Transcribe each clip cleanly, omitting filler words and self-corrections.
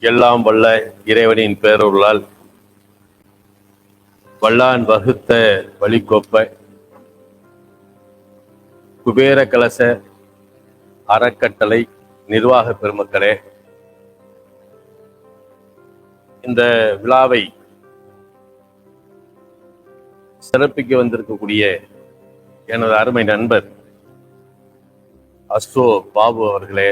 எல்லாம் வல்ல இறைவனின் பேரருளால் வல்லான் வகுத்த வழிகோப்ப குபேர கலச அறக்கட்டளை நிர்வாக பெருமக்களே, இந்த விழாவை சிறப்பிக்க வந்திருக்கக்கூடிய எனது அருமை நண்பர் அஸ்ட்ரோ பாபு அவர்களே,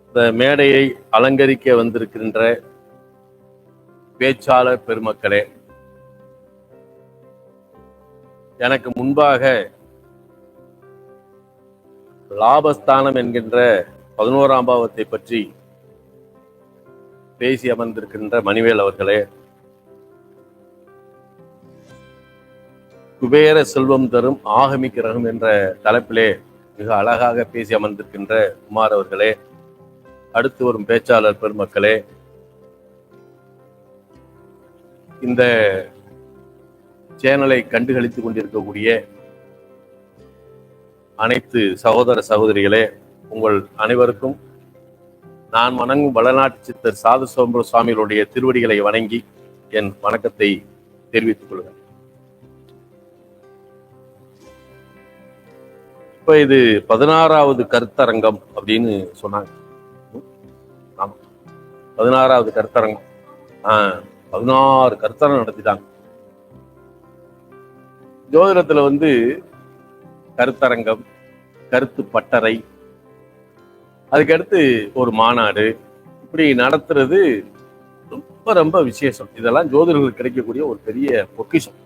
இந்த மேடையை அலங்கரிக்க வந்திருக்கின்ற பேச்சாளர் பெருமக்களே, எனக்கு முன்பாக லாபஸ்தானம் என்கின்ற 11ஆம் பாவத்தை பற்றி பேசி அமர்ந்திருக்கின்ற மணிவேல் அவர்களே, குபேர செல்வம் தரும் ஆகமி கிரகம் என்ற தலைப்பிலே மிக அழகாக பேசி அமர்ந்திருக்கின்ற குமார் அவர்களே, அடுத்து வரும் பேச்சாளர் பெருமக்களே, இந்த சேனலை கண்டுகளித்துக் கொண்டிருக்கக்கூடிய அனைத்து சகோதர சகோதரிகளே, உங்கள் அனைவருக்கும் நான் வணங்கும் வளநாட்டு சித்தர் சாது சோம்பர சுவாமிகளுடைய திருவடிகளை வணங்கி என் வணக்கத்தை தெரிவித்துக் கொள்கிறேன். இப்ப இது 16வது கருத்தரங்கம் அப்படின்னு சொன்னாங்க. 16வது கருத்தரங்கம். 16 கருத்தரங்கம் நடத்திட்டாங்க. ஜோதிடத்துல கருத்தரங்கம், கருத்து பட்டறை, அதுக்கடுத்து ஒரு மாநாடு, இப்படி நடத்துறது ரொம்ப ரொம்ப விசேஷம். இதெல்லாம் ஜோதிடர்களுக்கு கிடைக்கக்கூடிய ஒரு பெரிய பொக்கிஷம்.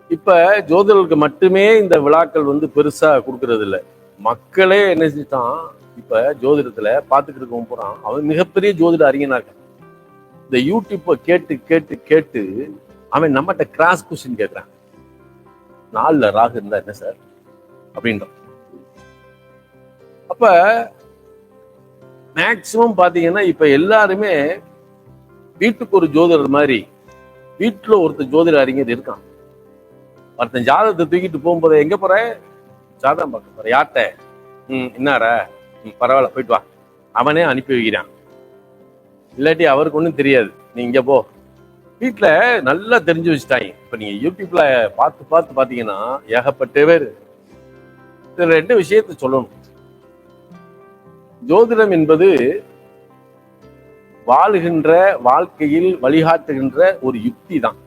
இப்ப ஜோதிடர்களுக்கு மட்டுமே இந்த விழாக்கள் பெருசா கொடுக்கறது இல்லை. மக்களே என்ன செஞ்சுட்டான், இப்ப ஜோதிடத்துல பாத்துக்கிட்டு இருக்கவங்க போறான், அவன் மிகப்பெரிய ஜோதிட அறிஞனாக இந்த யூடியூப்பை கேட்டு கேட்டு கேட்டு அவன் நம்மகிட்ட கிராஸ் கொஸ்டின் கேட்கிறான். 4ல் ராகு இருந்தா என்ன சார் அப்படின்றான். அப்ப மேக்சிமம் பாத்தீங்கன்னா இப்ப எல்லாருமே வீட்டுக்கு ஒரு ஜோதிடர் மாதிரி வீட்டுல ஒருத்தர் ஜோதிட அறிஞர் இருக்கான். ஒருத்தன் ஜாதகத்தை தூக்கிட்டு போகும்போது எங்க போற, ஜாதகம் பார்க்க போற, யார்கிட்ட, என்னார, பரவாயில்ல போயிட்டு வா, அவனே அனுப்பி வைக்கிறான். இல்லாட்டி அவருக்கு ஒன்றும் தெரியாது, நீ இங்க போ. வீட்டுல நல்லா தெரிஞ்சு வச்சுட்டாங்க. இப்ப நீங்க யூடியூப்ல பார்த்து பார்த்து பாத்தீங்கன்னா ஏகப்பட்ட பேர். இதுல 2 விஷயத்த சொல்லணும். ஜோதிடம் என்பது வாழுகின்ற வாழ்க்கையில் வழிகாட்டுகின்ற ஒரு யுக்தி தான்.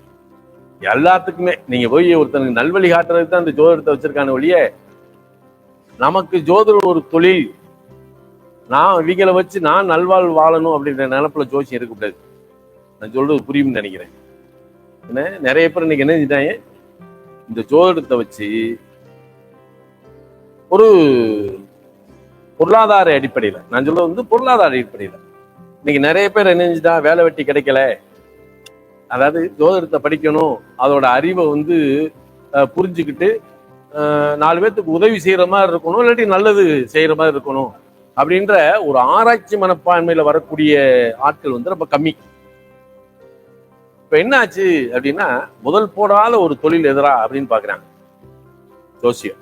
எல்லாத்துக்குமே நீங்க போய் ஒருத்தனுக்கு நல்வழி காட்டுறதுக்கு தான் இந்த ஜோதிடத்தை வச்சிருக்கான ஒழிய, நமக்கு ஜோதிடம் ஒரு தொழில், நான் இவங்களை வச்சு நான் நல்வாழ் வாழணும் அப்படின்ற நினைப்புல ஜோசியம் இருக்கக்கூடாது. நான் சொல்றது புரியும்னு நினைக்கிறேன். ஏன்னா நிறைய பேர் இன்னைக்கு என்ன செஞ்சிட்டாங்க, இந்த ஜோதிடத்தை வச்சு ஒரு பொருளாதார அடிப்படையில, நான் சொல்றது பொருளாதார அடிப்படையில இன்னைக்கு நிறைய பேர் என்ன செஞ்சுட்டா, வேலை வெட்டி கிடைக்கல, அதாவது ஜோதிடத்தை படிக்கணும், அதோட அறிவை புரிஞ்சுக்கிட்டு 4 பேர்த்துக்கு உதவி செய்யற மாதிரி இருக்கணும், இல்லாட்டி நல்லது செய்யற மாதிரி இருக்கணும் அப்படின்ற ஒரு ஆராய்ச்சி மனப்பான்மையில வரக்கூடிய ஆட்கள் ரொம்ப கம்மி. இப்ப என்ன ஆச்சு அப்படின்னா, முதல் போடாத ஒரு தொழில் எதிரா அப்படின்னு பாக்குறாங்க ஜோசியம்.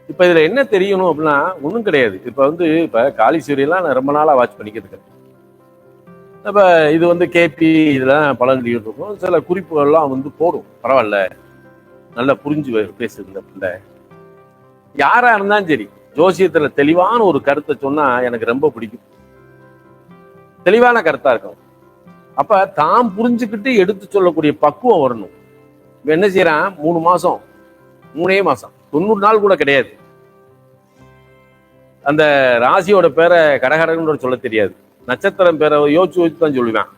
இப்ப இதுல என்ன தெரியணும் அப்படின்னா ஒண்ணும் கிடையாது. இப்ப காளீஸ்வரியெல்லாம் நான் ரொம்ப நாளா வாட்ச் பண்ணிக்கிட்டு. இப்ப இது கேபி இதெல்லாம் பலன் இருக்கும், சில குறிப்புகள்லாம் போடும், பரவாயில்ல, நல்லா புரிஞ்சு பேசுது இந்த பிள்ளை. யாரா இருந்தாலும் சரி, ஜோசியத்துல தெளிவான ஒரு கருத்தை சொன்னா எனக்கு ரொம்ப பிடிக்கும். தெளிவான கருத்தா இருக்கும். அப்ப தான் புரிஞ்சுக்கிட்டு எடுத்து சொல்லக்கூடிய பக்குவம் வரணும். என்ன செய்யறான், 3 மாசம் 3 மாசம் 90 நாள் கூட கிடையாது, அந்த ராசியோட பேரை கடகடன்னு சொல்ல தெரியாது, நட்சத்திரம் பேரை யோசிச்சு தான் சொல்லுவேன்,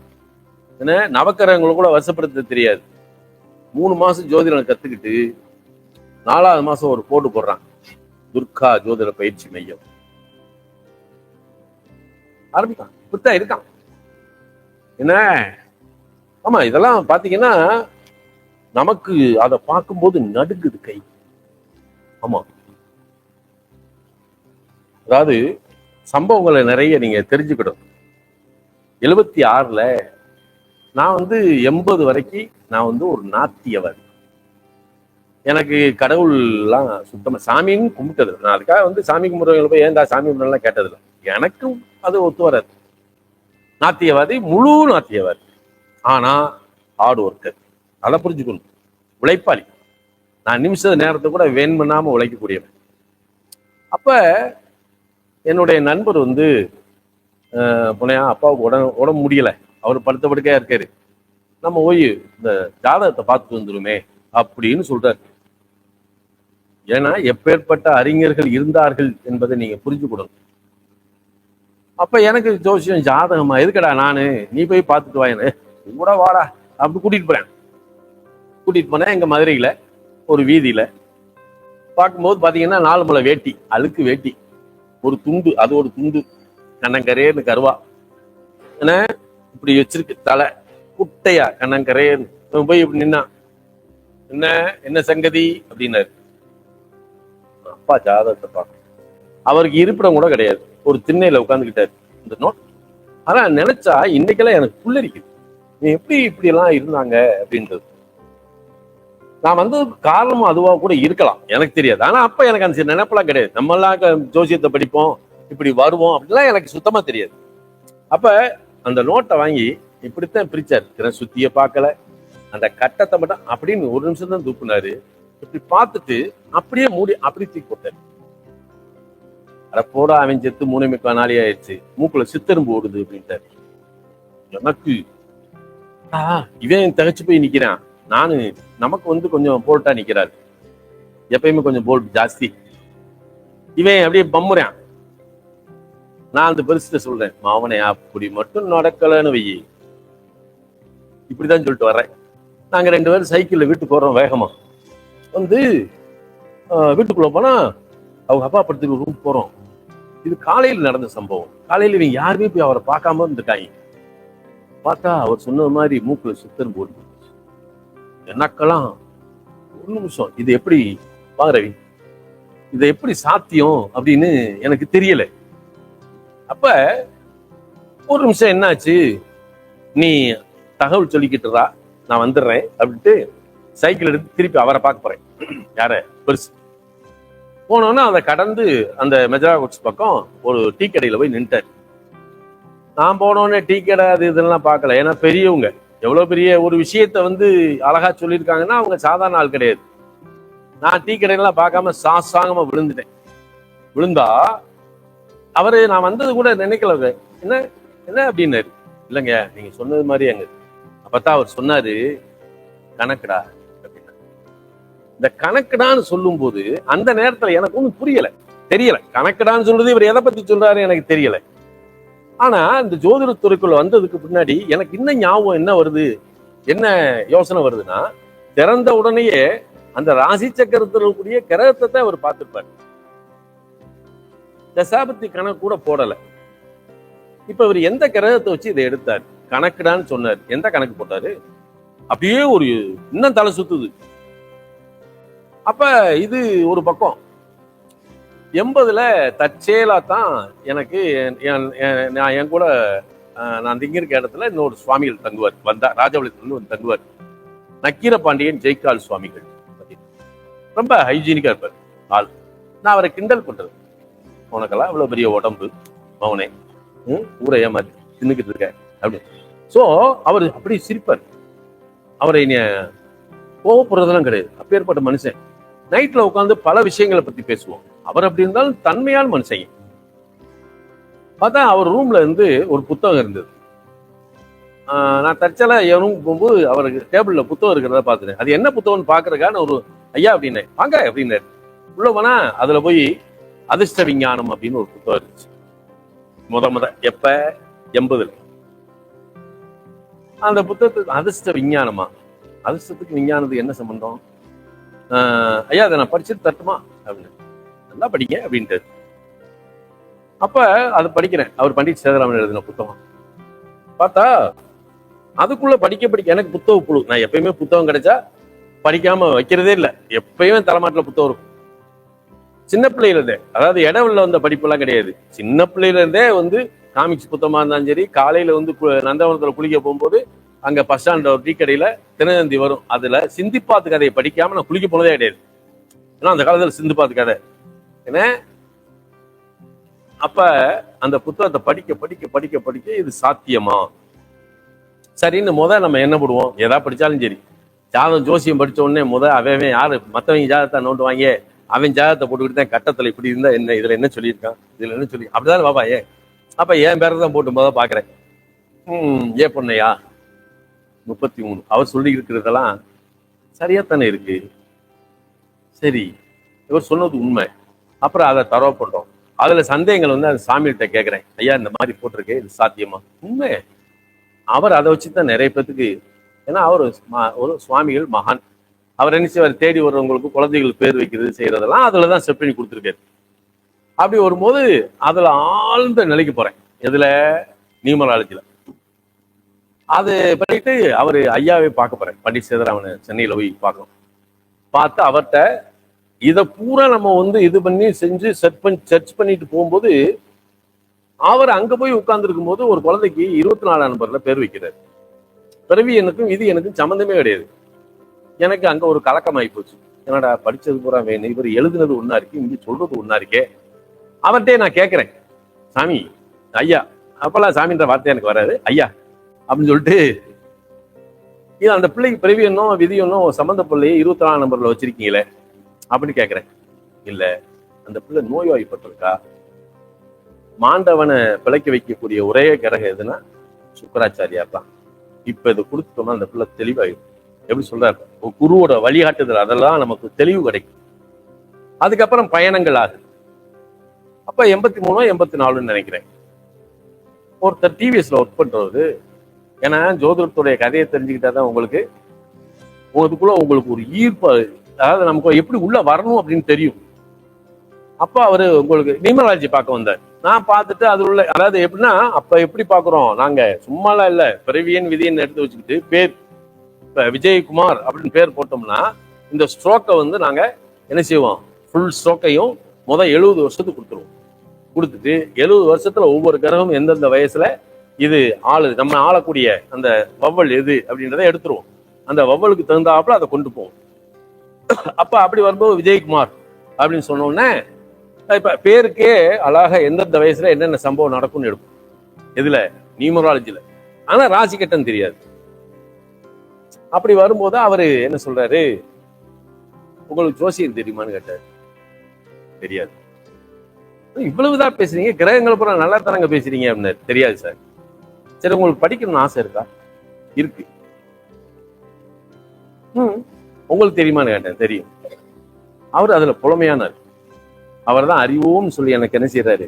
ஏன்னா நவக்கிரகங்களை கூட வசப்படுத்த தெரியாது. 3 மாசம் ஜோதிடம் கத்துக்கிட்டு 4வது மாசம் ஒரு போட்டு போடுறான், துர்கா ஜோதிட பயிற்சி மையம் ஆரம்பிக்கான். இப்படித்தான் இருக்கான். என்ன, ஆமா, இதெல்லாம் பாத்தீங்கன்னா நமக்கு அதை பார்க்கும்போது நடுங்குது கை. ஆமா, அதாவது சம்பவங்களை நிறைய நீங்க தெரிஞ்சுக்கிடும். 76ல் நான் 80 வரைக்கும் நான் ஒரு நாத்தியவர். எனக்கு கடவுள்லாம் சுத்தமா சாமின்னு கும்பிட்டது. நான் அதுக்காக வந்து சாமி கும்பிட்றவங்களை போய் ஏன்டா சாமி கும்பிடலாம் கேட்டதில்லை. எனக்கும் அது ஒத்து வராது. நாத்தியவாதி, முழு நாத்தியவாதி. ஆனா ஹார்ட் ஒர்க்கர், அதை புரிஞ்சுக்கணும். உழைப்பாளி. நான் நிமிஷ நேரத்தை கூட வேன் பண்ணாம உழைக்கக்கூடியவன். அப்ப என்னுடைய நண்பர் வந்து புனையா அப்பாவுக்கு உடம்பு முடியல, அவர் படுத்த படுக்கையா இருக்காரு, நம்ம போய் இந்த ஜாதகத்தை பார்த்துட்டு வந்துருமே அப்படின்னு சொல்றாரு. ஏன்னா எப்பேற்பட்ட அறிஞர்கள் இருந்தார்கள் என்பதை நீங்க புரிஞ்சுக்கணும். அப்ப எனக்கு ஜோசியம் ஜாதகமா எதுக்கடா, நானு நீ போய் பார்த்துட்டு வாயனு கூட வாடா அப்படி கூட்டிட்டு போனேன். எங்க மதுரையில ஒரு வீதியில பார்க்கும்போது பாத்தீங்கன்னா 4 முளை வேட்டி, அழுக்கு வேட்டி, ஒரு துண்டு, அது ஒரு துண்டு கண்ணங்கரேன்னு கருவா என்ன இப்படி வச்சிருக்கு, தலை குட்டையா கண்ணங்கரேன்னு போய் இப்படி நின்னா, என்ன சங்கதி அப்படின்னாரு. அப்பா ஜாதகத்தை பார்க்க, அவருக்கு இருப்பிடம் கூட கிடையாது, ஒரு திண்ணையில உட்காந்துக்கிட்டாரு. இந்த நோட் ஆனா நினைச்சா இன்னைக்கெல்லாம் எனக்கு புல்லரிக்குது, நீ எப்படி இப்படி எல்லாம் இருந்தாங்க அப்படின்றது. நான் வந்து காரணமும் அதுவா கூட இருக்கலாம், எனக்கு தெரியாது. ஆனா அப்ப எனக்கு அந்த நினைப்பெல்லாம் கிடையாது. நம்ம எல்லாம் ஜோசியத்தை படிப்போம், இப்படி வருவோம் அப்படிலாம் எனக்கு சுத்தமா தெரியாது. அப்ப அந்த நோட்டை வாங்கி இப்படித்தான் பிரிச்சாரு. சுத்திய பார்க்கல, அந்த கட்டத்தை மட்டும் அப்படின்னு ஒரு நிமிஷம் தான் தூக்குனாரு. இப்படி பார்த்துட்டு அப்படியே மூடி அப்படி தூக்கி போட்டாரு. அட போடா, அவன் செத்து 3 நாளே ஆயிடுச்சு, மூக்குல சித்தரும்பு ஓடுது அப்படின்ட்டாரு. எனக்கு இவன் தகச்சு போய் நிக்கிறான். நமக்கு வந்து கொஞ்சம் போல்ட்டா நிக்கிறாரு, எப்பயுமே கொஞ்சம் போல்ட் ஜாஸ்தி. இவன் அப்படியே பம்முறான். நான் அந்த பெருசுல சொல்றேன், மாவனே அப்படி மட்டும் நடக்கலன்னு வை, இப்படிதான் சொல்லிட்டு வர்றேன். நாங்க 2 பேரும் சைக்கிள்ல வீட்டுக்கு போறோம். வேகமா வந்து வீட்டுக்குள்ள போனா அவங்க அப்பா படத்துக்கு ரூம் போறோம். இது காலையில் நடந்த சம்பவம். காலையில இவங்க யாருமே போய் அவரை பார்க்காம இருந்துட்டாங்க. பார்த்தா அவர் சொன்ன மாதிரி மூக்குல சுத்தம் போட்டு எனக்கெல்லாம் ஒரு நிமிஷம், இது எப்படி ரவி, இது எப்படி சாத்தியம் அப்படின்னு எனக்கு தெரியல. அப்ப ஒரு நிமிஷம் என்னாச்சு, நீ தகவல் சொல்லிக்கிட்டுறா, நான் வந்துடுறேன் அப்படின்ட்டு சைக்கிள் எடுத்து திருப்பி அவரை பார்க்க போறேன். யார பெருசு போனோன்னா அதை கடந்து அந்த மெஜரா கோட்ஸ் பக்கம் ஒரு டீ கடையில போய் நின்ட்டாரு. நான் போனோடனே டீ கடை அது இதெல்லாம் பார்க்கல. ஏன்னா பெரியவங்க எவ்வளவு பெரிய ஒரு விஷயத்த வந்து அழகா சொல்லியிருக்காங்கன்னா அவங்க சாதாரண ஆள் கிடையாது. நான் டீ கடையெல்லாம் பார்க்காம சாங்காம விழுந்துட்டேன். விழுந்தா அவரு நான் வந்தது கூட நினைக்கல. என்ன என்ன அப்படின்னாரு. இல்லைங்க நீங்க சொன்னது மாதிரி அங்க. அப்பதான் அவர் சொன்னாரு, கணக்குடா அப்படின்னா. இந்த கணக்குடான்னு சொல்லும் போது அந்த நேரத்துல எனக்கு ஒன்றும் புரியல, தெரியல. கணக்குடான்னு சொல்றது இவர் எதை பத்தி சொல்றாரு எனக்கு தெரியல. ஆனா இந்த ஜோதிடத்துறைக்குள்ள வந்ததுக்கு பின்னாடி எனக்கு இன்னும் ஞாபகம் என்ன வருது, என்ன யோசனை வருதுன்னா, திறந்த உடனேயே அந்த ராசி சக்கரத்தில் இருக்கக்கூடிய கிரகத்தை அவர் பார்த்துருப்பாரு. தசாபத்தி கணக்கு கூட போடல. இப்ப இவர் எந்த கிரகத்தை வச்சு இதை எடுத்தார், கணக்குடான்னு சொன்னார். எந்த கணக்கு போட்டாரு, அப்படியே ஒரு இன்னும் தலை சுத்துது. அப்ப இது ஒரு பக்கம். 80ல தற்செயலா தான் எனக்கு என் கூட நான் திங்கிருக்க இடத்துல இன்னொரு சுவாமிகள் தங்குவார். வந்தா ராஜபாளையத்துல வந்து தங்குவார். நக்கீர பாண்டியன் ஜெய்கால் சுவாமிகள். ரொம்ப ஹைஜீனிக்கா இருப்பார் ஆள். நான் அவரை கிண்டல் பண்றது, உனக்கெல்லாம் இவ்வளவு பெரிய உடம்பு, மவனே ஊரை ஏமாத்தி தின்னுக்கிட்டு இருக்க அப்படி. சோ அவர் அப்படி சிரிப்பார். அவரை கோவப்படுறதெல்லாம் கிடையாது. அப்பேற்பட்ட மனுஷன். நைட்ல உட்காந்து பல விஷயங்களை பத்தி பேசுவோம். அவர் அப்படி இருந்தாலும் தன்மையான மனுஷங்க. பார்த்தா அவர் ரூம்ல இருந்து ஒரு புத்தகம் இருந்தது. நான் தற்செயலா என் ரூம் போகும்போது அவருக்கு டேபிள்ல புத்தகம் இருக்கிறத பார்த்துட்டேன். அது என்ன புத்தகம்னு பாக்குறதுக்கான ஒரு ஐயா அப்படின்னேன். வாங்க அப்படின்னாரு. உள்ள போனா அதுல போய் அதிர்ஷ்ட விஞ்ஞானம் அப்படின்னு ஒரு புத்தகம் இருந்துச்சு. முத எப்ப 80ல. அந்த புத்தகத்துக்கு அதிர்ஷ்ட விஞ்ஞானமா, அதிர்ஷ்டத்துக்கு விஞ்ஞானத்துக்கு என்ன சம்பந்தம்? ஐயா அதை நான் படிச்சுட்டு தட்டுமா அப்படின்னு. நல்லா படிங்க அப்படின்ட்டு. அப்ப அதை படிக்கிறேன். அவர் பண்டிட் சேதராமன் எழுதின புத்தகம். பார்த்தா அதுக்குள்ள படிக்க எனக்கு புத்தக புழு. நான் எப்பயுமே புத்தகம் கிடைச்சா படிக்காம வைக்கிறதே இல்லை. எப்பயுமே தலைமாட்டில் புத்தகம் இருக்கும். சின்ன பிள்ளையில இருந்தே, அதாவது இடவுல வந்த படிப்பெல்லாம் கிடையாது. சின்ன பிள்ளையில இருந்தே வந்து காமிக்ஸ் புத்தகமா இருந்தாலும் சரி, காலையில வந்து நந்தவனத்துல குளிக்க போகும்போது அங்க பஸ் ஸ்டாண்ட் டீ கடையில தினதந்தி வரும். அதுல சிந்திப்பாத்து கதையை படிக்காம நான் குளிக்க போனதே கிடையாது. ஏன்னா அந்த காலத்துல சிந்துபாத்து கதை என்ன. அப்ப அந்த புத்தகத்தை படிக்க படிக்க படிக்க படிக்க இது சாத்தியமா சரின்னு நம்ம என்ன பண்ணுவோம், ஏதாவது படிச்சாலும் சரி, ஜாதகம் ஜோசியம் படிச்ச உடனே அவன் யாரு மற்றவங்க ஜாதகத்தை நோண்டு வாங்கி அவன் ஜாதகத்தை போட்டுக்கிட்டு தான் கட்டத்தில் இப்படி இருந்தா என்ன, இதுல என்ன சொல்லியிருக்கான், இதுல என்ன சொல்லி அப்படிதான் பாப்பா. அப்ப என் பேரை தான் போட்டு பாக்குறேன். ஏன் பொண்ணையா 33 அவர் சொல்லி இருக்கிறதெல்லாம் சரியாத்தானே இருக்கு. சரி, இவர் சொன்னது உண்மை. அப்புறம் அதை தரவு பண்றோம். அதுல சந்தேகங்கள் அந்த சாமிகிட்ட கேட்கிறேன், ஐயா இந்த மாதிரி போட்டிருக்கேன், இது சாத்தியமா? உண்மை. அவர் அதை வச்சுதான் நிறைய பேத்துக்கு, ஏன்னா அவர் ஒரு சுவாமிகள் மகான், அவர் என்ன செய்வார், தேடி வர்றவங்களுக்கு குழந்தைகள் பேர் வைக்கிறது செய்யறதெல்லாம் அதுலதான் செட் பண்ணி கொடுத்துருக்காரு. அப்படி வரும்போது அதுல ஆழ்ந்த நிலைக்கு போறேன். எதுல? நியூமராலஜில. அது பண்ணிட்டு அவரு ஐயாவே பார்க்க போறேன், பண்டிட் சேதராமனை சென்னையில போய் பார்க்கணும். பார்த்து அவர்கிட்ட இதை பூரா நம்ம இது பண்ணி செஞ்சு சர்ச் பண்ணிட்டு போகும்போது அவர் அங்க போய் உட்கார்ந்து இருக்கும் போது ஒரு குழந்தைக்கு 24 நம்பர்ல பேர் வைக்கிறார். பிறவி எனக்கும் இது எனக்கும் சம்மந்தமே கிடையாது. எனக்கு அங்க ஒரு கலக்கம் ஆகி போச்சு. என்னடா படிச்சது பூரா வேணும், இவர் எழுதுனது ஒன்னா இருக்கு, இங்க சொல்றது ஒன்னா இருக்கே. அவர்கிட்டே நான் கேட்கிறேன், சாமி ஐயா, அப்பெல்லாம் சாமின்ற வார்த்தை எனக்கு வராது, ஐயா அப்படின்னு சொல்லிட்டு, இது அந்த பிள்ளைக்கு பிறவி என்னோ விதி என்னோ சம்மந்த பிள்ளையை 24 நம்பர்ல வச்சிருக்கீங்களே அப்படின்னு கேட்கிறேன். இல்ல, அந்த பிள்ளை நோய்வாய்ப்பட்டிருக்கா, மாண்டவனை பிழைக்க வைக்கக்கூடிய ஒரே கிரகம் எதுனா சுக்கராச்சாரியார் தான். இப்ப இதை கொடுத்தோம்னா அந்த பிள்ளை தெளிவாயிடும். எப்படி சொல்றாரு, குருவோட வழிகாட்டுதல், அதெல்லாம் நமக்கு தெளிவு கிடைக்கும். அதுக்கப்புறம் பயணங்கள் ஆகுது. அப்ப 83 84 நினைக்கிறேன். ஒருத்தர் டிவிஎஸ்ல ஒர்க் பண்றவர், ஏன்னா ஜோதிடத்துடைய கதையை தெரிஞ்சுக்கிட்டாதான் உங்களுக்கு உங்களுக்கு ஒரு ஈர்ப்பு, அதாவது நமக்கு எப்படி உள்ள வரணும் அப்படின்னு தெரியும். அப்ப அவரு உங்களுக்கு நியூமராலஜி பார்க்க வந்தார். நான் பார்த்துட்டு அது உள்ள, அதாவது எப்படின்னா, அப்ப எப்படி பாக்குறோம் நாங்க, சும்மாலாம் இல்ல, பிறவியன் விதியன் எடுத்து வச்சுக்கிட்டு பேர், இப்ப விஜயகுமார் அப்படின்னு பேர் போட்டோம்னா இந்த ஸ்ட்ரோக்கை நாங்க என்ன செய்வோம், ஃபுல் ஸ்ட்ரோக்கையும் 70 வருஷத்துக்கு கொடுத்துருவோம். கொடுத்துட்டு 70 வருஷத்துல ஒவ்வொரு கிரகமும் எந்தெந்த வயசுல இது நம்ம ஆளக்கூடிய அந்த வவ்வல் எது அப்படின்றத எடுத்துருவோம். அந்த வவ்வலுக்கு தகுந்தாப்புல அதை கொண்டு போவோம். அப்ப அப்படி வரும்போது விஜயகுமார் அப்படின்னு சொன்னோன்னே, இப்ப பேருக்கே அழகா எந்தெந்த வயசுல என்னென்ன சம்பவம் நடக்கும்னு எடுப்போம். இதுல நியூமராலஜில. ஆனா ராசி கட்டம் தெரியாது. அப்படி வரும்போது அவரு என்ன சொல்றாரு, உங்களுக்கு ஜோசியம் தெரியுமான்னு கேட்டாரு. தெரியாது. இவ்வளவுதான் பேசுறீங்க, கிரகங்களை பூரா நல்லா தரங்க பேசுறீங்க அப்படின்னாரு. தெரியாது சார். சரி, உங்களுக்கு படிக்கணும்னு ஆசை இருக்கா? இருக்கு. உங்களுக்கு தெரியுமான்னு கேட்டேன். தெரியும். அவர் அதுல புலமையானார். அவர் தான் அறிவோம்னு சொல்லி எனக்கு என்ன செய்யறாரு,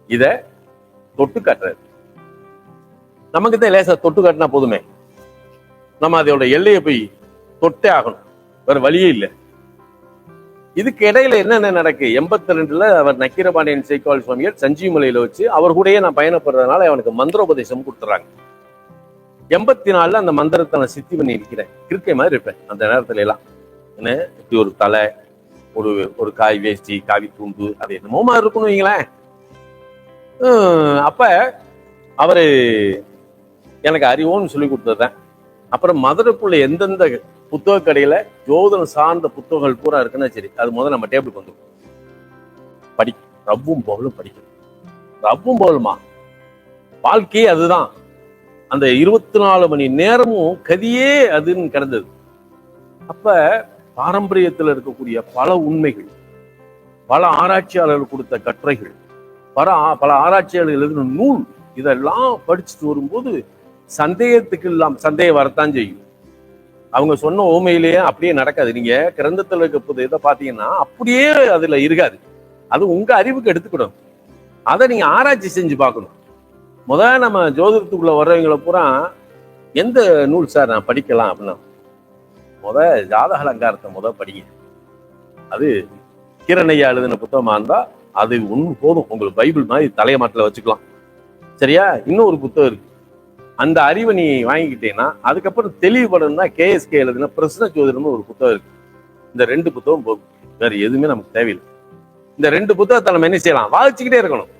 இத தொட்டு காட்டுறாரு. நமக்கு தான் லேசா தொட்டு காட்டினா போதுமே, நம்ம அதோட எல்லையை போய் தொட்டே ஆகணும், வேற வழியே இல்லை. இதுக்கு இடையில என்னென்ன நடக்கு, 82ல அவர் நக்கீரபாண்டியன் சேக்குவால் சுவாமிகள் சஞ்சீவமலையில வச்சு அவர் கூடயே நான் பயணப்படுறதுனால அவனுக்கு மந்திரோபதேசம் கொடுத்துறாங்க. 84ல அந்த மந்திரத்தை நான் சித்தி பண்ணி இருக்கிறேன். கிருக்கை மாதிரி இருப்பேன் அந்த நேரத்துல எல்லாம். என்ன இப்படி ஒரு தலை, ஒரு காய் வேஷ்டி, காவி தூண்டு, அது என்னமோ மாதிரி இருக்கணும் வைங்களேன். அப்ப அவரு எனக்கு அறிவோன்னு சொல்லி கொடுத்ததுதான். அப்புறம் மதுரைக்குள்ள எந்தெந்த புத்தக கடையில ஜோதிடம் சார்ந்த புத்தகங்கள் பூரா இருக்குன்னா சரி, அது முதல்ல நம்ம டேபிளுக்கு வந்துடும். படிக்கும், ரவ்வும் பகலும் படிக்கணும். ரவ்வும் பகலுமா வாழ்க்கையே அதுதான். அந்த 24 மணி நேரமும் கதியே அதுன்னு கிடந்தது. அப்ப பாரம்பரியத்தில் இருக்கக்கூடிய பல உண்மைகள், பல ஆராய்ச்சியாளர்கள் கொடுத்த கட்டுரைகள், பல ஆராய்ச்சியாளர்கள் எழுதின நூல், இதெல்லாம் படிச்சுட்டு வரும்போது சந்தேகத்துக்கு இல்லாம சந்தேகம் வரத்தான் செய்யும். அவங்க சொன்ன ஓமையிலேயே அப்படியே நடக்காது. நீங்க கிரந்தத்தில் இருக்க இதை பாத்தீங்கன்னா அப்படியே அதுல இருக்காது. அது உங்க அறிவுக்கு எடுத்துக்கிடும். அதை நீங்க ஆராய்ச்சி செஞ்சு பார்க்கணும். நம்ம ஜோதிடத்துக்குள்ள வர்றவங்களை பூரா எந்த நூல் சார் நான் படிக்கலாம் அப்படின்னா, ஜாதக அலங்காரத்தை படிங்க. அது கிரணையா எழுதின புத்தகமா இருந்தா அது ஒண்ணு போதும், உங்களுக்கு பைபிள் மாதிரி தலையமாட்டில் வச்சுக்கலாம். சரியா? இன்னொரு புத்தகம் இருக்கு, அந்த அறிவை நீ வாங்கிக்கிட்டேன்னா அதுக்கப்புறம் தெளிவுபடணும்னா KSK எழுதின பிரஸ்ன ஜோதிடம்னு ஒரு புத்தகம் இருக்கு. இந்த 2 புத்தகம் போகும், வேற எதுவுமே நமக்கு தேவையில்லை. இந்த 2 புத்தகத்தை நம்ம என்ன செய்யலாம், வாசிச்சுக்கிட்டே இருக்கணும்.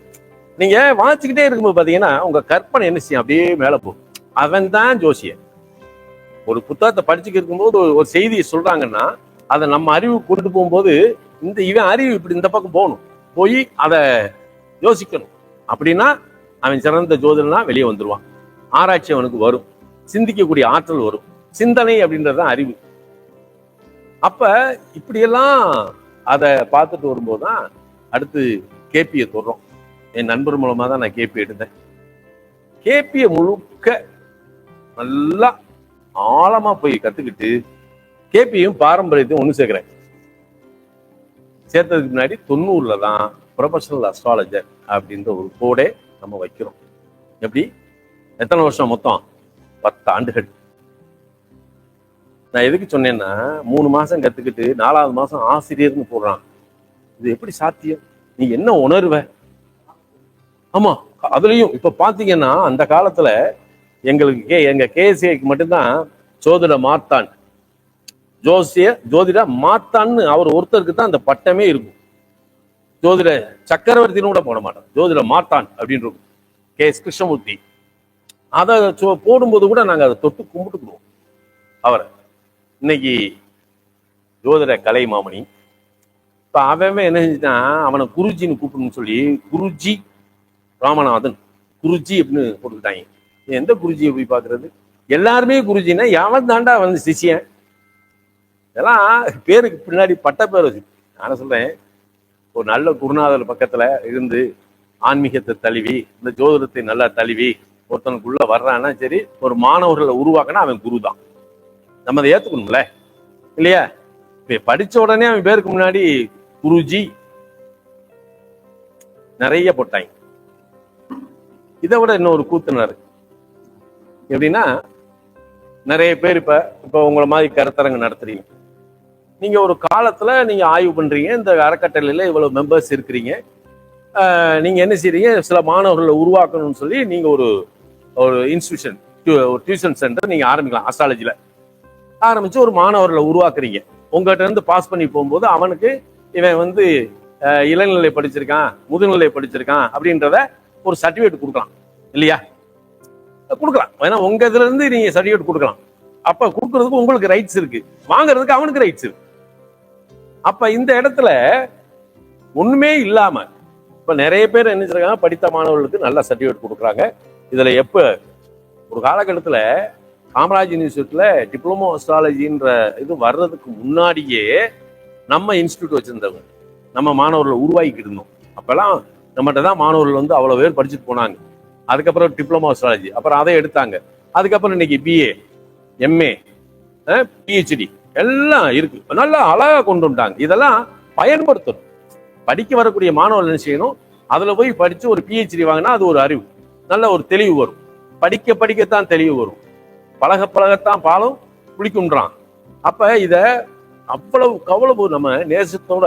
நீங்க வாசிச்சுக்கிட்டே இருக்கும்போது பாத்தீங்கன்னா உங்க கற்பனை என்ன செய்யும், அப்படியே மேல போகும். அவன் தான் ஜோசியன், ஒரு புத்தகத்தை படிச்சுக்க இருக்கும்போது ஒரு செய்தியை சொல்றாங்கன்னா அதை நம்ம அறிவு கொண்டு போகும்போது இவன் அறிவு இப்படி இந்த பக்கம் போகணும், போய் அதை யோசிக்கணும். அப்படின்னா அவன் சிறந்த ஜோதிடனா வெளியே வந்துருவான். ஆராய்ச்சி அவனுக்கு வரும், சிந்திக்கக்கூடிய ஆற்றல் வரும். சிந்தனை அப்படின்றதுதான் அறிவு. அப்ப இப்படியெல்லாம் அதை பார்த்துட்டு வரும்போதுதான் அடுத்து கேபியை தொடுறோம். என் நண்பர் மூலமா தான் நான் கேபி எடுத்தேன். கேபியை முழுக்க நல்லா ஆழமா போய் கத்துக்கிட்டு கேபியும் பாரம்பரியத்தையும் ஒண்ணு சேர்க்கிறேன். சேர்த்ததுக்கு முன்னாடி 90ல தான் ப்ரொஃபஷனல் அஸ்ட்ராலஜர் அப்படின்ற ஒரு கோடே நம்ம வைக்கிறோம். எப்படி? எத்தனை வருஷம் மொத்தம்? 10 ஆண்டுகள். நான் எதுக்கு சொன்னேன்னா 3 மாசம் கத்துக்கிட்டு 4வது மாசம் ஆசிரியர்னு போடுறான். இது எப்படி சாத்தியம்? நீ என்ன உணர்வ? ஆமா, அதுலயும் இப்ப பாத்தீங்கன்னா அந்த காலத்துல எங்க கேசிஐக்கு மட்டும்தான் ஜோதிட மார்த்தான், ஜோதிட மார்த்தான்னு அவர் ஒருத்தருக்கு தான் அந்த பட்டமே இருக்கும். ஜோதிட சக்கரவர்த்தின்னு கூட போட மாட்டான், ஜோதிட மார்த்தான் அப்படின்னு இருக்கும். KS கிருஷ்ணமூர்த்தி. அதை போடும்போது கூட நாங்க அதை தொட்டு கும்பிட்டுக்குவோம் அவரை. இன்னைக்கு ஜோதிட கலை மாமணி. இப்ப அவன் என்ன செஞ்சுட்டான், அவனை குருஜின்னு கூப்பிடணும்னு சொல்லி குருஜி ராமநாதன் குருஜி அப்படின்னு போட்டுக்கிட்டாங்க. எந்த குருஜியை போய் பாக்குறது? எல்லாருமே குருஜின்னா எவன் தாண்டா வந்து சிஷியன்? இதெல்லாம் பேருக்கு பின்னாடி பட்ட பேர் வச்சு. நான் சொல்றேன், ஒரு நல்ல குருநாதர் பக்கத்துல இருந்து ஆன்மீகத்தை தழுவி இந்த ஜோதிடத்தை நல்லா தழுவி ஒருத்தனுக்குள்ள வர்றான்னா சரி, ஒரு மாணவர்களை உருவாக்கினா அவன் குரு தான். நம்ம அதை ஏத்துக்கணும்ல, இல்லையா? இப்ப படிச்ச உடனே அவன் பேருக்கு முன்னாடி குருஜி நிறைய போட்டாங்க. இதை விட இன்னொரு கூத்துனாரு. எப்படின்னா, நிறைய பேர் இப்ப உங்களை மாதிரி கருத்தரங்கு நடத்துறீங்க. நீங்க ஒரு காலத்துல நீங்க ஆய்வு பண்றீங்க, இந்த அறக்கட்டளையில இவ்வளவு மெம்பர்ஸ் இருக்கிறீங்க, நீங்க என்ன செய்றீங்க, சில மாணவர்களை உருவாக்கணும்னு சொல்லி நீங்க ஒரு இன்ஸ்டிடியூஷன், ஒரு டியூஷன் சென்டர் நீங்க ஆரம்பிக்கலாம். அஸ்ட்ராலஜில ஆரம்பிச்சு ஒரு மாணவர்களை உருவாக்குறீங்க. உங்ககிட்ட இருந்து பாஸ் பண்ணி போகும்போது அவனுக்கு இவன் வந்து இளநிலை படிச்சிருக்கான், முதுநிலை படிச்சிருக்கான் அப்படின்றத ஒரு சர்டிபிகேட் கொடுக்கலாம், இல்லையா? கொடுக்கலாம். ஏன்னா உங்க இதுல இருந்து நீங்க சர்டிபிகேட் கொடுக்கலாம். அப்ப கொடுக்கறதுக்கு உங்களுக்கு ரைட்ஸ் இருக்கு, வாங்குறதுக்கு அவனுக்கு ரைட்ஸ் இருக்கு. அப்ப இந்த இடத்துல ஒண்ணுமே இல்லாம இப்ப நிறைய பேர் என்ன செய்றாங்க, படித்த மாணவர்களுக்கு நல்ல சர்டிபிகேட் கொடுக்குறாங்க. இதுல எப்ப ஒரு காலகட்டத்துல காமராஜ் யூனிவர்சிட்டியில டிப்ளமோ அஸ்ட்ராலஜின்ற இது வர்றதுக்கு முன்னாடியே நம்ம இன்ஸ்டிடியூட் வச்சிருந்தவங்க, நம்ம மாணவர்களை உருவாக்கிட்டு இருந்தோம். அப்பெல்லாம் நம்மகிட்ட தான் மாணவர்கள் வந்து அவ்வளவு பேர் படிச்சுட்டு போனாங்க. அதுக்கப்புறம் டிப்ளமோ அஸ்ட்ராலஜி, அப்புறம் அதை எடுத்தாங்க. அதுக்கப்புறம் இன்னைக்கு BA, MA, PhD எல்லாம் இருக்கு. நல்லா அழகா கொண்டு வந்துட்டாங்க. இதெல்லாம் பயன்படுத்தணும். படிக்க வரக்கூடிய மாணவர்கள் என்ன செய்யணும், அதுல போய் படிச்சு ஒரு PhD வாங்கினா அது ஒரு அறிவு, நல்ல ஒரு தெளிவு வரும். படிக்க படிக்கத்தான் தெளிவு வரும், பழக பழகத்தான் பாலும் புளிக்குன்றான். அப்ப இத அவ்வளவு நம்ம நேசத்தோட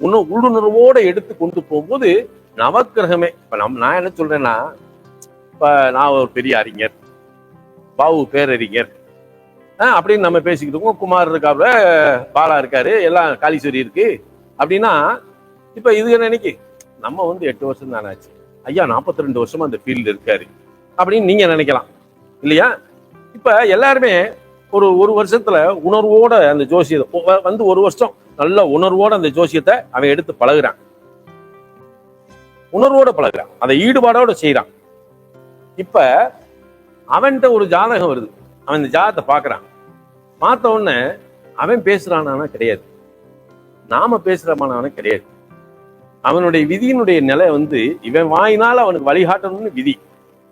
இன்னும் உள்ளுணர்வோட எடுத்து கொண்டு போகும்போது நவக்கிரகமே இப்ப நான் என்ன சொல்றேன்னா, இப்ப நான் ஒரு பெரிய அறிஞர், பாபு பேரறிஞர் அப்படின்னு நம்ம பேசிக்கிட்டு இருக்கோம். குமார் இருக்காப்புல, பாலா இருக்காரு, எல்லாம் காளீஸ்வரி இருக்கு அப்படின்னா, இப்ப இது என்னைக்கு நம்ம வந்து 8 வருஷம் தானே ஆச்சு, ஐயா 42 வருஷமா அந்த ஃபீல்டு இருக்காரு அப்படின்னு நீங்க நினைக்கலாம், இல்லையா? இப்ப எல்லாருமே ஒரு வருஷத்துல உணர்வோட அந்த ஜோசியத்தை வந்து ஒரு வருஷம் நல்ல உணர்வோட அந்த ஜோசியத்தை அவன் எடுத்து பழகுறான், உணர்வோட பழகுறான், அதை ஈடுபாடோட செய்யறான். இப்ப அவன்கிட்ட ஒரு ஜாதகம் வருது, அவன் இந்த ஜாதகத்தை பாக்குறான். பார்த்த உடனே அவன் பேசுறானா கிடையாது, நாம பேசுறமானவன கிடையாது. அவனுடைய விதியினுடைய நிலை வந்து இவன் வாயினால் அவனுக்கு வழிகாட்டணும்னு விதி.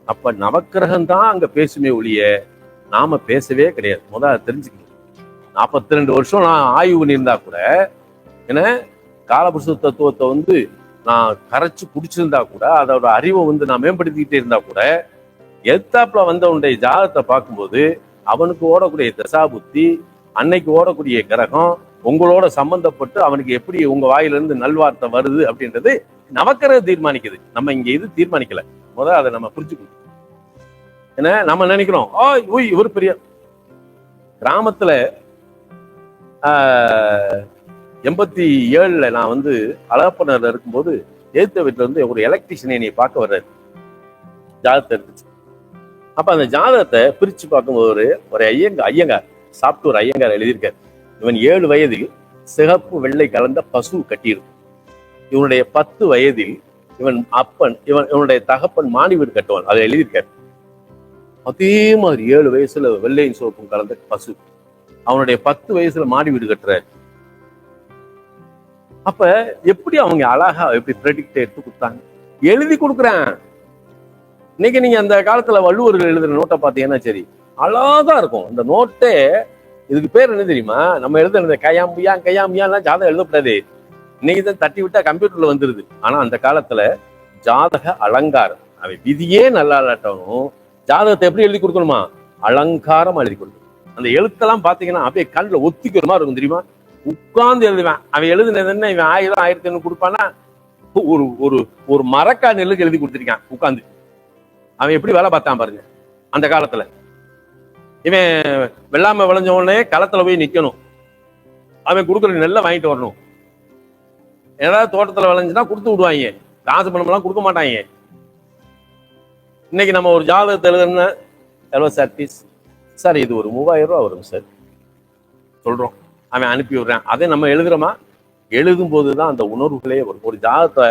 அப்ப நவக்கிரகம் தான் அங்க பேசுமே ஒழிய நாம பேசவே கிடையாது. முதல்ல தெரிஞ்சுக்கணும். 42 வருஷம் நான் ஆய்வு பண்ணியிருந்தா கூட, ஏன்னா காலபுருஷ தத்துவத்தை வந்து நான் கரைச்சு குடிச்சிருந்தா கூட, அதோட அறிவை வந்து நான் மேம்படுத்திக்கிட்டே இருந்தா கூட, எத்தாப்புல வந்தவனுடைய ஜாதகத்தை பார்க்கும்போது அவனுக்கு ஓடக்கூடிய தசாபுத்தி, அன்னைக்கு ஓடக்கூடிய கிரகம் உங்களோட சம்பந்தப்பட்டு அவனுக்கு எப்படி உங்க வாயிலிருந்து நல்வார்த்தை வருது அப்படின்றது நவக்கிரகம் தீர்மானிக்குது. நம்ம இங்க இது தீர்மானிக்கல. முதல்ல அதை நம்ம புரிஞ்சுக்கணும். ஏன்னா நம்ம நினைக்கிறோம், இவர் பெரிய கிராமத்துல 87ல நான் வந்து அழகப்பனர்ல இருக்கும்போது எதிர்த்த வீட்டுல வந்து ஒரு எலக்ட்ரிஷியனை என்னை பார்க்க வர்றாரு. ஜாதகத்தை இருந்துச்சு. அப்ப அந்த ஜாதகத்தை பிரிச்சு பார்க்கும்போது ஒரு ஐயங்கார் சாப்டூர் ஐயங்கார் எழுதியிருக்கார். இவன் 7 வயதில் சிகப்பு வெள்ளை கலந்த பசு கட்டியிருக்கும். இவனுடைய 10 வயதில் இவனுடைய தகப்பன் மாடி வீடு கட்டுவான். அதை எழுதியிருக்காரு. அதே மாதிரி 7 வயசுல வெள்ளையும் சிவப்பும் கலந்த பசு. அவனுடைய 10 வயசுல மாடி வீடு கட்டுறாரு. அப்ப எப்படி அவங்க அழகா எப்படி ப்ரெடிக்ட் எடுத்து கொடுத்தாங்க, எழுதி கொடுக்குறேன். இன்னைக்கு நீங்க அந்த காலத்துல வள்ளுவர்கள் எழுதுற நோட்டை பார்த்தீங்கன்னா சரி அழகா இருக்கும். அந்த நோட்டே இதுக்கு பேர் என்ன தெரியுமா? நம்ம எழுதுறது கையாம்பியாலாம் ஜாதகம் எழுதப்படாது. இன்னைக்கு தான் தட்டி விட்டா கம்ப்யூட்டர்ல வந்துருது. ஆனா அந்த காலத்துல ஜாதக அலங்காரம், அவை விதியே நல்லா இல்லாட்டவும் ஜாதகத்தை எப்படி எழுதி கொடுக்கணுமா? அலங்காரம் எழுதி கொடுக்கணும். அந்த எழுத்தெல்லாம் பாத்தீங்கன்னா அப்படியே கண்ணில் ஒத்திக்கிற மாதிரி இருக்கும் தெரியுமா? உட்கார்ந்து எழுதுவேன். அவன் எழுதுனது என்ன, இவன் 1000 1500 கொடுப்பானா, ஒரு ஒரு ஒரு மரக்கா நெல்லுக்கு எழுதி கொடுத்துருக்கான் உட்காந்து. அவன் எப்படி வேலை பார்த்தான் பாருங்க. அந்த காலத்துல இவன் வெள்ளாமை விளைஞ்ச உடனே களத்துல போய் நிக்கணும். அவன் கொடுக்குற நெல்லை வாங்கிட்டு வரணும். ஏதாவது தோட்டத்துல விளைஞ்சுன்னா கொடுத்து விடுவாங்க. காசு பணமெல்லாம் கொடுக்க மாட்டாங்க. இன்னைக்கு நம்ம ஒரு ஜாதகத்தை எழுதுனா எவ்வளோ சார் ஃபீஸ்? சார் இது ஒரு 3000 ரூபா வரும் சார் சொல்றோம். அவன் அனுப்பி விடுறான். அதை நம்ம எழுதுறோமா? எழுதும் போதுதான் அந்த உணர்வுகளே வரும். ஒரு ஜாதகத்தை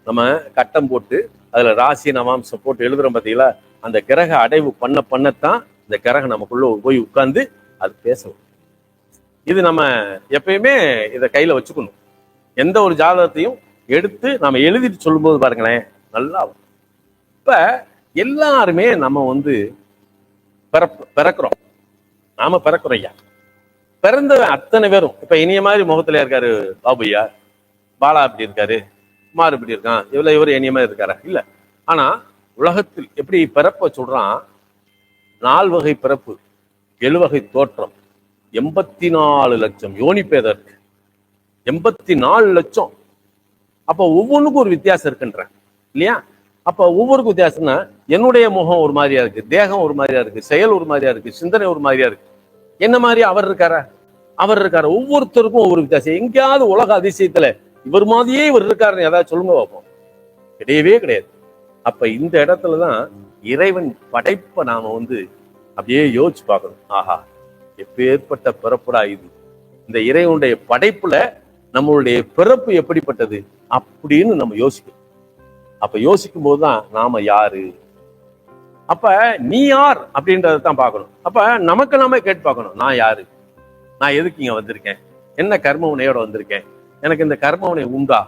நம்ம கட்டம் போட்டு அதுல ராசி நவாம்சம் போட்டு எழுதுறோம் பார்த்தீங்களா? அந்த கிரக அடைவு பண்ணத்தான் இந்த கிரகம் நமக்குள்ள போய் உட்கார்ந்து அது பேசணும். இது நம்ம எப்பயுமே இதை கையில வச்சுக்கணும். எந்த ஒரு ஜாதகத்தையும் எடுத்து நம்ம எழுதிட்டு சொல்லும்போது பாருங்களேன் நல்லா. இப்ப எல்லாருமே நம்ம பிறக்கிறோம். நாம பிறக்கிறோம் ஐயா. பிறந்தவன் அத்தனை பேரும் இப்ப இனிய மாதிரி முகத்துல இருக்காரு பாபுயா, பாலா அப்படி இருக்காரு, குமார் இப்படி இருக்கான், இவர் இனிய மாதிரி இருக்காரா? இல்ல. ஆனா உலகத்தில் எப்படி பிறப்ப சொல்றான்? 4 வகை பிறப்பு, 7 வகை தோற்றம், 84 லட்சம் யோனி பேதம் இருக்கு. 84 லட்சம். அப்ப ஒவ்வொன்றுக்கும் ஒரு வித்தியாசம் இருக்குன்றேன் இல்லையா? அப்ப ஒவ்வொருக்கும் வித்தியாசம்னா என்னுடைய முகம் ஒரு மாதிரியா இருக்கு, தேகம் ஒரு மாதிரியா இருக்கு, செயல் ஒரு மாதிரியா இருக்கு, சிந்தனை ஒரு மாதிரியா இருக்கு. என்ன மாதிரி அவர் இருக்காரா? ஒவ்வொருத்தருக்கும் ஒவ்வொரு வித்தியாசம். எங்கேயாவது உலக அதிசயத்துல இவர் மாதிரியே இவர் இருக்காருன்னு ஏதாவது சொல்லுங்க பார்ப்போம். கிடையவே கிடையாது. அப்ப இந்த இடத்துலதான் இறைவன் படைப்பை நாம அப்படியே யோசிச்சு பார்க்கணும். ஆஹா, எப்பேற்பட்ட பிறப்புடா இது! இந்த இறைவனுடைய படைப்புல நம்மளுடைய பிறப்பு எப்படிப்பட்டது அப்படின்னு நம்ம யோசிக்கணும். அப்ப யோசிக்கும் போதுதான் நாம யாரு, அப்ப நீ யார் அப்படின்றதான் பார்க்கணும். அப்ப நமக்கு நாம கேட்டு பார்க்கணும். நான் யாரு? நான் எதுக்கு இங்க வந்திருக்கேன்? என்ன கர்ம வினையோட வந்திருக்கேன்? எனக்கு இந்த கர்ம வினை உண்டா?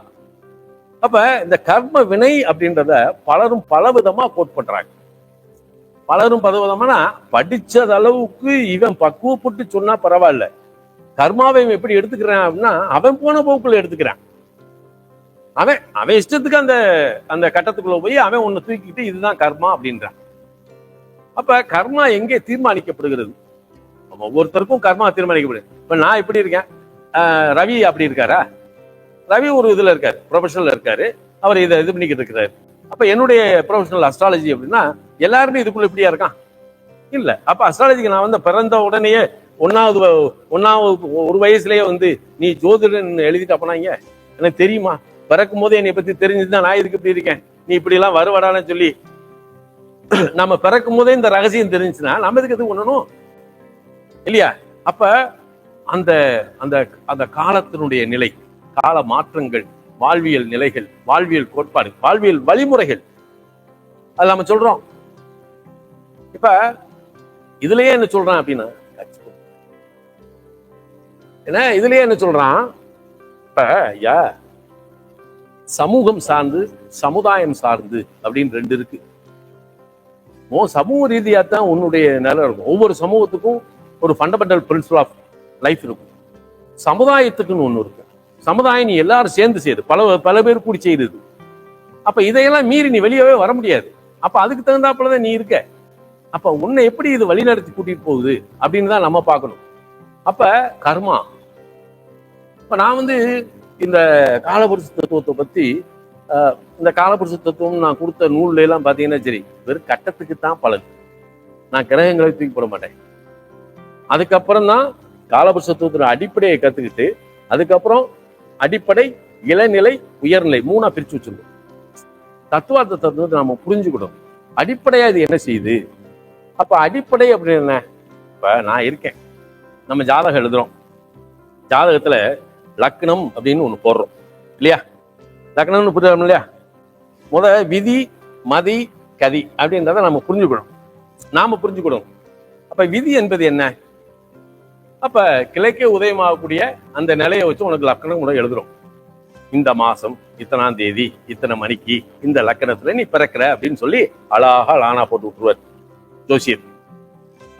அப்ப இந்த கர்ம வினை அப்படின்றத பலரும் பல விதமா கோட் பண்றாங்க. பலரும் பலவிதமானா படிச்சது அளவுக்கு இவன் பக்குவப்பட்டு சொன்னா பரவாயில்ல. கர்மாவை எப்படி எடுத்துக்கிறான் அப்படின்னா அவன் போன போக்குள்ள எடுத்துக்கிறான். அவன் இஷ்டத்துக்கு அந்த கட்டத்துக்குள்ள போய் அவன் ஒண்ணு தூக்கிட்டு இதுதான் கர்மா அப்படின்றான். அப்ப கர்மா எங்கே தீர்மானிக்கப்படுகிறது? ஒவ்வொருத்தருக்கும் கர்மா தீர்மானிக்கப்படுது. இப்ப நான் இப்படி இருக்கேன், ரவி அப்படி இருக்காரா? ரவி ஒரு இதுல இருக்காரு, ப்ரொஃபஷனல் இருக்காரு, அவர் இதை இது பண்ணிக்கிட்டு இருக்கிறாரு. அப்ப என்னுடைய ப்ரொஃபஷனல் அஸ்ட்ராலஜி அப்படின்னா எல்லாருமே இதுக்குள்ள இப்படியா இருக்கான்? இல்ல. அப்ப அஸ்ட்ராலஜிக்கு நான் பிறந்த உடனேயே ஒன்னாவது ஒரு வயசுலயே நீ ஜோதிடன் எழுதிட்டு அப்பனாங்க எனக்கு தெரியுமா? பிறக்கும் போதே என்னை பத்தி தெரிஞ்சுதான் நான் இதுக்கு இப்படி இருக்கேன், நீ இப்படி எல்லாம் வருவடான்னு சொல்லி நம்ம பிறக்கும் போதே இந்த ரகசியம் தெரிஞ்சுன்னா நம்ம இதுக்கு எது பண்ணணும் இல்லையா? அப்ப அந்த அந்த அந்த காலத்தினுடைய நிலை, கால மாற்றங்கள், வாழ்வியல் நிலைகள், வாழ்வியல் கோட்பாடு, வாழ்வியல் வழிமுறைகள் அது நம்ம சொல்றோம். இப்ப இதுலயே என்ன சொல்றான் அப்படின்னா இதுலயே என்ன சொல்றான்? இப்ப ஐயா சமூகம் சார்ந்து சமுதாயம் சார்ந்து அப்படின்னு 2 இருக்கு. சமூக ரீதியா தான் உன்னுடைய நிலை இருக்கும். ஒவ்வொரு சமூகத்துக்கும் ஒரு ஃபண்டமெண்டல் பிரின்சிபல் ஆஃப் லைஃப் இருக்கும். சமுதாயத்துக்குன்னு ஒண்ணு இருக்கு. சமுதாயம் நீ எல்லாரும் சேர்ந்து செய்யுது, பல பேர் கூடி செய்யுது. அப்ப இதையெல்லாம் மீறி நீ வெளியவே வர முடியாது. அப்ப அதுக்கு தகுந்தாப்புலதான் நீ இருக்க. அப்ப உன்னை எப்படி இது வழிநடத்தி கூட்டிட்டு போகுது அப்படின்னு தான் நம்ம பார்க்கணும். அப்ப கர்மா. இப்ப நான் இந்த காலபுருஷ தத்துவத்தை பத்தி இந்த காலபுருஷ தத்துவம் நான் கொடுத்த நூல்ல எல்லாம் பாத்தீங்கன்னா சரி வெறும் கட்டத்துக்கு தான் பலன். நான் கிரகங்களை தூக்கி போட மாட்டேன். அதுக்கப்புறம் தான் காலபுருஷ தத்துவத்தோட அடிப்படையை கத்துக்கிட்டு அதுக்கப்புறம் அடிப்படை, இளநிலை, உயர்நிலை 3ஆ பிரிச்சு வச்சிருந்தோம். தத்துவார்த்த தத்துவத்தை நம்ம புரிஞ்சுக்கிட்டோம். அடிப்படையா இது என்ன செய்யுது, அப்ப அடிப்படை அப்படின்னு என்ன? இப்ப நான் இருக்கேன், நம்ம ஜாதகம் எழுதுறோம், ஜாதகத்துல லக்னம் அப்படின்னு ஒண்ணு போடுறோம் இல்லையா? லக்னம்னு புரியும் இல்லையா? விதி மதி கதி அப்படின்றத நம்ம புரிஞ்சுக்கணும். அப்ப விதி என்பது என்ன? அப்ப கிழக்கே உதயமாகக்கூடிய அந்த நிலையை வச்சு உனக்கு லக்கணம் கூட எழுதுறோம். இந்த மாசம் இத்தனாம் தேதி இத்தனை மணிக்கு இந்த லக்கணத்துல நீ பிறக்கிற அப்படின்னு சொல்லி அழகா லானா போட்டு விட்டுருவார் ஜோசியர்.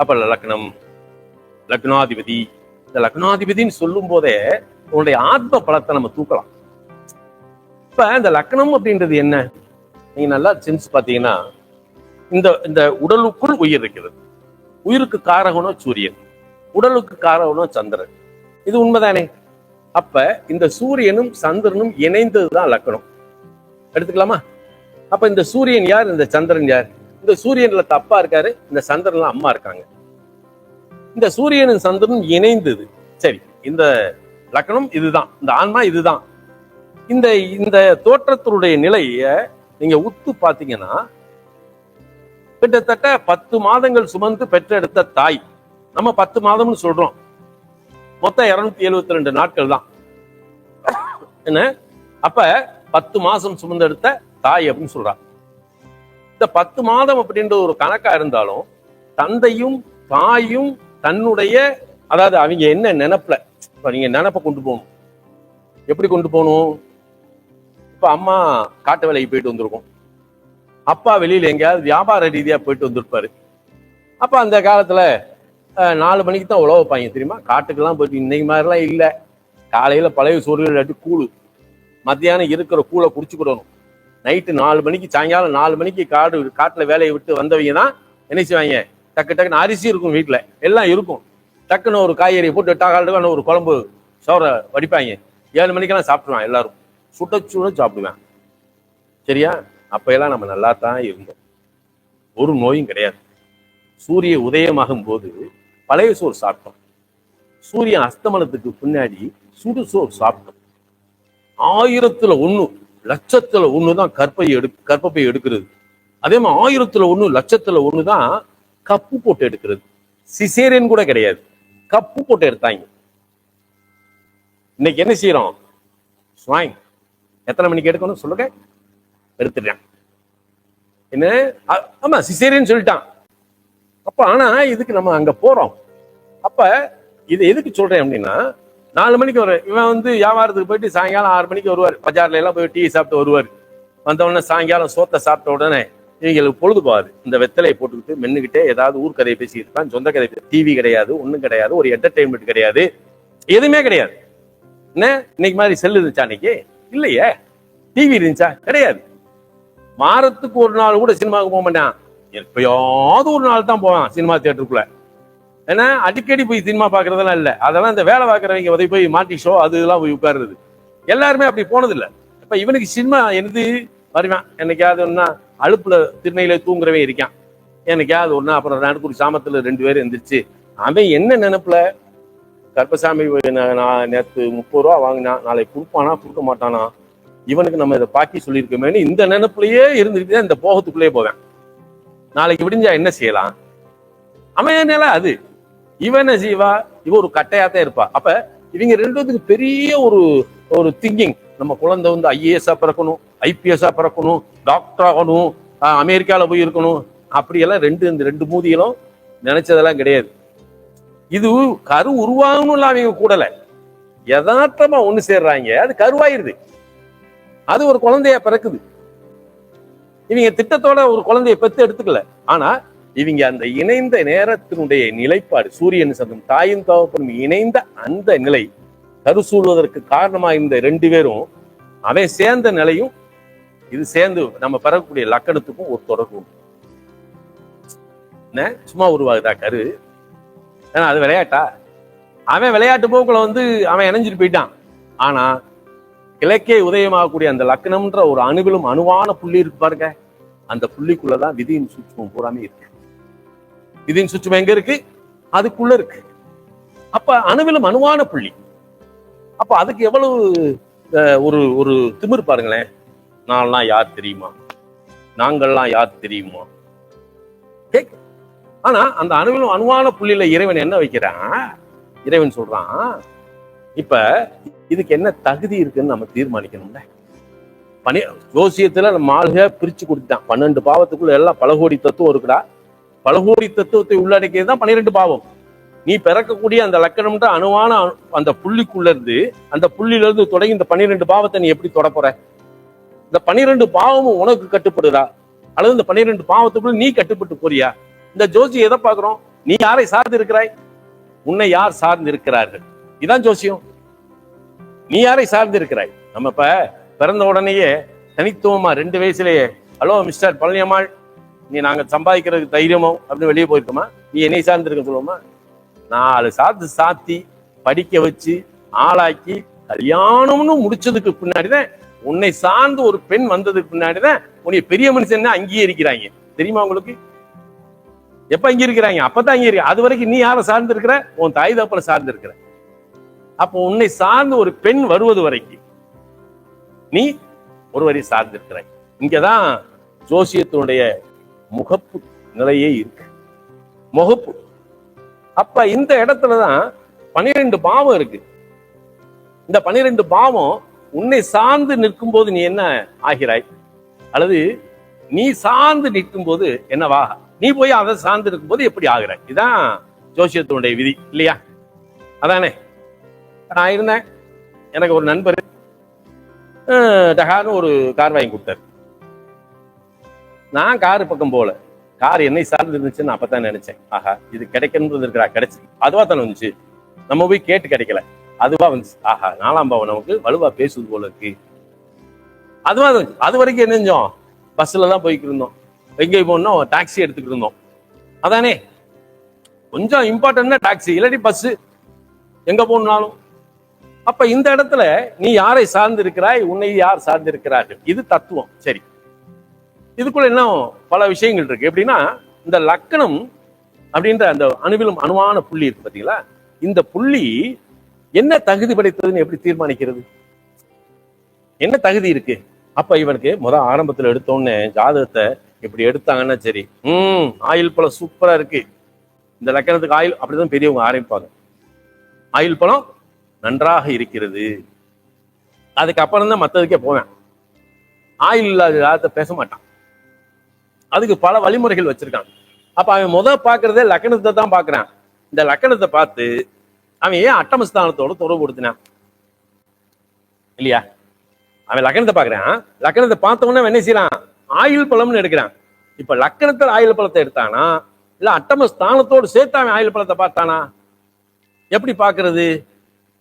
அப்ப லக்னம், லக்னாதிபதி, இந்த லக்னாதிபதினு சொல்லும் போதே உன்னுடைய ஆத்ம பலத்தை நம்ம தூக்கலாம். இப்ப இந்த லக்னம் அப்படின்றது என்ன? நீங்க நல்லா சென்ஸ் பாத்தீங்கன்னா, இந்த உடலுக்குள் உயிர் இருக்கிறது. உயிருக்கு காரகனோ சூரியன், உடலுக்கு காரகனோ சந்திரன். இது உண்மைதானே? அப்ப இந்த சூரியனும் சந்திரனும் இணைந்ததுதான் லக்னம். எடுத்துக்கலாமா? அப்ப இந்த சூரியன் யார், இந்த சந்திரன் யார்? இந்த சூரியன்ல அப்பா இருக்காரு, இந்த சந்திரன்ல அம்மா இருக்காங்க. இந்த சூரியனும் சந்திரனும் இணைந்தது. சரி, இந்த லக்னம் இதுதான், இந்த ஆன்மா இதுதான். இந்த தோற்றத்தினுடைய நிலைய நீங்க உத்து பாத்தீங்கன்னா, கிட்டத்தட்ட 10 மாதங்கள் சுமந்து பெற்றெடுத்த தாய், நம்ம 10 மாதம்னு சொல்றோம், மொத்தம் 272 நாட்கள் தான் என்ன. அப்ப 10 மாசம் சுமந்தெடுத்த தாய் அப்படின்னு சொல்றாங்க. இந்த 10 மாதம் அப்படின்ற ஒரு கணக்கா இருந்தாலும், தந்தையும் தாயும் தன்னுடைய, அதாவது அவங்க என்ன நினைப்புல, நீங்க நினைப்ப கொண்டு போகணும். எப்படி கொண்டு போகணும்? இப்ப அம்மா காட்டு வேலைக்கு போயிட்டு வந்திருக்கும், அப்பா வெளியில எங்கேயாவது வியாபார ரீதியா போயிட்டு வந்திருப்பாரு. அப்ப அந்த காலத்துல 4 மணிக்கு தான் உழவு வைப்பாங்க தெரியுமா? காட்டுக்கெல்லாம் போயிட்டு இன்னைக்கு மாதிரிலாம் இல்லை. காலையில பழைய சோறு இல்லாட்டி கூழு, மத்தியானம் இருக்கிற கூழை குடிச்சுக்கிடணும். நைட்டு 4 மணிக்கு, சாயங்காலம் 4 மணிக்கு காட்டுல வேலையை விட்டு வந்தவங்க தான் என்ன செய்வாங்க, டக்குன்னு அரிசி இருக்கும் வீட்டுல, எல்லாம் இருக்கும், டக்குன்னு ஒரு காய்கறி போட்டு டக்கால்ட்டு ஒரு குழம்பு சோறை வடிப்பாங்க. 7 மணிக்கெல்லாம் சாப்பிடுவான், எல்லாரும் சுட சாப்பிடுவேன். சரியா? அப்ப எல்லாம் நம்ம நல்லா தான் இருந்தோம், ஒரு நோயும் கிடையாது. சூரிய உதயமாகும் போது பழைய சோறு சாப்பிட்டோம், சூரியன் அஸ்தமனத்துக்கு பின்னாடி சுடு சோறு சாப்பிட்டோம். 1000ல் 1, 1,00,000ல் 1 தான் கற்பப்பை எடுக்கிறது. அதே மாதிரி 1000ல் 1, 1,00,000ல் 1 தான் கப்பு போட்டு எடுக்கிறது. சிசேரியன் கூட கிடையாது, கப்பு போட்டு எடுத்தாங்க. இன்னைக்கு என்ன செய்யறோம்? ஸ்வாங், எத்தனை மணிக்கு எடுக்கணும் சொல்லுங்க, எடுத்துட்டேன். என்ன? ஆமா, சிசேரியன் சொல்லிட்டான். அப்ப ஆனா இதுக்கு நம்ம அங்க போறோம். அப்ப இது எதுக்கு சொல்றேன் அப்படின்னா, 4 மணிக்கு இவன் வியாபாரத்துக்கு போயிட்டு சாயங்காலம் 6 மணிக்கு வருவார், பஜார்ல எல்லாம் போய் டீ சாப்பிட்டு வருவார். வந்தவொடனே சாயங்காலம் சோத்தை சாப்பிட்ட உடனே இவங்களுக்கு பொழுது போகாது, இந்த வெத்தலையை போட்டுக்கிட்டு மென்னுக்கிட்டே ஏதாவது ஊர் கதையை பேசிட்டு இருப்பான், சொந்த கதை. டிவி கிடையாது, ஒண்ணும் கிடையாது, ஒரு என்டர்டைன்மெண்ட் கிடையாது, எதுவுமே கிடையாது. என்ன இன்னைக்கு மாதிரி செல்லு இருந்துச்சா? அன்னைக்கு இல்லையே. டிவி இருந்துச்சா? கிடையாது. வாரத்துக்கு ஒரு நாள் கூட சினிமாவுக்கு போக மாட்டான், எப்பயாவது ஒரு நாள் தான் போவான் சினிமா தியேட்டருக்குள்ள. ஏன்னா அடிக்கடி போய் சினிமா பாக்குறதெல்லாம் இல்லை. அதெல்லாம் இந்த வேலை பார்க்குறவங்க உதவி போய் மாட்டி ஷோ அது இதெல்லாம் போய் உட்காருறது, எல்லாருமே அப்படி போனதில்லை. இப்ப இவனுக்கு சினிமா எது வருவான், என்னைக்காவது ஒன்னா அழுப்புல திருநெயில தூங்குறவன் இருக்கான், என்னைக்காவது ஒன்னா. அப்புறம் நடுக்குடி சாமத்துல 2 பேர் எந்திரிச்சு, அவன் என்ன நினைப்புல, கருப்பசாமி நான் நேற்று 30 ரூபா வாங்கினா, நாளைக்கு கொடுப்பானா கொடுக்க மாட்டானா, இவனுக்கு நம்ம இதை பாக்கி சொல்லியிருக்கோமேனு இந்த நினைப்புலயே இருந்துட்டு இந்த போகத்துக்குள்ளேயே போவேன். நாளைக்கு விடிஞ்சா என்ன செய்யலாம், அவன் நிலை அது. இவன் என்ன செய்வா, இவ ஒரு கட்டையாத்தான் இருப்பா. அப்ப இவங்க 2 பேத்துக்கு பெரிய ஒரு திங்கிங், நம்ம குழந்தை ஐஏஎஸ்ஆ பிறக்கணும், ஐபிஎஸ்ஆ பிறக்கணும், டாக்டர் ஆகணும், அமெரிக்கால போய் இருக்கணும், அப்படியெல்லாம் இந்த 2 மூதிகளும் நினைச்சதெல்லாம் கிடையாது. இது கரு உருவாகணும்ல அவங்க கூடல, யதார்த்தமா ஒண்ணு சேர்றாங்க, அது கருவாயிருது, அது ஒரு குழந்தைய பிறக்குது. இவங்க திட்டத்தோட ஒரு குழந்தைய பெத்து எடுத்துக்கல. ஆனா இவங்க அந்த இணைந்த நேரத்தினுடைய நிலைப்பாடு, சூரியன் சந்தம் தாயும் தகப்பனும் இணைந்த அந்த நிலை கருசூழ்வதற்கு காரணமா இந்த 2 பேரும் அவன் சேர்ந்த நிலையும் இது சேர்ந்து நம்ம பெறக்கூடிய லக்கணத்துக்கும் ஒரு தொடர்பு. என்ன சும்மா உருவாகுதா கரு? ஏன்னா அது விளையாட்டா? அவன் விளையாட்டு போக்குல அவன் இணைஞ்சிட்டு போயிட்டான். ஆனா கிழக்கே உதயமாகக்கூடிய அந்த லக்னம்ன்ற ஒரு அணுவிலும் அணுவான புள்ளி இருக்கு பாருங்க, அந்த புள்ளிக்குள்ளதான் விதியின் சூட்சுமம் பூராமே இருக்கு. விதியின் சூட்சுமம் எங்க இருக்கு? அதுக்குள்ள இருக்கு. அப்ப அணுவிலும் அணுவான புள்ளி. அப்ப அதுக்கு எவ்வளவு ஒரு திமிர் பாருங்களேன். நான்லாம் யார் தெரியுமா, நாங்கள்லாம் யார் தெரியுமா, ஆனா அந்த அணுவிலும் அணுவான புள்ளியில இறைவன் என்ன வைக்கிறான்? இறைவன் சொல்றான், இப்ப இதுக்கு என்ன தகுதி இருக்குன்னு நம்ம தீர்மானிக்கணும்ல. ஜோசியத்துல நம்ம ஆளுக பிரிச்சு கொடுத்தான். 12 பாவத்துக்குள்ள எல்லாம் பல கோடி தத்துவம் இருக்குடா. பல கோடி தத்துவத்தை உள்ளடக்கியது தான் 12 பாவம். நீ பிறக்கக்கூடிய அந்த லக்கணம்ன்ற அணுவான அந்த புள்ளிக்குள்ள இருந்து, அந்த புள்ளியில இருந்து தொடங்கி இந்த 12 பாவத்தை நீ எப்படி தொட போற? இந்த 12 பாவமும் உனக்கு கட்டுப்படுதா, அல்லது இந்த 12 பாவத்துக்குள்ள நீ கட்டுப்பட்டு போறியா? இந்த ஜோசியம் எதை பாக்குறோம்? நீ யாரை சார்ந்து இருக்கிறாய்? உன்னை யார் சார்ந்து இருக்கிறார்கள்? இதான் ஜோசியம். நீ யாரை சார்ந்து இருக்கிறாய்? நம்ம இப்ப பிறந்த உடனேயே தனித்துவமா 2 வயசுலயே, ஹலோ மிஸ்டர் பழனியம்மாள், நீ நாங்க சம்பாதிக்கிறதுக்கு தைரியமோ அப்படின்னு வெளியே போயிருக்கோமா? நீ என்னை சார்ந்து இருக்க சொல்லுவோமா? 4 சாத்து சாத்தி படிக்க வச்சு ஆளாக்கி கல்யாணம்னு முடிச்சதுக்கு பின்னாடிதான், உன்னை சார்ந்து ஒரு பெண் வந்ததுக்கு பின்னாடிதான் உன்னை பெரிய மனுஷன் அங்கீகரிக்கிறாங்க. தெரியுமா உங்களுக்கு? எப்ப அங்கீகரிக்கிறாங்க? அப்பதான் அங்கீகரிக்க. அது வரைக்கும் நீ யாரை சார்ந்து இருக்கிற? உன் தாய் தப்பனை சார்ந்து இருக்கிற. அப்போ உன்னை சார்ந்து ஒரு பெண் வருவது வரைக்கும் நீ ஒருவரை சார்ந்திருக்கிறாய். இங்கதான் ஜோசியத்தினுடைய முகப்பு நிலையே இருக்கு. முகப்பு. அப்ப இந்த இடத்துலதான் 12 பாவம் இருக்கு. இந்த 12 பாவம் உன்னை சார்ந்து நிற்கும் போது நீ என்ன ஆகிறாய், அல்லது நீ சார்ந்து நிற்கும் போது என்னவா, நீ போய் அதை சார்ந்து இருக்கும் போது எப்படி ஆகிறாய்? இதுதான் ஜோசியத்தினுடைய விதி இல்லையா? அதானே. நான் இருந்தேன், எனக்கு ஒரு நண்பர் டகார்னு ஒரு கார் வாங்கி கொடுத்தாரு. நான் காரு பக்கம் போல, கார் என்னை சார்ந்து இருந்துச்சுன்னு அப்பதான் நினைச்சேன். ஆஹா, இது கிடைக்கணும்ன்றது இருக்கிறா, கிடைச்சு அதுவா தானே வந்துச்சு. நம்ம போய் கேட்டு கிடைக்கல, அதுவா வந்துச்சு. ஆஹா, 4ஆம் பாவம் நமக்கு வலுவா பேசுவது போல இருக்கு. அதுவா இருந்துச்சு. அது வரைக்கும் என்ன செஞ்சோம்? பஸ்ல தான் போய்க்கு இருந்தோம். எங்கே போனோம்? டாக்ஸி எடுத்துக்கிட்டு இருந்தோம். அதானே கொஞ்சம் இம்பார்ட்டன்ட்னா டாக்ஸி, இல்லாட்டி பஸ், எங்க போனாலும். அப்ப இந்த இடத்துல நீ யாரை சார்ந்து இருக்கிறாய், உன்னை யார் சார்ந்து இருக்கிறார்கள், இது தத்துவம். சரி, இதுக்குள்ள இன்னும் பல விஷயங்கள் இருக்கு. எப்படின்னா, இந்த லக்கணம் அப்படின்ற அந்த அணுவிலும் அணுவான புள்ளி இருக்கு பாத்தீங்களா, இந்த புள்ளி என்ன தகுதி படைத்ததுன்னு எப்படி தீர்மானிக்கிறது? என்ன தகுதி இருக்கு? அப்ப இவனுக்கு ஆரம்பத்துல எடுத்தோன்னு ஜாதகத்தை இப்படி எடுத்தாங்கன்னா, சரி, ஆயில் பழம் சூப்பரா இருக்கு, இந்த லக்கணத்துக்கு ஆயில், அப்படிதான் பெரியவங்க ஆரம்பிப்பாங்க. ஆயில் பழம் நன்றாக இருக்கிறது. அதுக்கப்புறம் தான் மற்றதுக்கே போவேன். ஆயில் இல்லாத ஜாதகத்தை பேச மாட்டான். அதுக்கு பல வழிமுறைகள் வச்சிருக்கான். அப்ப அவன் பாக்குறதே லக்கணத்தை தான் பாக்குறான். இந்த லக்கணத்தை பார்த்து அவன் ஏன் அட்டமஸ்தானத்தோட தொடர்பு கொடுத்தினான் இல்லையா? அவன் லக்கணத்தை பாக்குறான். லக்கணத்தை பார்த்தவொன்னே என்ன செய்யறான்? ஆயுள் பழம்னு எடுக்கிறான். இப்ப லக்கணத்தில் ஆயுள் பழத்தை எடுத்தானா, இல்ல அட்டமஸ்தானத்தோடு சேர்த்து அவன் ஆயுள் பழத்தை பார்த்தானா? எப்படி பாக்குறது?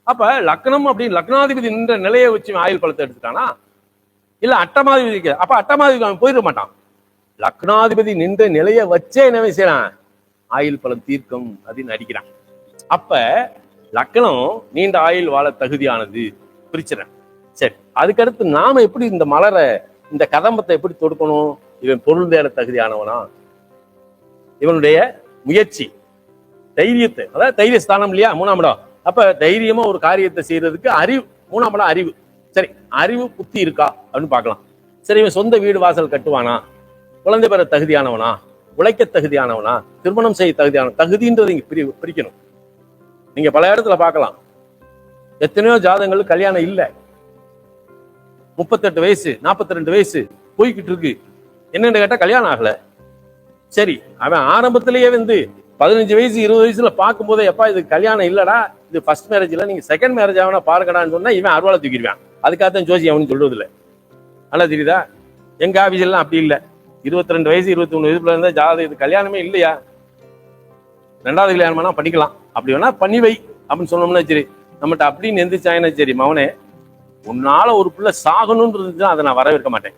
அப்ப லக்னம் அப்படின்னு லக்னாதிபதி நின்ற நிலையை வச்சு ஆயுள் பழத்தை எடுத்துட்டானா, இல்ல அட்டமாதிபதிக்கு? அப்ப அட்டமாதிபதி அவன் போயிட மாட்டான். லக்னாதிபதி நின்ற நிலையை வச்சே என்ன செய்யறான்? ஆயுள் பழம் தீர்க்கம் அப்படின்னு அடிக்கிறான். அப்ப லக்னம் நீண்ட ஆயுள் வாழ தகுதியானது பிரிச்சுறேன். சரி, அதுக்கடுத்து நாம எப்படி இந்த மலரை, இந்த கதம்பத்தை எப்படி தொடுக்கணும்? இவன் பொருள் தேட தகுதியானவனா, இவனுடைய முயற்சி, தைரியத்தை, அதாவது தைரிய ஸ்தானம் இல்லையா 3ஆம் இடம். அப்ப தைரியமா ஒரு காரியத்தை செய்யறதுக்கு அறிவு, 3ஆம் இடம் அறிவு. சரி, அறிவு புத்தி இருக்கா அப்படின்னு பார்க்கலாம். சரி, இவன் சொந்த வீடு வாசல் கட்டுவானா, குழந்தை பெற தகுதியானவனா, உழைக்க தகுதியானவனா, திருமணம் செய்ய தகுதியான, தகுதின்றது இங்க பிரிக்கணும். நீங்க பல இடத்துல பார்க்கலாம், எத்தனையோ ஜாதகங்கள் கல்யாணம் இல்லை, 38 வயசு 42 வயசு போய்கிட்டு இருக்கு. என்னன்னு கேட்டா கல்யாணம் ஆகல. சரி, அவன் ஆரம்பத்திலேயே 15 வயசு 20 வயசுல பார்க்கும் போதே, எப்பா இது கல்யாணம் இல்லடா, இது ஃபர்ஸ்ட் மேரேஜ் இல்ல, நீங்க செகண்ட் மேரேஜ் ஆகணும் பாருங்கடான்னு சொன்னா இவன் அருவாளை தூக்கிடுவான். அதுக்காகத்தான் ஜோசி அவனு சொல்றது இல்லை. நல்லா தெரியுதா? எங்க ஆபீஸ் எல்லாம் அப்படி இல்லை. 22 வயசு 23 வயசுல இருந்தா ஜாதகம், இது கல்யாணமே இல்லையா, 2வது கல்யாணம் வேணா பண்ணிக்கலாம், அப்படி வேணா பண்ணி வை அப்படின்னு சொன்னோம்னா சரி, நம்மகிட்ட அப்படின்னு எந்திரிச்சாங்கன்னா, சரி மவனே, உன்னால ஒரு பிள்ளை சாகணும்ன்றது அதை நான் வரவேற்க மாட்டேன்.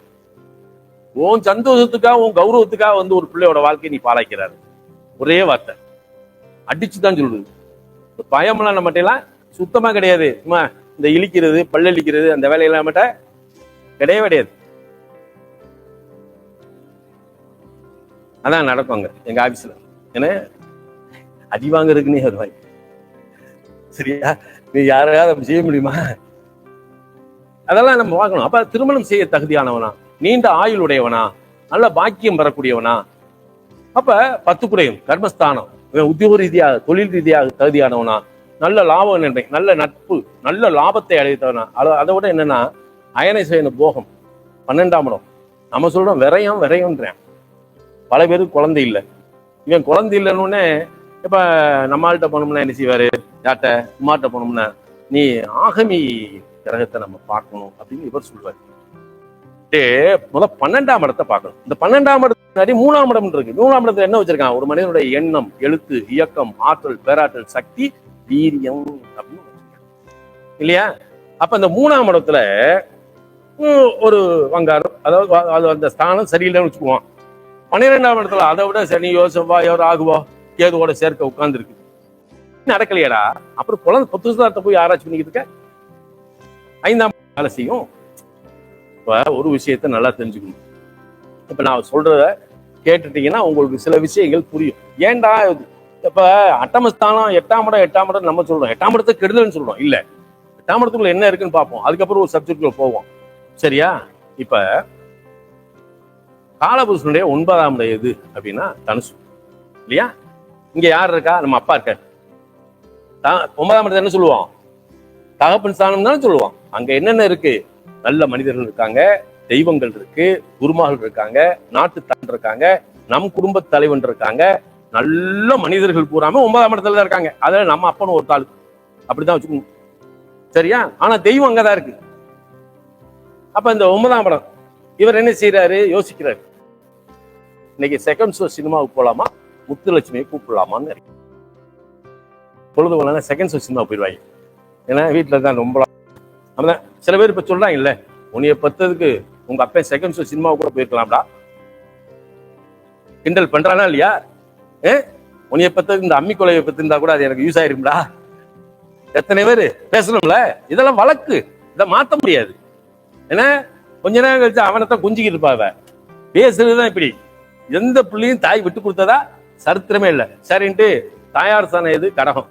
உன் சந்தோஷத்துக்காக, உன் கௌரவத்துக்காக ஒரு பிள்ளையோட வாழ்க்கையை நீ பாழாக்கிறாரு. ஒரே வார்த்தை அடிச்சுதான் சொல்றது. பயமெல்லாம் நம்மகிட்ட எல்லாம் சுத்தமா கிடையாது. இந்த இழிக்கிறது, பல்லளிக்கிறது, அந்த வேலையெல்லாம் நம்மகிட்ட கிடையவே கிடையாது. அதான் நடப்பாங்க எங்க ஆபீஸ்ல. ஏன்னா அடி வாங்குறதுக்குன்னே வருவாங்க. சரியா? நீ யாரையாவது செய்ய முடியுமா? அதெல்லாம் நம்ம பார்க்கணும். அப்ப திருமணம் செய்ய தகுதியானவனா, நீண்ட ஆயுள் உடையவனா, நல்ல பாக்கியம் பெறக்கூடியவனா, அப்ப 10 குறையும் கர்மஸ்தானம், உத்தியோக ரீதியாக தொழில் ரீதியாக தகுதியானவனா, நல்ல லாப நிர்ணயம், நல்ல நட்பு, நல்ல லாபத்தை அடைத்தவனா. அதை விட என்னன்னா அயனசயன போகம் 12ஆம் இடம். நம்ம சொல்றோம் விரயம் விரயம்ன்றேன். பல பேருக்கு குழந்தை இல்லை. இவன் குழந்தை இல்லைன்னு இப்ப நம்மள்கிட்ட போனோம்னா என்ன செய்வாரு, யார்கிட்ட உமாட்ட போனோம்னா நீ ஆகமி கிரகத்தை நம்ம பார்க்கணும் அப்படின்னு இவர் சொல்லுவார். முதல் 12ஆம் இடத்தை பார்க்கணும். இந்த 12ஆம் இடத்துக்கு முன்னாடி 3ஆம் இடம் இருக்கு. 3ஆம் இடத்துல என்ன வச்சிருக்கான், ஒரு மனிதனுடைய எண்ணம், எழுத்து, இயக்கம், ஆற்றல், பேராற்றல், சக்தி, வீரியம் அப்படின்னு இல்லையா. அப்ப இந்த 3ஆம் இடத்துல ஒரு வங்காரம், அதாவது அந்த ஸ்தானம் சரியில்லைன்னு வச்சுக்குவான். 12ஆம் இடத்துல அதை விட சனியோ செவ்வாயோ ராகுவோ கேதுவோட சேர்க்க உட்கார்ந்து இருக்கு. நடக்கலையடா. அப்புறம் குழந்தை புத்துசாரத்தை போய் ஆராய்ச்சி பண்ணிக்கிட்டு இருக்க. 5ஆம் வேலை செய்யும். இப்ப ஒரு விஷயத்த நல்லா தெரிஞ்சுக்கணும். இப்ப நான் சொல்றத கேட்டுட்டீங்கன்னா உங்களுக்கு சில விஷயங்கள் புரியும். ஏன்டா இப்ப அட்டமஸ்தானம் 8ஆம் இடம் நம்ம சொல்றோம். 8ஆம் இடத்தை கெடுதல்னு சொல்றோம். இல்ல, 8ஆம் இடத்துக்குள்ள என்ன இருக்குன்னு பார்ப்போம். அதுக்கப்புறம் ஒரு சப்ஜெக்ட்ல போவோம். சரியா? இப்ப காலபுருஷனுடைய 9ஆம் இடம் எது அப்படின்னா தனுசு இல்லையா. இங்க யார் இருக்கா, நம்ம அப்பா இருக்காரு. 9ஆம் இடத்தை என்ன சொல்லுவோம், தகப்பன் ஸ்தானம் தானே சொல்லுவோம். அங்க என்னென்ன இருக்கு, நல்ல மனிதர்கள் இருக்காங்க, தெய்வங்கள் இருக்கு, குருமார்கள் இருக்காங்க, நாட்டுத்தான் இருக்காங்க, நம் குடும்ப தலைவன் இருக்காங்க, நல்ல மனிதர்கள் பூராம 9ஆம் இடத்துல தான் இருக்காங்க. அதுல நம்ம அப்பனும் ஒரு தாள் அப்படிதான் வச்சுக்கணும். சரியா? ஆனா தெய்வம் அங்கதான் இருக்கு. அப்ப இந்த 9ஆம் இடம் இவர் என்ன செய்யறாரு, யோசிக்கிறாரு. இன்னைக்கு செகண்ட் ஷோ சினிமாவுக்கு போலாமா, முத்துலட்சுமியை கூப்பிடலாமான்னு பொழுது போல செகண்ட் ஷோ சினிமா போயிடுவாங்க. ஏன்னா வீட்டுல தான் ரொம்ப அப்படிதான் சில பேர் இப்ப சொல்றாங்க, இல்ல உன்னைய பத்ததுக்கு உங்க அப்பா செகண்ட் ஷோ சினிமா கூட போயிருக்கலாம்டா. கிண்டல் பண்றானா இல்லையா? உன்னைய பத்ததுக்கு இந்த அம்மி கொலையை பத்திருந்தா கூட அது எனக்கு யூஸ் ஆயிருக்கும்டா. எத்தனை பேரு பேசணும்ல. இதெல்லாம் வழக்கு, இதை மாத்த முடியாது. ஏன்னா கொஞ்ச நேரம் கழிச்சு அவனைத்தான் குஞ்சிக்கிட்டு இருப்பாவ. பேசுறதுதான் இப்படி. எந்த பிள்ளையும் தாய் விட்டு கொடுத்ததா சரித்திரமே இல்லை. சரின்ட்டு தாயார் ஸ்தானம் எது, கடகம்.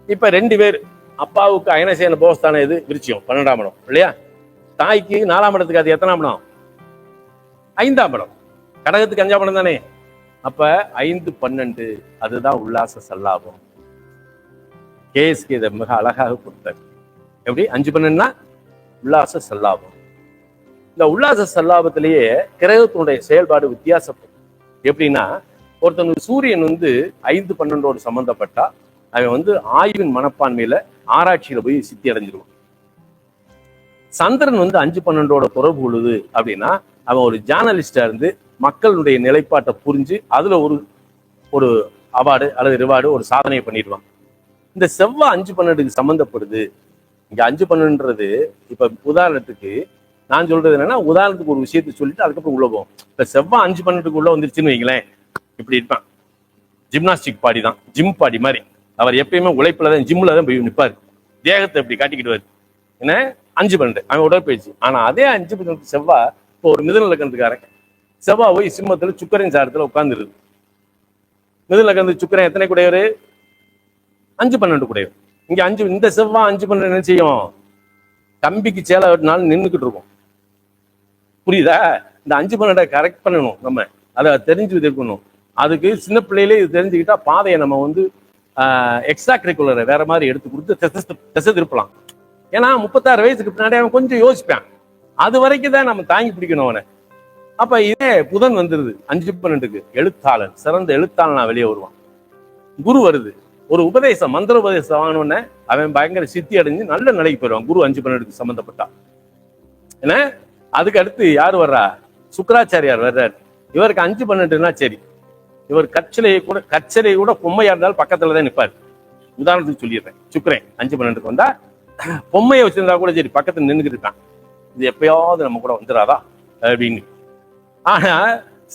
இப்ப 2 பேர், அப்பாவுக்கு அயனசேன போகஸ்தானம் எது, விருச்சியம் 12ஆம் இடம் இல்லையா. தாய்க்கு 4ஆம் இடத்துக்கு அது எத்தனாம் இடம், 5ஆம் இடம். கடகத்துக்கு 5ஆம் இடம் தானே. அப்ப 5, 12 அதுதான் உல்லாச சல்லாபம். கேஎஸ்கே இதை மிக அழகாக கொடுத்தார். எப்படி 5, 12னா உல்லாச சல்லாபம். இந்த உல்லாச சல்லாபத்திலேயே கிரகத்தினுடைய செயல்பாடு வித்தியாசப்படும். எப்படின்னா ஒருத்தனுக்கு சூரியன் 5, 12ஓடு சம்பந்தப்பட்டா அவன் ஆய்வின் மனப்பான்மையில ஆராய்ச்சியில போய் சித்தி அடைஞ்சிருவான். சந்திரன் 5, 12ஓட தொடர்பு கொள்ளுது அப்படின்னா அவன் ஒரு ஜேர்னலிஸ்டா இருந்து மக்களுடைய நிலைப்பாட்டை புரிஞ்சு அதுல ஒரு அவார்டு அல்லது ரிவார்டு ஒரு சாதனையை பண்ணிடுவான். இந்த செவ்வாய் 5, 12க்கு சம்பந்தப்படுது. இங்க 5, 12ன்றது இப்ப உதாரணத்துக்கு நான் சொல்றது என்னன்னா, உதாரணத்துக்கு ஒரு விஷயத்தை சொல்லிட்டு அதுக்கப்புறம் உள்ள போவோம். இப்ப செவ்வாய் 5, 12க்கு உள்ள வந்துருச்சுன்னு வைங்களேன், இப்படி இருப்பான். ஜிம்னாஸ்டிக் பாடி தான், ஜிம் பாடி மாதிரி. அவர் எப்பயுமே உழைப்புல தான், ஜிம்ல தான் போய் நிற்பாரு. தேகத்தை இப்படி காட்டிக்கிடுவாரு. என்ன 5, 12 அவன் உடற்பயிற்சி. ஆனா அதே 5, 12 செவ்வாய் இப்போ ஒரு மிதுன லக்னத்துக்காரன் செவ்வாய் போய் சிம்மத்துல சுக்கரன் சாரத்துல உட்கார்ந்துருது. மிதுன லக்னத்துக்கு சுக்கரன் எத்தனை கூடையவர், 5, 12 கூடையவர். இங்க இந்த செவ்வாய் 5, 12 என்ன செய்யும், கம்பிக்கு சேலை வெட்டினாலும் நின்றுக்கிட்டு இருக்கும். புரியுதா? இந்த 5, 12 கரெக்ட் பண்ணணும். நம்ம அதை தெரிஞ்சு இருக்கணும். அதுக்கு சின்ன பிள்ளையிலே இது தெரிஞ்சுக்கிட்டா பாதையை நம்ம எக்ஸ்ட்ரா கரிக்குலரை வேற மாதிரி எடுத்து கொடுத்து திசை திருப்பலாம். ஏன்னா 36 வயசுக்கு பின்னாடி அவன் கொஞ்சம் யோசிப்பான். அது வரைக்கும் தான் நம்ம தாங்கி பிடிக்கணும் அவனை. அப்ப இதே புதன் வந்துருது 5, 12க்கு, எழுத்தாளன், சிறந்த எழுத்தாளனா வெளியே வருவான். குரு வருது, ஒரு உபதேசம், மந்திர உபதேசம் வாங்கினோடனே அவன் பயங்கர சித்தி அடைஞ்சு நல்ல நிலைக்கு போயிடுவான். குரு 5, 12க்கு சம்பந்தப்பட்டா. ஏன்னா அதுக்கு அடுத்து யார் வர்றா, சுக்கராச்சாரியார் வர்றாரு. இவருக்கு 5, 12னா சரி, இவர் கச்சலையை கூட பொம்மையா இருந்தாலும் பக்கத்துலதான் நிற்பாரு. உதாரணத்துக்கு சொல்லிடுறேன், சுக்கரன் 5, 12க்கு வந்தா பொம்மையை வச்சிருந்தா கூட சரி பக்கத்துல நின்றுக்கிட்டு இருக்கான். இது எப்பயாவது நம்ம கூட வந்துடாதா அப்படின்னு. ஆனா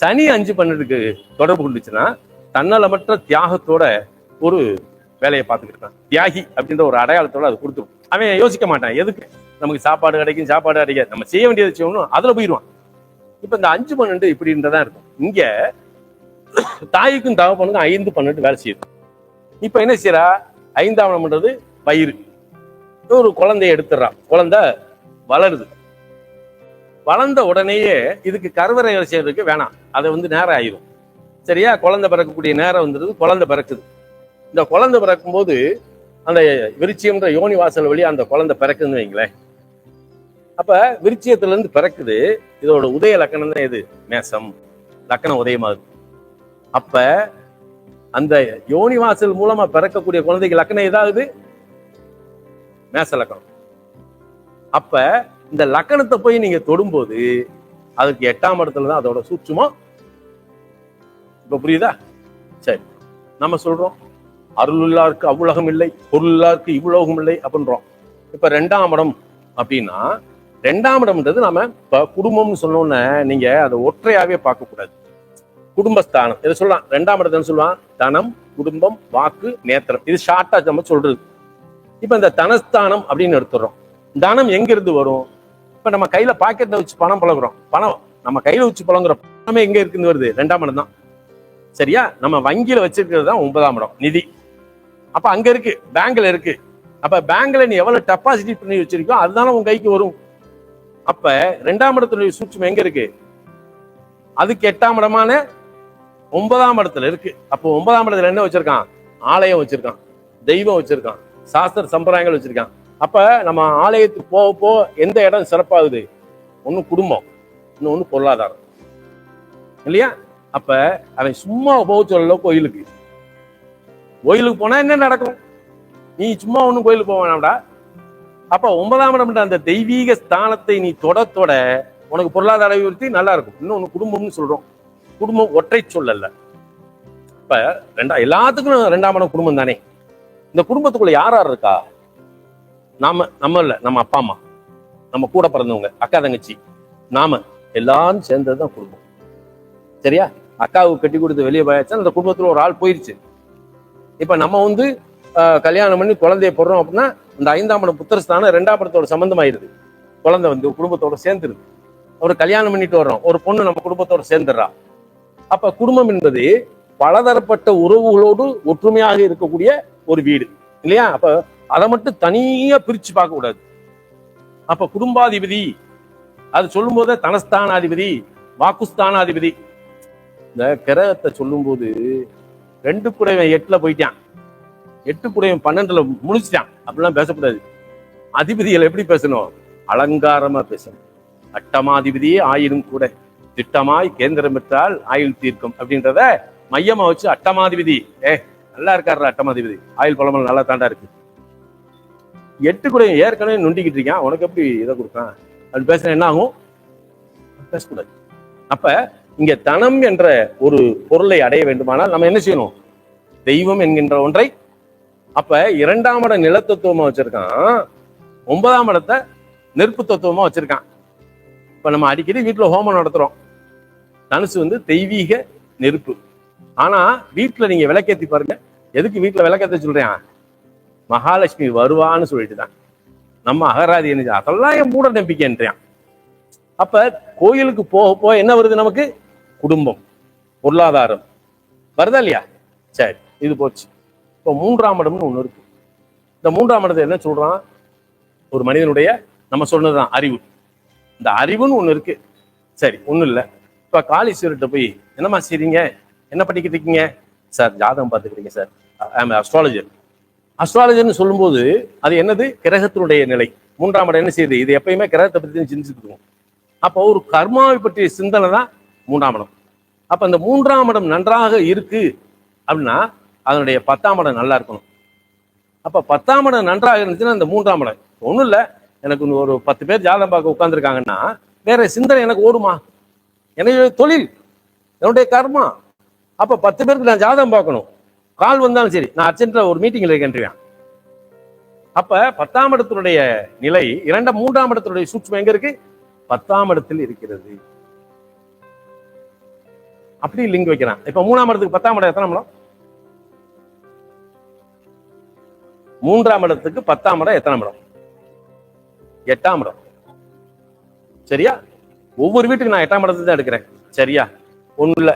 சனி 5, 12க்கு தொடர்பு கொண்டுச்சுன்னா தன்னலமற்ற தியாகத்தோட ஒரு வேலையை பார்த்துக்கிட்டு இருக்கான். தியாகி அப்படின்ற ஒரு அடையாளத்தோட அது கொடுத்துரும். அவன் யோசிக்க மாட்டான், எதுக்கு நமக்கு சாப்பாடு கிடைக்கும், சாப்பாடு கிடைக்காது, நம்ம செய்ய வேண்டியதை செய்யணும், அதுல போயிடுவான். இப்ப இந்த 5, 12 இப்படின்றதான் இருக்கும். இங்க தாய்க்கும் தகப்பனுக்கும் 5, 12 வேலை செய்யுது. இப்ப என்ன செய்யறா, 5ஆம் இடம்ன்றது வயிறு. ஒரு குழந்தைய எடுத்துடுறான். குழந்தை வளருது. வளர்ந்த உடனேயே இதுக்கு கருவறை செய்யறதுக்கு வேணாம், அதை நேரம் ஆயிரும். சரியா? குழந்தை பிறக்கக்கூடிய நேரம் வந்துடுது, குழந்தை பிறக்குது. இந்த குழந்தை பிறக்கும் போது அந்த விருச்சியம்ன்ற யோனி வாசல் வழியா அந்த குழந்தை பிறக்குதுன்னு வைங்களேன். அப்ப விருச்சியத்துல இருந்து பிறக்குது. இதோட உதய லக்கணம் தான் எது? மேசம். லக்கணம் உதயமாகுது. அப்ப அந்த யோனி வாசல் மூலமா பிறக்கக்கூடிய குழந்தைக்கு லக்கணம் ஏதாவது மேச லக்கணம். அப்ப இந்த லக்கணத்தை போய் நீங்க தொடும்போது அதுக்கு 8ஆம் இடத்துலதான் அதோட சூட்சுமம். இப்ப புரியுதா? சரி, நம்ம சொல்றோம் அருளுள்ளாருக்கு அவ்வுலகம் இல்லை, பொருளாருக்கு இவ்வுலகம் இல்லை அப்படின்றோம். இப்ப 2ஆம் இடம் அப்படின்னா 2ஆம் இடம்ன்றது நம்ம இப்ப குடும்பம்னு சொன்னோன்னு நீங்க அதை ஒற்றையாவே பார்க்க கூடாது. குடும்பஸ்தானம் இதை சொல்லலாம். 2ஆம் இடத்துல சொல்லுவான் தனம், குடும்பம், வாக்கு, நேத்திரம். இது ஷார்ட்டா நம்ம சொல்றது. இப்ப இந்த தனஸ்தானம் அப்படின்னு எடுத்துடுறோம். தனம் எங்க இருந்து வரும்? இப்ப நம்ம கையில பாக்கெட்ல வச்சு பணம் பழகுறோம். பணம் நம்ம கையில வச்சு பழங்குற பணமே எங்க இருக்குன்னு வருது? 2ஆம் இடம் தான். சரியா? நம்ம வங்கியில வச்சிருக்கிறது தான் 9ஆம் இடம், நிதி. அப்ப அங்க இருக்கு, பேங்க்ல இருக்கு. அப்ப பேங்க்ல நீ எவ்வளவு டெபாசிட் பண்ணி வச்சிருக்கோ அதுதானே உன் கைக்கு வரும். அப்ப 2ஆம் இடத்துடைய சூட்சுமம் எங்க இருக்கு? அதுக்கு 8ஆம் இடமான 9ஆம் இடத்துல இருக்கு. அப்போ 9ஆம் இடத்துல என்ன வச்சிருக்கான்? ஆலயம் வச்சிருக்கான், தெய்வம் வச்சிருக்கான், சாஸ்திர சம்பிரதாயங்கள் வச்சிருக்கான். அப்ப நம்ம ஆலயத்துக்கு போக போக எந்த இடம் சிறப்பாகுது? ஒண்ணு குடும்பம், இன்னொன்னு பொருளாதாரம், இல்லையா? அப்ப அவன் சும்மா போக சொல்லல. கோயிலுக்கு போனா என்ன நடக்கும்? நீ சும்மா ஒண்ணும் கோயிலுக்கு போக வேணாம்டா. அப்ப 9ஆம் இடம் அந்த தெய்வீக ஸ்தானத்தை நீ தொட உனக்கு பொருளாதார அபிவிருத்தி நல்லா இருக்கும். இன்னொன்னு குடும்பம்னு சொல்றோம். குடும்பம் ஒற்றை சொல்லல. இப்ப எல்லாத்துக்கும் 2ஆம் இடம் குடும்பம் தானே. இந்த குடும்பத்துக்குள்ள யார் யார் இருக்கா? நம்ம இல்ல, நம்ம அப்பா அம்மா, நம்ம கூட பிறந்தவங்க, அக்கா தங்கச்சி, நாம எல்லாரும் சேர்ந்ததுதான் குடும்பம். சரியா? அக்காவுக்கு கட்டி கொடுத்து வெளியே போயாச்சா அந்த குடும்பத்துல ஒரு ஆள் போயிருச்சு. இப்ப நம்ம கல்யாணம் பண்ணி குழந்தைய போடுறோம் அப்படின்னா இந்த 5ஆம் இடம் புத்திரஸ்தானம் 2ஆம் இடத்தோட சம்பந்தம் ஆயிருது. குழந்தை குடும்பத்தோட சேர்ந்துருது. ஒரு கல்யாணம் பண்ணிட்டு வர்றோம், ஒரு பொண்ணு நம்ம குடும்பத்தோட சேர்ந்துடுறா. அப்ப குடும்பம் என்பது பலதரப்பட்ட உறவுகளோடு ஒற்றுமையாக இருக்கக்கூடிய ஒரு வீடு, இல்லையா? அப்ப அதை மட்டும் தனியா பிரிச்சு பார்க்க கூடாது. அப்ப குடும்பாதிபதி அது சொல்லும் போதே தனஸ்தானாதிபதி, வாக்குஸ்தானாதிபதி. இந்த கிரகத்தை சொல்லும் போது 2 குடைவன் 8ல போயிட்டான், 8 குடைவன் 12ல முடிச்சிட்டான் அப்படிலாம் பேசக்கூடாது. அதிபதிகள் எப்படி பேசணும்? அலங்காரமா பேசணும். அட்டமாதிபதியே ஆயினும் கூட திட்டமாய் கேந்திரம் பெற்றால் ஆயுள் தீர்க்கும் அப்படின்றத மையமா வச்சு அட்டமாதிபதி நல்லா இருக்காரு. அட்டமாதிபதி ஆயுள் பழமல் நல்லா தாண்டா இருக்கு. 8 கூட ஏற்கனவே நொண்டிக்கிட்டு இருக்கான், உனக்கு எப்படி இதை கொடுக்கான் அப்படி பேசுற என்ன ஆகும்? பேசக்கூடாது. அப்ப இங்க தனம் என்ற ஒரு பொருளை அடைய வேண்டுமானால் நம்ம என்ன செய்யணும்? தெய்வம் என்கின்ற ஒன்றை. அப்ப 2ஆம் இடம் நிலத்தத்துவமா வச்சிருக்கான், 9ஆம் இடத்தை நெருப்பு தத்துவமா வச்சிருக்கான். இப்ப நம்ம அடிக்கடி வீட்டுல ஹோமம் நடத்துறோம். தனுசு தெய்வீக நெருப்பு. ஆனா வீட்டுல நீங்க விளக்கேத்தி பாருங்க. எதுக்கு வீட்டுல விளக்கேத்த சொல்றேன்? மகாலட்சுமி வருவான்னு சொல்லிட்டு தான். நம்ம அகராதி என்ன, அதெல்லாம் என் மூட நம்பிக்கைன்றான். அப்ப கோயிலுக்கு போக போக என்ன வருது நமக்கு? குடும்பம், பொருளாதாரம் வருதா இல்லையா? சரி, இது போச்சு. இப்போ 3ஆம் இடம்னு ஒண்ணு இருக்கு. இந்த 3ஆம் இடத்தை என்ன சொல்றான்? ஒரு மனிதனுடைய நம்ம சொன்னதுதான் அறிவு. இந்த அறிவுன்னு ஒண்ணு இருக்கு. சரி, ஒண்ணும் இல்லை. இப்ப காளீஸ்வரர்கிட்ட போய் என்னம்மா செய்றீங்க, என்ன படிக்கிட்டு இருக்கீங்க? சார் ஜாதகம் பார்த்துக்கிறீங்க சார், அஸ்ட்ராலஜர். அஸ்ட்ராலஜர்னு சொல்லும்போது அது என்னது? கிரகத்தினுடைய நிலை. 3ஆம் இடம் என்ன செய்யுது? இது எப்பயுமே கிரகத்தை பத்தி சிந்திச்சுட்டு இருக்கும். அப்போ ஒரு கர்மாவை பற்றிய சிந்தனை தான் 3ஆம் இடம். அப்ப அந்த 3ஆம் இடம் நன்றாக இருக்கு அப்படின்னா அதனுடைய 10ஆம் இடம் நல்லா இருக்கணும். அப்ப 10ஆம் இடம் நன்றாக இருந்துச்சுன்னா அந்த 3ஆம் இடம் ஒண்ணும் இல்லை. எனக்கு ஒரு 10 பேர் ஜாதகம் பார்க்க உட்கார்ந்துருக்காங்கன்னா வேற சிந்தனை எனக்கு ஓடுமா? என்னுடைய தொழில், என்னுடைய கர்மா. அப்ப 10 பேருக்கு நான் ஜாதகம் பார்க்கணும். கால் வந்தாலும் சரி, நான் அர்ஜென்ட்ல ஒரு மீட்டிங்ல இருக்கேன். அப்ப 10ஆம் இடத்தினுடைய நிலை 3ஆம் இடத்தினுடைய சூட்சுமம் எங்க இருக்கு? 10ஆம் இடத்தில் இருக்கிறது. அப்படி லிங்க் வைக்கிறான். இப்ப 3ஆம் இடத்துக்கு 10ஆம் இடம் எத்தனை இடம்? 3ஆம் இடத்துக்கு 10ஆம் இடம் எத்தனை இடம்? 8ஆம் இடம். சரியா? ஒவ்வொரு வீட்டுக்கு நான் 8ஆம் இடத்துல தான் எடுக்கிறேன். சரியா? ஒண்ணும் இல்ல,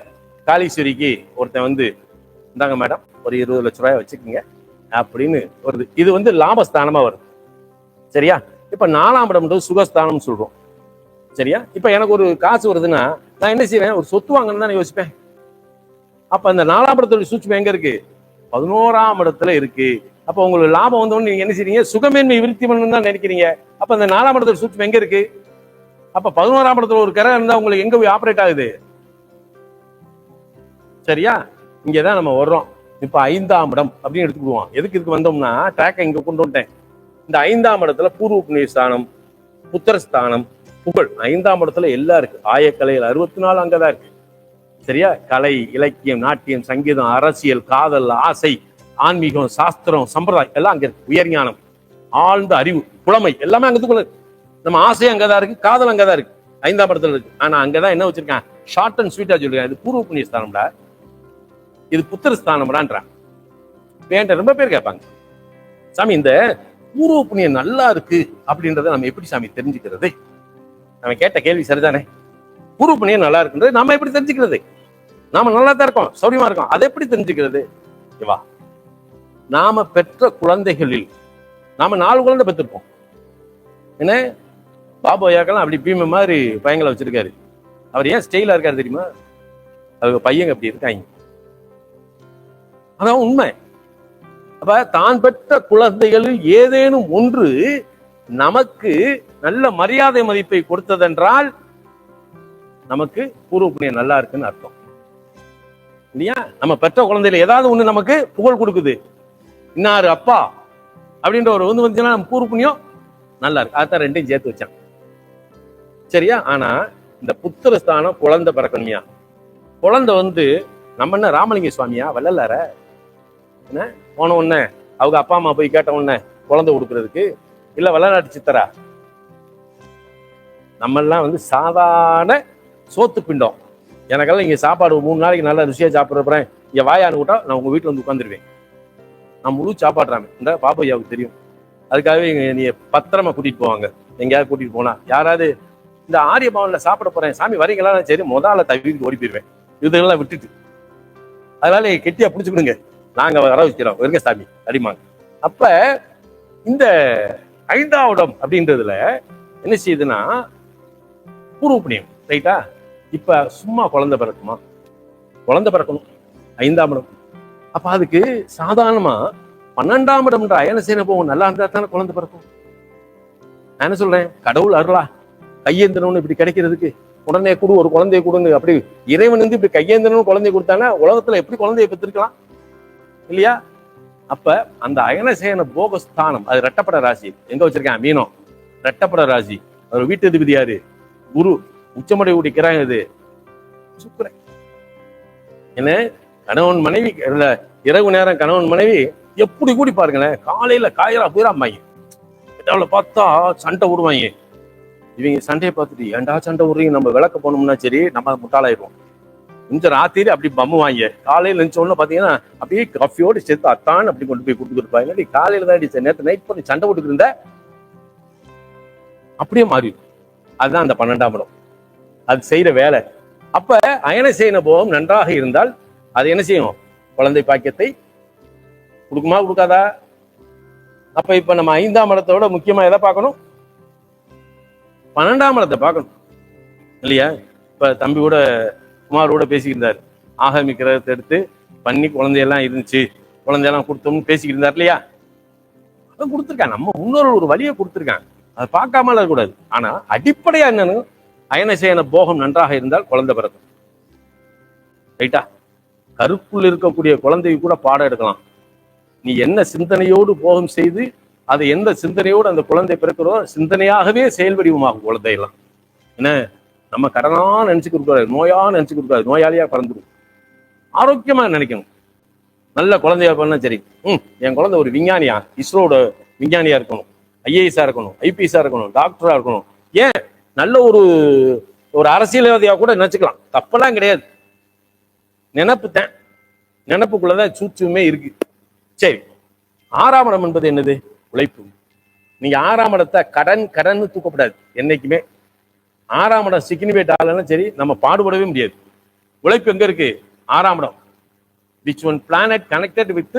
காளீஸ்வரிக்கு ஒருத்தன் இந்தாங்க மேடம் ஒரு 20 லட்ச ரூபாய் வச்சுக்கோங்க அப்படின்னு வருது. இது லாபஸ்தானமா வருது. சரியா? இப்ப 4ஆம் இடம் சுகஸ்தானம் சொல்றோம். சரியா? இப்ப எனக்கு ஒரு காசு வருதுன்னா நான் என்ன செய்வேன்? ஒரு சொத்து வாங்கணும்னு தான் யோசிப்பேன். அப்ப அந்த 4ஆம் இடத்துல சூட்சுமம் எங்க இருக்கு? 11ஆம் இடத்துல இருக்கு. அப்ப உங்களுக்கு லாபம் வந்தோன்னு நீங்க என்ன செய்றீங்க? சுகமேன்மை விருத்தி பண்ணணும் தான் நினைக்கிறீங்க. அப்ப அந்த 4ஆம் இடத்துல சூட்சுமம் எங்க இருக்கு? அப்ப 11ஆம் இடத்துல ஒரு கிரகம் இருந்தா உங்களுக்கு எங்க போய் ஆபரேட் ஆகுது? சரியா? இங்கதான் நம்ம வர்றோம். இப்ப 5ஆம் இடம் அப்படின்னு எடுத்துக்குவோம். எதுக்கு இதுக்கு வந்தோம்னா ட்ராக்கை இங்க கொண்டு வந்துட்டேன். இந்த 5ஆம் இடத்துல பூர்வ புண்ணிய ஸ்தானம், புத்திரஸ்தானம், புகழ். 5ஆம் இடத்துல எல்லாம் இருக்கு. ஆயக்கலைகள் 64 அங்கதான் இருக்கு. சரியா? கலை, இலக்கியம், நாட்டியம், சங்கீதம், அரசியல், காதல், ஆசை, ஆன்மீகம், சாஸ்திரம், சம்பிரதாயம் எல்லாம் அங்க இருக்கு. உயர்ஞானம், ஆழ்ந்த அறிவு, புலமை எல்லாமே அங்கத்துக்குள்ள இருக்கு. நம்ம ஆசை அங்கதான் இருக்கு, காதல் அங்கதான் இருக்கு, 5ஆம் இடத்துல இருக்கு. ஆனா அங்கதான் என்ன வச்சிருக்கேன்? ஷார்ட் அண்ட் ஸ்வீட்டா சொல்லிருக்கேன். இது பூர்வ புண்ணிய ஸ்தானம்டா, இது புத்திர ஸ்தானம்டான்றான். வேண்ட ரொம்ப பேர் கேட்பாங்க, சாமி இந்த பூர்வ புண்ணியம் நல்லா இருக்கு அப்படின்றத நம்ம எப்படி சாமி தெரிஞ்சுக்கிறது? நம்ம கேட்ட கேள்வி சரிதானே? பூர்வ புண்ணியம் நல்லா இருக்குன்றது நாம எப்படி தெரிஞ்சுக்கிறது? நாம நல்லா தான் இருக்கோம், சௌரியமா இருக்கோம், அதை எப்படி தெரிஞ்சுக்கிறது? வா, நாம பெற்ற குழந்தைகளில் நாம 4 குழந்தை பெற்றிருப்போம். என்ன பாபு ஐயாக்கெல்லாம் அப்படி பீமை மாதிரி பையங்களை வச்சிருக்காரு. அவர் ஏன் ஸ்டைலா இருக்காரு தெரியுமா? அவங்க பையங்க அப்படி இருக்காங்க. அதான் உண்மை. அப்ப தான் பெற்ற குழந்தைகளில் ஏதேனும் ஒன்று நமக்கு நல்ல மரியாதை மதிப்பை கொடுத்ததென்றால் நமக்கு பூர்வ புண்ணியம் நல்லா இருக்குன்னு அர்த்தம் இல்லையா? நம்ம பெற்ற குழந்தையில ஏதாவது ஒண்ணு நமக்கு புகழ் கொடுக்குது, இன்னாரு அப்பா அப்படின்ற ஒரு வந்துச்சுன்னா நம்ம பூர்வ புண்ணியம் நல்லா இருக்கு. அதான் ரெண்டையும் சேர்த்து வச்சான். சரியா? ஆனா இந்த புத்திரஸ்தானம் குழந்தை பிறக்கணுமியா? குழந்தை நம்ம என்ன ராமலிங்க சுவாமியா வள்ளலார? என்ன போன உடனே அவங்க அப்பா அம்மா போய் கேட்ட உடனே குழந்தை கொடுக்கறதுக்கு? இல்ல வள்ளலாட்டு சித்தரா? நம்மெல்லாம் சாதாரண சோத்து பிண்டம். எனக்கெல்லாம் இங்க சாப்பாடு 3 நாளைக்கு நல்லா ருசியா சாப்பிட்றப்பறேன் இங்க வாயான்னு விட்டா நான் உங்க வீட்டுல உட்காந்துருவேன். நான் முழு சாப்பாடுறாங்க. இந்த பாப்பா ஐயாவுக்கு தெரியும். அதுக்காகவே நீ பத்திரமா கூட்டிட்டு போவாங்க. எங்கேயாவது கூட்டிட்டு போனா யாராவது இந்த ஆரிய பவன்ல சாப்பிட போறேன் சாமி வரீங்களா? சரி, முதல்ல தவிர்த்து ஓடி போயிருவேன். இதெல்லாம் விட்டுட்டு அதனால கெட்டியா பிடிச்சுக்கிடுங்க, நாங்க வர வச்சுக்கிறோம், இருங்க சாமி அடிமாங்க. அப்ப இந்த 5ஆம் இடம் அப்படின்றதுல என்ன செய்யுதுன்னா பூர்வ புண்ணியம். ரைட்டா? இப்ப சும்மா குழந்தை பிறக்குமா? குழந்தை பிறக்கணும், 5ஆம் இடம். அப்ப அதுக்கு சாதாரணமா 12ஆம் இடம்ன்ற அயனசேன போகும் நல்லா இருந்தா தானே குழந்தை பிறக்கும். நான் என்ன சொல்றேன்? கடவுள் அருளா கையேந்தணும்னு இப்படி கிடைக்கிறதுக்கு உடனே கூட ஒரு குழந்தைய கொடுங்க. அப்படி இறைவன் இப்படி கையேந்தணும் குழந்தைய கொடுத்தாங்க, உலகத்துல எப்படி குழந்தைய பெற்றிருக்கலாம் இல்லையா? அப்ப அந்த அயனசேன போகஸ்தானம் அது ரெட்டப்பட ராசி. எங்க வச்சிருக்கேன்? மீனம், ரெட்டப்பட ராசி. அவர் வீட்டு அதிபதி யாரு? குரு. உச்சமடை ஊட்டிக்கிறாங்க. இது சுக்கிரன். என்ன கணவன் மனைவி இரவு நேரம் கணவன் மனைவி எப்படி கூடி பாருங்களேன், காலையில காயரா போயிடா அம்மாங்க பார்த்தா சண்டை விடுவாங்க. இவங்க சண்டையை பார்த்துட்டு ஏன்டா சண்டை விடுறீங்க, நம்ம விளக்க போனோம்னா சரி நம்ம முட்டாளாயிடுவோம். கொஞ்சம் ராத்திரி அப்படி பம்முவாங்க. காலையில நினைச்ச உடனே பாத்தீங்கன்னா அப்படியே காஃபியோடு சேர்த்து அத்தான் அப்படி கொண்டு போய் கொடுத்துருப்பாங்க. காலையில தான் நேற்று நைட் பண்ணி சண்டை போட்டுட்டு இருந்த அப்படியே மாறி. அதுதான் அந்த 12ஆம் இடம், அது செய்யற வேலை. அப்ப அயனசேன போகம் நன்றாக இருந்தால் அது என்ன செய்யும்? குழந்தை பாக்கியத்தை கொடுக்குமா கொடுக்காதா? அப்ப இப்ப நம்ம 5ஆம் இடத்தோட முக்கியமா எதை பார்க்கணும்? 12ஆம் இடத்தை பார்க்கணும் இல்லையா? இப்ப தம்பியோட குமாரோட பேசிக்கிட்டு ஆகாமி கிரகத்தை எடுத்து பண்ணி குழந்தையெல்லாம் இருந்துச்சு, குழந்தையெல்லாம் கொடுத்தோம்னு பேசிக்கிட்டு இருந்தார் இல்லையா? அதை கொடுத்துருக்கான். நம்ம முன்னோர்கள் ஒரு வழியை கொடுத்துருக்கான், அதை பார்க்காம இருக்கக்கூடாது. ஆனா அடிப்படையா என்னன்னு, அயனசேன போகம் நன்றாக இருந்தால் குழந்தை பிறக்கும். ரைட்டா? கருப்புள் இருக்கக்கூடிய குழந்தைக்கு கூட பாடம் எடுக்கலாம். நீ என்ன சிந்தனையோடு போகம் செய்து அதை எந்த சிந்தனையோடு அந்த குழந்தை பிறக்கிறோ சிந்தனையாகவே செயல் வடிவமாகும் குழந்தையெல்லாம். என்ன நம்ம கடனா நினைச்சுக்கிட்டு இருக்காது, நோயா நினைச்சுக்கிட்டு இருக்காது, நோயாளியா பிறந்துடும். ஆரோக்கியமா நினைக்கணும். நல்ல குழந்தையா பண்ணா சரி, என் குழந்தை ஒரு விஞ்ஞானியா, இஸ்ரோட விஞ்ஞானியா இருக்கணும், ஐஏஎஸ்ஆ இருக்கணும், ஐபிஎஸ்ஆ இருக்கணும், டாக்டரா இருக்கணும், ஏன் நல்ல ஒரு அரசியல்வாதியா கூட நினைச்சுக்கலாம், தப்பெல்லாம் கிடையாது. நினப்பு தான், நினப்புக்குள்ளதான் சூட்சுமே இருக்கு. சரி, 6ஆம் இடம் என்பது என்னது? உழைப்பு. நீங்க 6ஆம் இடத்தை கடன் தூக்கப்படாது என்னைக்குமே. 6ஆம் இடம் சிக்னிவேட் ஆகலன்னா சரி நம்ம பாடுபடவே முடியாது. உழைப்பு எங்க இருக்கு? 6ஆம் இடம். Which one planet connected with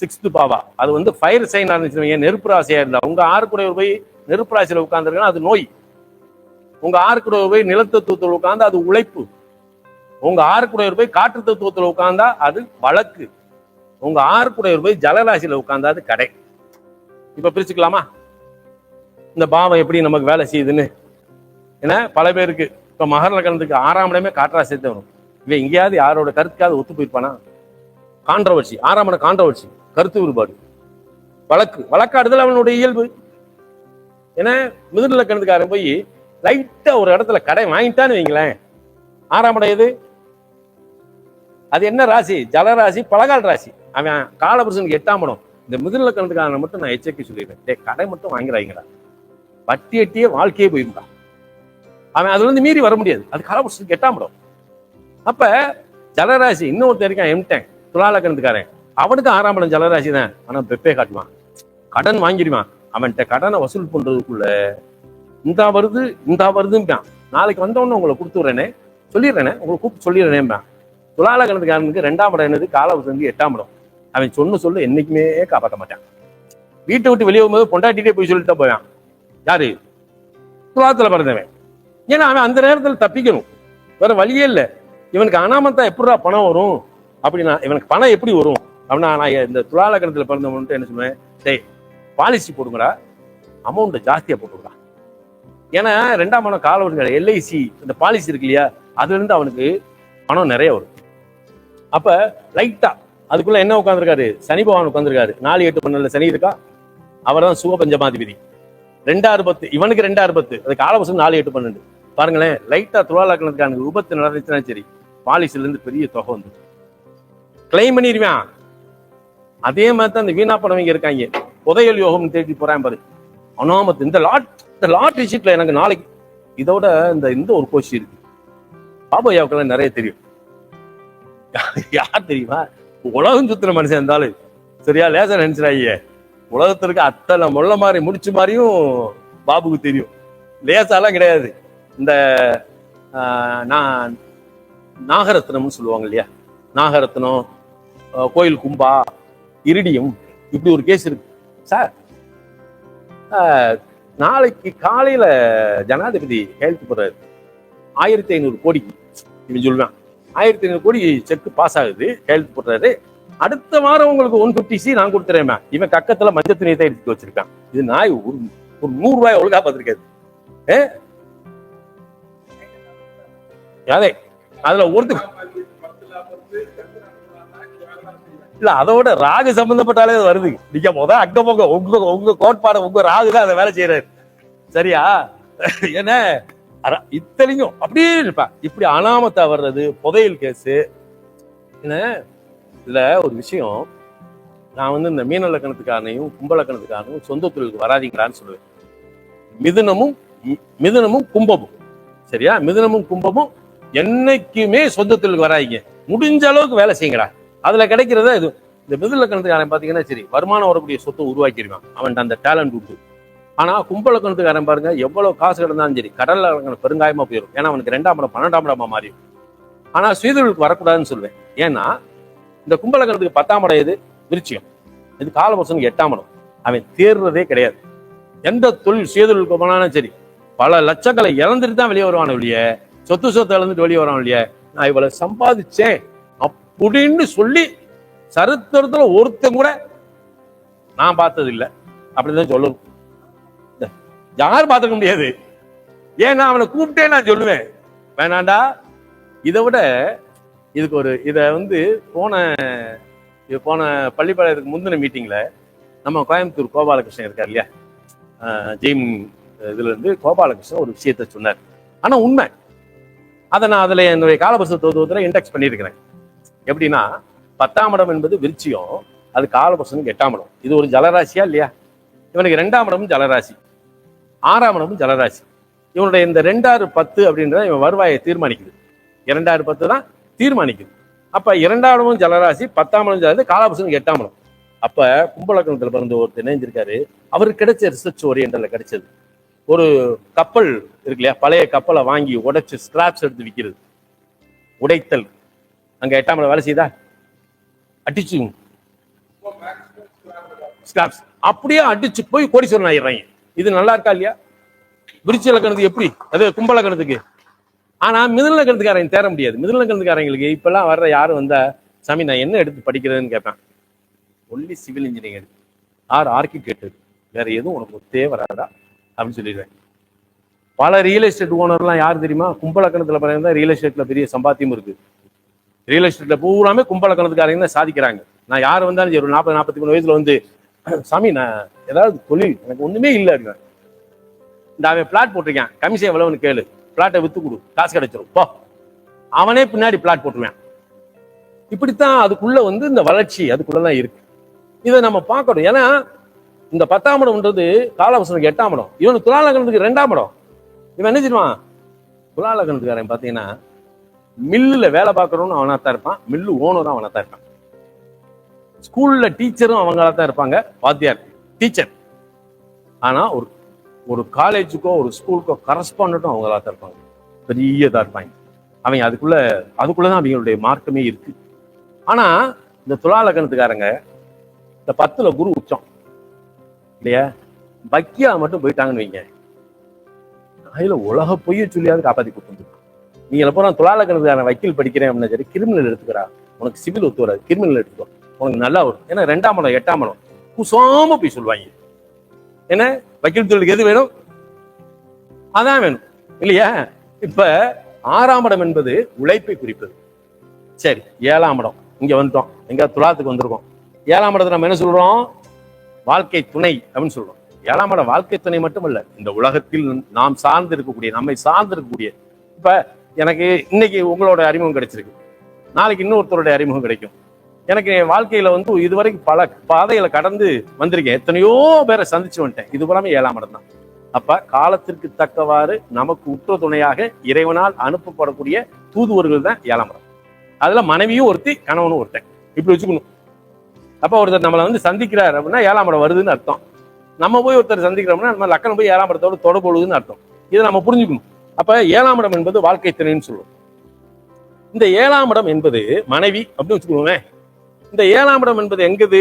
6th பாவா. அது ஃபயர் சைனா இருந்துச்சு, நெருப்பு ராசியா இருந்தா உங்க 6 கூட போய் நெருப்பு ராசியில உட்கார்ந்துருக்கா அது நோய். உங்க 6 கூட போய் நிலத்தத்துவத்தில் உட்கார்ந்து அது உழைப்பு. உங்க ஆறுக்குடையவர் போய் காற்று தத்துவத்துல உட்கார்ந்தா அது வழக்கு, உங்க ஆறுக்குடையவர் போய் ஜலராசியில உட்கார்ந்தா அது கடை. இப்ப பிரிச்சுக்கலாமா இந்த பாவம் எப்படி நமக்கு வேலை செய்யுதுன்னு? ஏன்னா பல பேருக்கு இப்ப மகர லக்னத்துக்கு 6ஆம் இடமே காற்றராசி வரும். இவன் எங்கேயாவது யாரோட கருத்துக்காவது ஒத்து போயிருப்பானா? கான்ட்ரவர்சி, 6ஆம் இடம் கான்ட்ரவர்சி, கருத்து வேறுபாடு, வழக்காடுதல் அவனுடைய இயல்பு. ஏன்னா மிதுன லக்னத்துக்காரன் போய் லைட்டா ஒரு இடத்துல கடை வாங்கிட்டான்னு வைங்களேன், 6ஆம் இடம் எது? அது என்ன ராசி? ஜலராசி, பலகால் ராசி. அவன் காலபுருஷனுக்கு 8ஆம் இடம். இந்த மிதுன லக்னத்துக்காரனை மட்டும் நான் எச்சரிக்கை சொல்லிடுறேன், கடை மட்டும் வாங்கிறாங்கடா, வட்டி எட்டியே வாழ்க்கையே போயிருந்தான். அவன் அதுல இருந்து மீறி வர முடியாது, அது காலபுருஷனுக்கு 8ஆம் இடம். அப்ப ஜலராசி இன்னொருத்தர் இருக்கான் எம்டேன், துலா லக்னத்துக்காரன், அவனுக்கு 6ஆம் இடம் ஜலராசி தான். ஆனா பெப்பே காட்டுவான், கடன் வாங்கிடுவான். அவன்கிட்ட கடனை வசூல் பண்றதுக்குள்ள இந்தா வருதும்பான். நாளைக்கு வந்தவொன்னு உங்களை கொடுத்துட்றேனே, சொல்லிடுறேனே, உங்களை கூப்பிட்டு சொல்லிடுறேன். துலா லக்னத்துக்காரனுக்கு 2ஆம் இடம் என்னது? காலபுருஷனுக்கு 8ஆம் இடம். அவன் சொல்ல என்னைக்குமே காப்பாற்ற மாட்டான். வீட்டை விட்டு வெளியே போகும்போது பொண்டாட்டிட்டே போய் சொல்லிட்டு போவான். யாரு? துலாத்துல பிறந்தவன். ஏன்னா அவன் அந்த நேரத்தில் தப்பிக்கணும், வேற வழியே இல்லை. இவனுக்கு அனாமத்தா எப்படா பணம் வரும் அப்படின்னா, இவனுக்கு பணம் எப்படி வரும் அப்படின்னா, நான் இந்த துலா லக்னத்துல பிறந்தவன்ட்டு என்ன சொல்லுவேன், டேய் பாலிசி போடுங்கடா, அமௌண்ட் ஜாஸ்தியா போட்டுவிடா. ஏன்னா 2ஆம் இடம் காலவர்கள் எல்ஐசி இந்த பாலிசி இருக்கு இல்லையா, அதுல இருந்து அவனுக்கு பணம் நிறைய வரும். அப்ப லைட்டா அதுக்குள்ள என்ன உட்காந்துருக்காரு? சனி பகவான் உட்காந்துருக்காரு. 4-8-12 சனி இருக்கா, அவர் தான் சுக பஞ்சமாதிபதி. 2-10 இவனுக்கு 2-10, அது காலபுருஷன் 4-8-12. பாருங்களேன், லைட்டா துலா லக்னத்துக்கான விபத்து நடந்துச்சுன்னா சரி, பாலிசில இருந்து பெரிய தொகை வந்து கிளைம் பண்ணிடுவான். அதே மாதிரி தான் இந்த வீணா பணவங்க இருக்காங்க, புதையல் யோகம் தேடி போறான் பாரு, அனாமத்து. இந்த லாட்ரி ஷீட்ல எனக்கு நாளைக்கு இதோட இந்த ஒரு கோஷி இருக்கு. பாபையாவுக்கெல்லாம் நிறைய தெரியும். யார் தெரியுமா? உலகம் சுத்துற மனுஷன் இருந்தாலும் சரியா, லேசா நினைச்சிடாங்க. உலகத்திற்கு அத்தனை முள்ள மாதிரி முடிச்ச மாதிரியும் பாபுக்கு தெரியும், லேசாலாம் கிடையாது. இந்த நாகரத்னம்னு சொல்லுவாங்க இல்லையா, நாகரத்னம், கோயில் கும்பா, இரிடியம், இப்படி ஒரு கேஸ் இருக்கு சார். நாளைக்கு காலையில ஜனாதிபதி கையெழுத்து போடுறாரு 1500 கோடிக்கு. இவன் சொல்லுவான் 1500 கோடி செக் பாஸ் ஆகுது, கையெழுத்து போடுறாரு. அடுத்த வாரம் உங்களுக்கு 150C நான் கொடுத்துறேன். இவன் கக்கத்துல மஞ்சள் துணியை தான் எடுத்து வச்சிருக்கான். இது நாய் ஒரு 100 ரூபாய் ஒழுங்கா பார்த்திருக்காது. அதே அதுல ஒருத்தர் இல்ல, அதோட ராகு சம்பந்தப்பட்டாலே வருது. நீங்க அங்க போங்க, உங்க கோட்பாடு, உங்க ராகு தான் அதை வேலை செய்யறாரு. சரியா? ஏன்னா இத்தனையும் அப்படியே இருப்பா. இப்படி அனாமத்தா வர்றது புதையல் கேஸ். என்ன இதுல ஒரு விஷயம், நான் இந்த மீன லக்னத்துக்காரனையும் கும்ப லக்னத்துக்காரனையும் சொந்த தொழிலுக்கு வராதிங்களான்னு சொல்லுவேன். மிதுனமும் கும்பமும், சரியா, மிதுனமும் கும்பமும் என்னைக்குமே சொந்த தொழிலுக்கு வராதிங்க. முடிஞ்ச அளவுக்கு வேலை செய்யுங்கடா. அதுல கிடைக்கிறத இது. இந்த மிதுன லக்னத்துக்காரன் பாத்தீங்கன்னா சரி, வருமானம் வரக்கூடிய சொத்தை உருவாக்கிடுவான் அவன் அந்த டேலண்ட் உண்டு. ஆனா கும்ப லக்னத்துக்காரன் பாருங்க, எவ்வளவு காசு கிடந்தாலும் சரி கடல்ல பெருங்காயமா போயிடும். ஏன்னா அவனுக்கு 2ஆம் இடம் 12ஆம் இடமா மாறிடும். ஆனா சுயதொழிலுக்கு வரக்கூடாதுன்னு சொல்லுவேன். ஏன்னா இந்த கும்ப லக்னத்துக்கு 10ஆம் இடம் எது? விருச்சிகம். இது காலபுருஷனுக்கு 8ஆம் இடம். அவன் தேர்றதே கிடையாது. எந்த தொழில் சுயதொழிலுக்கு போனாலும் சரி, பல லட்சங்களை இழந்துட்டு தான் வெளியே வருவான வெளிய, சொத்து இழந்துட்டு வெளியே வருவான் வெளிய. நான் இவ்வளவு சம்பாதிச்சேன் அப்படின்னு சொல்லி சரித்திரத்துல ஒருத்தன் கூட நான் பார்த்தது இல்லை. அப்படிதான் சொல்லணும். யாரும் பார்த்துக்க முடியாது. ஏன்னா அவனை கூப்பிட்டே நான் சொல்லுவேன், வேணாண்டா. இதை விட இதுக்கு போன பள்ளிப்பாளையத்துக்கு முந்தின மீட்டிங்ல நம்ம கோயம்புத்தூர் கோபாலகிருஷ்ணன் இருக்கார் இல்லையா, ஜெயின் இதுல இருந்து கோபாலகிருஷ்ணன் ஒரு விஷயத்த சொன்னார். ஆனா உண்மை, அதை நான் அதுல என்னுடைய காலபுருஷ தத்துவத்துல இண்டெக்ஸ் பண்ணியிருக்கிறேன். எப்படின்னா 10ஆம் இடம் என்பது விருச்சியம், அது காலபுருஷனுக்கு 8ஆம் இடம். இது ஒரு ஜலராசியா இல்லையா? இவனுக்கு 2ஆம் இடமும் ஜலராசி, 6ஆம் இடமும் ஜலராசி. இவனுடைய இந்த 2-10 அப்படின்றத இவன் வருவாயை தீர்மானிக்குது. 2-10 தான் தீர்மானிக்குது. அப்ப 2ஆம் இடமும் ஜலராசி, 10ஆம் இடம் ஜலராசி, காலபுருஷனுக்கு 8ஆம் இடம். அப்ப கும்பலக்கணத்துல பிறந்த ஒருத்தர் இணைஞ்சிருக்காரு. அவருக்கு கிடைச்ச ரிசர்ச் ஓரியன்டல்ல கிடைச்சது ஒரு கப்பல் இருக்கு இல்லையா, பழைய கப்பலை வாங்கி உடைச்சு ஸ்கிராப்ஸ் எடுத்து விற்கிறது, உடைத்தல். அங்க 8ஆம் இடம் வேலை செய்தா? அடிச்சு ஸ்கிராப்ஸ் அப்படியே அடிச்சு போய் கோடீஸ்வரன் ஆயிடுறாங்க. இது நல்லா இருக்கா இல்லையா? விருச்சிக லக்னத்துக்கு எப்படி, அது கும்ப லக்னத்துக்கு ஆனா மிதுனலக்கணத்துக்காரங்க தேர முடியாது. மிதுனலக்கணத்துக்காரங்களுக்கு இப்பெல்லாம் வர்ற யாரும் வந்தா, சாமி நான் என்ன எடுத்து படிக்கிறதுன்னு கேட்பேன். ஒன்லி சிவில் இன்ஜினியரிங் ஆர்கிடெக்ட், வேற எதுவும் உனக்கு ஒத்தே வராதா அப்படின்னு சொல்லிடுவேன். பல ரியல் எஸ்டேட் ஓனர்லாம் யார் தெரியுமா? கும்பலக்கணத்துல பார்த்தீங்கன்னா ரியல் எஸ்டேட்ல பெரிய சம்பாத்தியம் இருக்கு. ரியல் எஸ்டேட்ல பூராமே கும்பலக்கணத்துக்காரங்க தான் சாதிக்கிறாங்க. நான் யார் வந்தாலும் ஒரு 40-43 வயசுல வந்து, சாமி நான் ஏதாவது தொழில் எனக்கு ஒண்ணுமே இல்லை, இந்த அவன் பிளாட் போட்டிருக்கேன், கமிஷன் எவ்வளவுன்னு கேளு, பிளாட்டை வித்து கொடு, காசு கிடைச்சிரும் போ, அவனே பின்னாடி பிளாட் போட்டுருவேன். இப்படித்தான் அதுக்குள்ள வந்து இந்த வளர்ச்சி அதுக்குள்ளதான் இருக்கு. இதை நம்ம பார்க்கணும். ஏன்னா இந்த 10ஆம் இடம்ன்றது காலவசனுக்கு 8ஆம் இடம், இவனுக்கு துலாலக்கணத்துக்கு 2ஆம் இடம். இவன் என்ன செய்வான்? துலாலக்கணத்துக்காரன் பார்த்தீங்கன்னா மில்லுல வேலை பார்க்கறவனும் அவனாத்தான் இருப்பான், மில்லு ஓனரும் அவனாத்தான் இருப்பான், ஸ்கூல்ல டீச்சரும் அவங்களாத்தான் இருப்பாங்க, வாத்தியார் டீச்சர். ஆனா ஒரு காலேஜுக்கோ ஒரு ஸ்கூலுக்கோ கரஸ்பாண்டும் அவங்களாத்தான் இருப்பாங்க, பெரிய இதா இருப்பாங்க. அவங்க அதுக்குள்ளதான் அவங்களுடைய மார்க்கமே இருக்கு. ஆனா இந்த துலாலக்கணத்துக்காரங்க இந்த 10ல குரு உச்சம் இல்லையா, பக்கியா மட்டும் போயிட்டாங்கன்னு வைங்க, அதுல உலக பொய்ய சொல்லியாவது காப்பாத்தி கொடுத்து. நீங்க எப்போ நான் துலாலக்கணத்துக்காரன் வக்கீல் படிக்கிறேன் அப்படின்னா சரி, கிரிமினல் எடுத்துக்கிறா, உனக்கு சிவில் ஒத்து வராது, கிரிமினல் எடுத்துக்கோ, உனக்கு நல்லா வரும். ஏன்னா 2ஆம் இடம் 8ஆம் இடம் குசாம போய் சொல்லுவாங்க. என்ன வக்கீல் தொழிலுக்கு எது வேணும்? அதான் வேணும் இல்லையா? இப்ப 6ஆம் இடம் என்பது உழைப்பை குறிப்பது. சரி, 7ஆம் இடம் இங்க வந்துட்டோம், எங்க துலாத்துக்கு வந்திருக்கோம். 7ஆம் இடத்தை நம்ம என்ன சொல்றோம்? வாழ்க்கை துணை அப்படின்னு சொல்றோம். 7ஆம் இடம் வாழ்க்கை துணை மட்டுமல்ல, இந்த உலகத்தில் நாம் சார்ந்து இருக்கக்கூடிய, நம்மை சார்ந்து இருக்கக்கூடிய. இப்ப எனக்கு இன்னைக்கு உங்களோட அறிமுகம் கிடைச்சிருக்கு, நாளைக்கு இன்னொருத்தருடைய அறிமுகம் கிடைக்கும். எனக்கு என் வாழ்க்கையில வந்து இதுவரைக்கும் பல பாதைகளை கடந்து வந்திருக்கேன், எத்தனையோ பேரை சந்திச்சு வந்துட்டேன். இது போலாமே 7ஆம் இடம் தான். அப்ப காலத்திற்கு தக்கவாறு நமக்கு உற்ற துணையாக இறைவனால் அனுப்பப்படக்கூடிய தூதுவர்கள் தான் 7ஆம் இடம். அதுல மனைவியும் ஒருத்தி, கணவனும் ஒருத்தன், இப்படி வச்சுக்கணும். அப்ப ஒருத்தர் நம்மளை வந்து சந்திக்கிறார் அப்படின்னா 7ஆம் இடம் வருதுன்னு அர்த்தம். நம்ம போய் ஒருத்தர் சந்திக்கிறோம்னா நம்ம லக்கணம் போய் 7ஆம் இடத்தோட தொடர்புன்னு அர்த்தம். இதை நம்ம புரிஞ்சுக்கணும். அப்ப 7ஆம் இடம் என்பது வாழ்க்கை துணைன்னு சொல்லுவோம். இந்த 7ஆம் இடம் என்பது மனைவி அப்படின்னு வச்சுக்கோங்க. இந்த 7ஆம் இடம் என்பது எங்கது?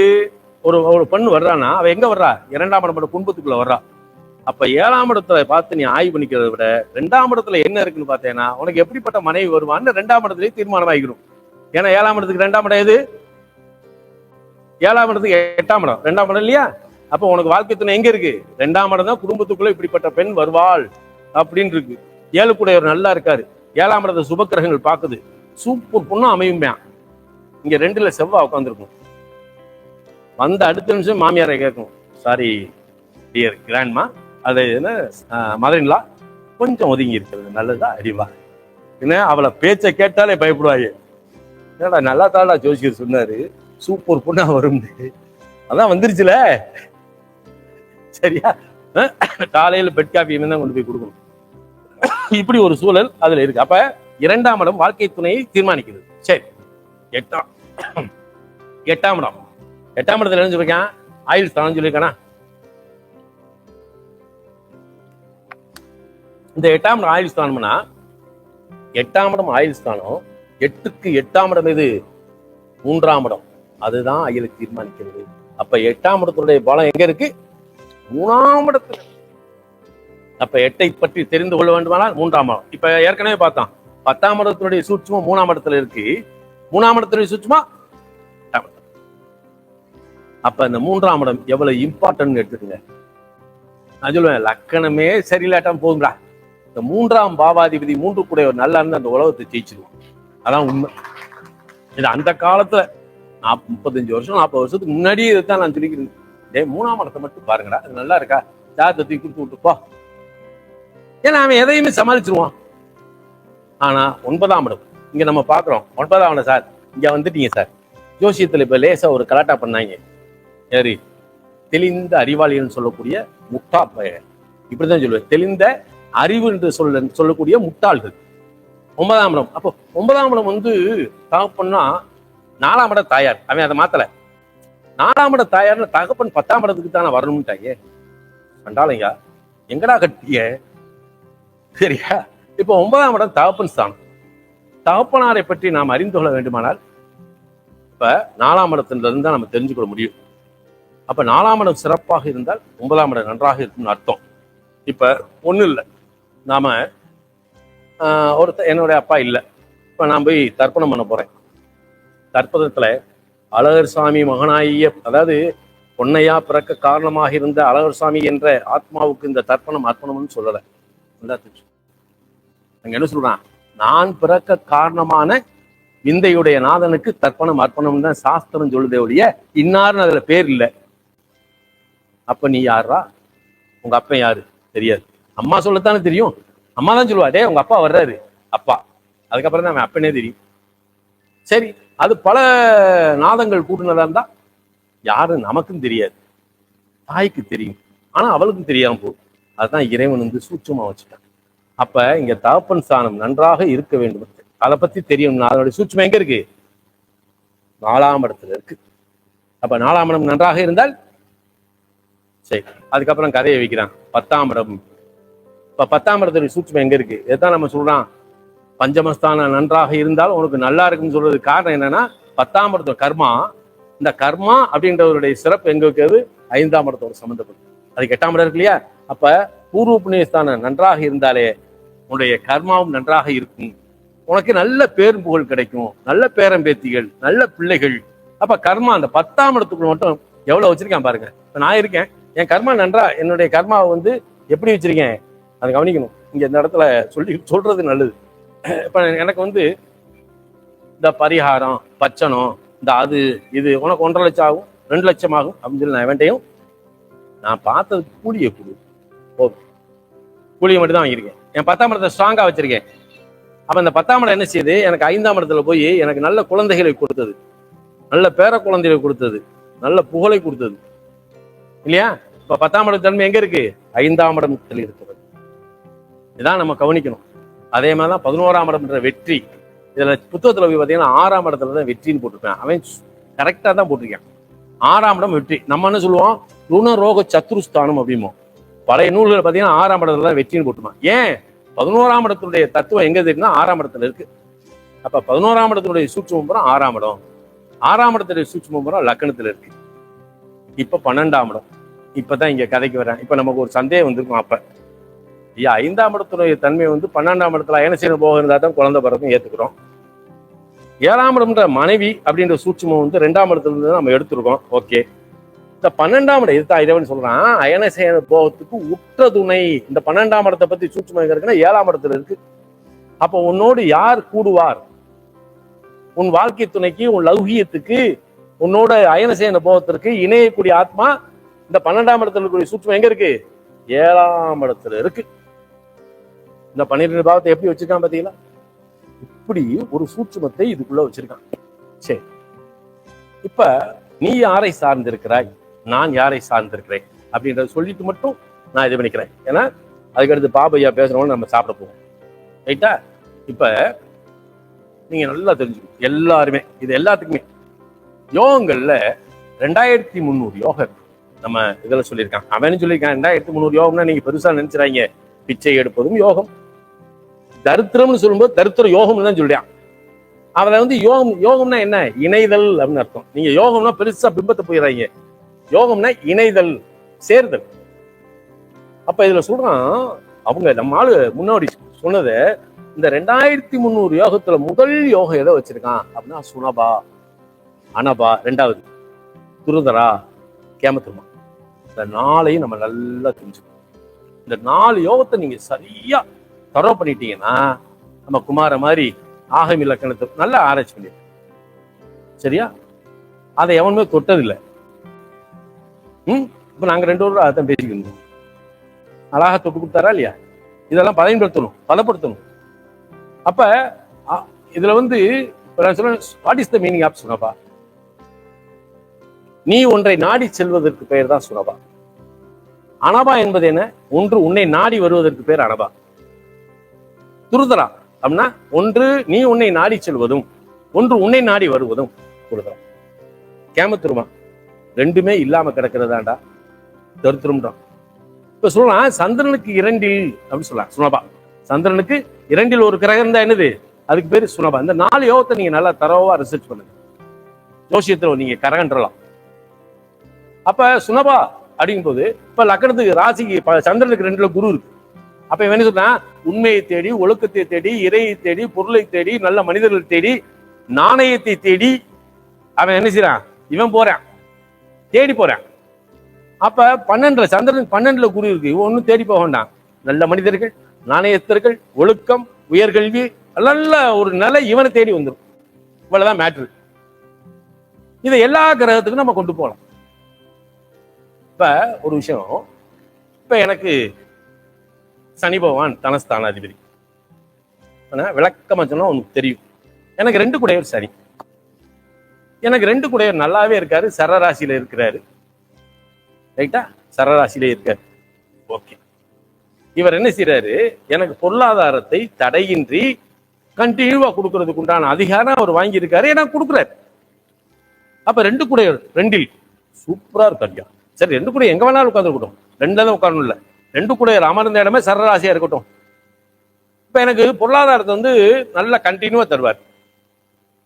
ஒரு பெண்ணு வர்றான்னா அவ எங்க வர்றா? 2ஆம் இடம் குடும்பத்துக்குள்ள வர்றா. அப்ப 7ஆம் இடத்துல பார்த்து நீ ஆய்வு பண்ணிக்கிறத விட 2ஆம் இடத்துல என்ன இருக்குன்னு பார்த்தேன்னா உனக்கு எப்படிப்பட்ட மனைவி வருவான்னு 2ஆம் இடத்துலயே தீர்மானம் ஆகிடும். ஏன்னா 7ஆம் இடத்துக்கு 2ஆம் இடம் எது? 7ஆம் இடத்துக்கு 8ஆம் இடம் 2ஆம் இடம் இல்லையா? அப்ப உனக்கு வாழ்க்கை துணை எங்க இருக்கு? 2ஆம் இடம் தான். குடும்பத்துக்குள்ள இப்படிப்பட்ட பெண் வருவாள் அப்படின்னு இருக்கு. 7 கூடையவர் நல்லா இருக்காரு, 7ஆம் இடத்தை சுபக்கிரகங்கள் பாக்குது, சூப்பர் பொண்ணும் அமையுமே. இங்க 2ல செவ்வாய் உட்காந்துருக்கும். வந்த அடுத்த நிமிஷம் மாமியாரை கேட்கும், சாரி டியர் கிராண்ட்மா, அது என்ன மதரின்லா கொஞ்சம் ஒதுங்கி இருக்கிறது நல்லதா அறிவா. என்ன அவளை பேச்சை கேட்டாலே பயப்படுவாங்க. என்னடா நல்லா தாடா ஜோசியர் சொன்னாரு, சூப்பர் பொண்ணா வரும், அதான் வந்துருச்சுல, சரியா? காலையில பெட் காஃபி தான் கொண்டு போய் கொடுக்கணும். இப்படி ஒரு சூழல் அதுல இருக்கு. அப்ப 2ஆம் இடம் வாழ்க்கை துணையை தீர்மானிக்கிறது. சரி, 8ஆம் இடம் 8ஆம் இடத்துல என்ன சொல்லிருக்கேன்? ஆயுள் ஸ்தானம் சொல்லியிருக்கானா? இந்த 8ஆம் இடம் ஆயுள் ஸ்தானம்னா 8ஆம் இடம் ஆயுள் ஸ்தானம். 8க்கு 8ஆம் இடம் எது? 3ஆம் இடம். அதுதான் ஆயுளை தீர்மானிக்கிறது. அப்ப 8ஆம் இடத்துடைய பலம் எங்க இருக்கு? 3ஆம் இடத்துல. அப்ப 8ஐ பற்றி தெரிந்து கொள்ள வேண்டுமானால் 3ஆம் இடம். இப்ப ஏற்கனவே பார்த்தோம், 10ஆம் இடத்தினுடைய சூட்சுமம் 3ஆம் இடத்துல இருக்கு, 3ஆம் இடத்துடைய சூட்சுமம். அப்ப இந்த 3ஆம் இடம் எவ்வளவு இம்பார்ட்டன்ட் எடுத்துக்கங்க. நான் சொல்லுவேன், லக்கணமே சரியில்லாட்டம் போகுங்களா, இந்த 3ஆம் பாவாதிபதி 3 கூட ஒரு நல்லா இருந்து அந்த உலகத்தை ஜெயிச்சிருவான். அதான் உண்மை. இது அந்த காலத்துல 35 வருஷம் 40 வருஷத்துக்கு முன்னாடியே இதைத்தான் நான் சொல்லிக்கிறேன். 3ஆம் இடத்தை மட்டும் பாருங்கடா, அது நல்லா இருக்கா, ஜாதகத்தை கொடுத்து விட்டுப்போ. ஏன்னா அவன் எதையுமே சமாளிச்சிருவான். ஆனா 9ஆம் இடம் இங்க நம்ம பாக்குறோம். 9ஆம் இடம் சார் இங்க வந்துட்டீங்க சார், ஜோசியத்துல இப்ப லேசா ஒரு கலாட்டா பண்ணாங்க. சரி, தெளிந்த அறிவாளின்னு சொல்லக்கூடிய முட்டா பையன், இப்படிதான் சொல்லுவேன், தெளிந்த அறிவு என்று சொல்லக்கூடிய முட்டாள்கள். 9ஆம் இடம். அப்போ 9ஆம் இடம் வந்து தகப்பன்னா 4ஆம் இடம் தாயார். அவன் அதை மாத்தல. 4ஆம் இடம் தாயார்னு தகப்பன் 10ஆம் இடத்துக்கு தானே வரணும்ட்டாங்க. கண்டாலையா எங்கடா கட்டிய, சரியா? இப்போ 9ஆம் இடம் தகப்பன் ஸ்தானம். தகப்பனாரை பற்றி நாம் அறிந்து கொள்ள வேண்டுமானால் இப்ப 4ஆம் இடத்துல இருந்து தான் நம்ம தெரிஞ்சுக்கொள்ள முடியும். அப்ப 4ஆம் இடம் சிறப்பாக இருந்தால் 9ஆம் இடம் நன்றாக இருக்கும்னு அர்த்தம். இப்ப ஒண்ணு இல்லை, நாம என்னுடைய அப்பா இல்லை, இப்ப நான் போய் தர்ப்பணம் பண்ண போறேன். தர்ப்பணத்துல அழகர் சாமி மகனாகிய, அதாவது பொன்னையா பிறக்க காரணமாக இருந்த அழகர் சாமி என்ற ஆத்மாவுக்கு இந்த தர்ப்பணம் அர்ப்பணம்னு சொல்லல. அங்க என்ன சொல்றான், நான் பிறக்க காரணமான விந்தையுடைய நாதனுக்கு தர்ப்பணம் அர்ப்பணம் தான் சாஸ்திரம் சொல்லுதே ஒழிய இன்னாருன்னு அதுல பேர் இல்லை. அப்ப நீ யாரா, உங்க அப்பா யாரு தெரியாது. அம்மா சொல்லத்தானே தெரியும். அம்மா தான் சொல்லுவா, டே உங்க அப்பா வர்றாரு அப்பா, அதுக்கப்புறம் தான் அவன் அப்பனே தெரியும். சரி, அது பல நாதங்கள் கூட்டுனதா இருந்தா யாரும் நமக்கும் தெரியாது, தாய்க்கு தெரியும், ஆனா அவளுக்கும் தெரியாம போகும். அதுதான் இறைவன் வந்து சூட்சமா வச்சுட்டான். அப்ப இங்க தகப்பன் ஸ்தானம் நன்றாக இருக்க வேண்டும், அதை பத்தி தெரியும். அதனுடைய சூட்சம் எங்க இருக்கு, 4ஆம் இடத்துல இருக்கு. அப்ப 4ஆம் இடம் நன்றாக இருந்தால் சரி. அதுக்கப்புறம் கதையை வைக்கிறான் 10ஆம் இடம். இப்ப 10ஆம் இடத்துடைய சூட்சம் எங்க இருக்கு, இதுதான் நம்ம சொல்றான். பஞ்சமஸ்தானம் நன்றாக இருந்தால் உனக்கு நல்லா இருக்குன்னு சொல்றது காரணம் என்னன்னா, 10ஆம் இடத்துல கர்மா. இந்த கர்மா அப்படின்றவருடைய சிறப்பு எங்க இருக்கிறது, 5ஆம் இடத்தோட சம்பந்தப்படும். அதுக்கு 8ஆம் இடம் இருக்கு இல்லையா. அப்ப பூர்வ புண்ணியஸ்தானம் நன்றாக இருந்தாலே உன்னுடைய கர்மாவும் நன்றாக இருக்கும், உனக்கு நல்ல பேரும் புகழ் கிடைக்கும், நல்ல பேரம்பேத்திகள், நல்ல பிள்ளைகள். அப்ப கர்மா அந்த 10ஆம் இடத்துக்குள்ள மட்டும் எவ்வளவு வச்சிருக்கேன் பாருங்க. இப்ப நான் இருக்கேன், என் கர்மா நன்றா, என்னுடைய கர்மாவை வந்து எப்படி வச்சிருக்கேன் அதை கவனிக்கணும். இங்க இந்த இடத்துல சொல்றது நல்லது. இப்ப எனக்கு வந்து இந்த பரிகாரம் பச்சனம் இந்த அது இது உனக்கு 1.5 லட்சம் ஆகும் 2 லட்சம் ஆகும் அப்படின்னு சொல்லி நான் வேண்டையும் நான் பார்த்ததுக்கு கூலியை கொடு போதும். கூலியை மட்டும் தான் வாங்கியிருக்கேன். என் 10ஆம் இடத்தை ஸ்ட்ராங்கா வச்சிருக்கேன். அப்ப இந்த 10ஆம் இடம் என்ன செய்யுது, எனக்கு 5ஆம் இடத்துல போய் எனக்கு நல்ல குழந்தைகளை கொடுத்தது, நல்ல பேர குழந்தைகளை கொடுத்தது, நல்ல புகழை கொடுத்தது இல்லையா. இப்ப 10ஆம் இட தன்மை எங்க இருக்கு, 5ஆம் இடத்தில் இருக்கிறது. இதான் நம்ம கவனிக்கணும். அதே மாதிரிதான் 11ஆம் இடம்ன்ற வெற்றி. இதுல புத்தகத்துல போய் பாத்தீங்கன்னா 6ஆம் இடத்துல தான் வெற்றின்னு போட்டிருப்பேன். அவன் கரெக்டா தான் போட்டிருக்கேன். 6ஆம் இடம் வெற்றி. நம்ம என்ன சொல்லுவோம், ருணரோக சத்துருஸ்தானம் அப்படிமோ. பழைய நூல்கள் பாத்தீங்கன்னா 6ஆம் இடத்துல தான் வெற்றின்னு போட்டுருப்பான். ஏன், 11ஆம் இடத்துடைய தத்துவம் எங்க இருக்குன்னா 6ஆம் இடத்துல இருக்கு. அப்ப 11ஆம் இடத்துடைய சூட்சுமம் பூரா 6ஆம் இடம், 6ஆம் இடத்துடைய சூட்சுமம் பூரா லக்னத்துல இருக்கு. இப்ப 12ஆம் இடம். இப்பதான் இங்க கதைக்கு வரேன். இப்ப நமக்கு ஒரு சந்தேகம் வந்திருக்கும். அப்ப 5ஆம் இடத்துடைய தன்மை வந்து 12ஆம் இடத்துல அயனசேன போக இருந்தா தான் குழந்தை பிறக்கும், ஏத்துக்கிறோம். 7ஆம் இடம்ன்ற மனைவி அப்படின்ற சூட்சுமம் வந்து 2ஆம் இடத்துல இருந்து நம்ம எடுத்திருக்கோம். ஓகே. இந்த 12ஆம் இடம் இதுதான் இறைவன் சொல்றான், அயனசேன போகத்துக்கு உற்ற துணை. இந்த 12ஆம் இடத்தை பத்தி சூட்சுமம் எங்க இருக்குன்னா 7ஆம் இடத்துல இருக்கு. அப்போ உன்னோடு யார் கூடுவார், உன் வாழ்க்கை துணைக்கு, உன் லௌகியத்துக்கு, உன்னோட அயனசேன போகத்திற்கு இணையக்கூடிய ஆத்மா இந்த 12ஆம் இடத்துல இருக்கக்கூடிய சூட்சுமம் எங்க இருக்கு, 7ஆம் இடத்துல இருக்கு. இந்த 12 பாவத்தை எப்படி வச்சிருக்கான் பாத்தீங்களா. இப்படி ஒரு சூட்சுமத்தை இதுக்குள்ள வச்சிருக்கான். சரி, இப்ப நீ யாரை சார்ந்திருக்கிறாய், நான் யாரை சார்ந்திருக்கிறேன் அப்படின்றத சொல்லிட்டு மட்டும் நான் இது பண்ணிக்கிறேன். ஏன்னா அதுக்கடுத்து பாபையா பேசுறவங்க நம்ம சாப்பிட போவோம். ரைட்டா. இப்ப நீங்க நல்லா தெரிஞ்சுக்கணும் எல்லாருமே, இது எல்லாத்துக்குமே யோகங்கள்ல 2300 யோகம் நம்ம இதெல்லாம் சொல்லியிருக்கான். அவனு சொல்லியிருக்கான் 2300 யோகம்னா நீங்க பெருசா நினைச்சுறாங்க. பிச்சை எடுப்பதும் யோகம், தரித்திரம்னு சொல்லும்போது தரித்திர யோகம்னு தான் சொல்றான். அவளை வந்து யோகம்னா என்ன, இணைதல் அப்படின்னு அர்த்தம். நீங்க யோகம்னா பெருசா பிம்பத்தை போயிடுறாங்க. யோகம்னா இணைதல், சேர்தல். அப்ப இதுல சொல்றான், அவங்க நம்ம ஆளு முன்னாடி சொன்னதை, இந்த 2300 யோகத்துல முதல் யோகம் எதை வச்சிருக்கான் அப்படின்னா சுனபா, அனபா, 2வது துருதரா, கேமத்துமா. இந்த 4ஐயும் நம்ம நல்லா தெரிஞ்சுக்கணும். இந்த 4 யோகத்தை நீங்க சரியா தரவு பண்ணிட்டீங்கன்னா நம்ம குமார மாதிரி ஆகம இலக்கணத்தை நல்லா ஆராய்ச்சி பண்ணிடு. சரியா, அதை எவனுமே தொட்டதில்லை. இப்ப நாங்க 2 பேரும் அதான் பேசிக்கணும். அழகா தொட்டு கொடுத்தாரா இல்லையா, இதெல்லாம் பலப்படுத்தணும். அப்ப இதுல வந்து நான் சொல்றேன், what is the meaning of சுனபா. நீ ஒன்றை நாடி செல்வதற்கு பெயர் தான் சுனபா. அனபா என்பது என்ன, ஒன்று உன்னை நாடி வருவதற்கு பேர் அனபா. துருதரா அப்படின்னா ஒன்று நீ உன்னை நாடி செல்வதும், ஒன்று உன்னை நாடி வருவதும் துருதரா. கேமத்துருமா, 2மே இல்லாம கிடக்கிறதாண்டா தருத்திரம்தான். இப்ப சொல்லலாம் சந்திரனுக்கு 2 அப்படின்னு சொல்லலாம் சுனபா. சந்திரனுக்கு 2 ஒரு கிரகம் தான் என்னது, அதுக்கு பேரு சுனபா. இந்த 4 யோகத்தை நீங்க நல்லா தரவா ரிசர்ச் பண்ணுங்க. ஜோசியத்துல நீங்க கரகன்றலாம். அப்ப சுனபா அப்படிங்கும் போது இப்ப லக்னத்துக்கு ராசிக்கு சந்திரனுக்கு 2ல குரு இருக்கு. அப்ப இவன் என்ன சொல்றான்? உண்மையை தேடி, ஒழுக்கத்தை தேடி, இறையை தேடி, பொருளை தேடி, நல்ல மனிதர்களை தேடி, நாணயத்தை தேடி அவன் என்ன செய்யறான்? இவன் போறான், தேடி போறான். அப்ப 12 சந்திரன் 12 குரு இருக்கு. இவன் ஒன்னும் தேடி போக வேண்டாம். நல்ல மனிதர்கள், நாணயத்தர்கள், ஒழுக்கம், உயர்கல்வி, நல்ல ஒரு நிலை இவனை தேடி வந்துடும். இவ்வளவுதான் மேட்ரு. இதை எல்லா கிரகத்துக்கும் நம்ம கொண்டு போகலாம். இப்ப ஒரு விஷயம், இப்ப எனக்கு சனி பகவான் தனஸ்தானாதிபதி, விளக்கமா சொன்னா உனக்கு தெரியும். எனக்கு 2 குடையவர் சனி. எனக்கு 2 குடையவர் நல்லாவே இருக்காரு, சரராசியில இருக்கிறாரு. ரைட்டா? சரராசியில இருக்காரு. ஓகே. இவர் என்ன செய்யறாரு? எனக்கு பொருளாதாரத்தை தடையின்றி கண்டினியூவா கொடுக்கறதுக்கு உண்டான அதிகாரம் அவர் வாங்கி இருக்காரு, எனக்கு கொடுக்குறாரு. அப்ப 2 குடையவர் 2 சூப்பரா இருக்காரு. சரி, 2 குடையர் எங்க வேணாலும் உட்கார்ந்து இருக்கட்டும், 2 தான் உட்காரணும் இல்ல, 2 குடையர் அமர்ந்த இடமே சரராசியா இருக்கட்டும். இப்ப எனக்கு பொருளாதாரத்தை வந்து நல்லா கண்டினியூவா தருவார்.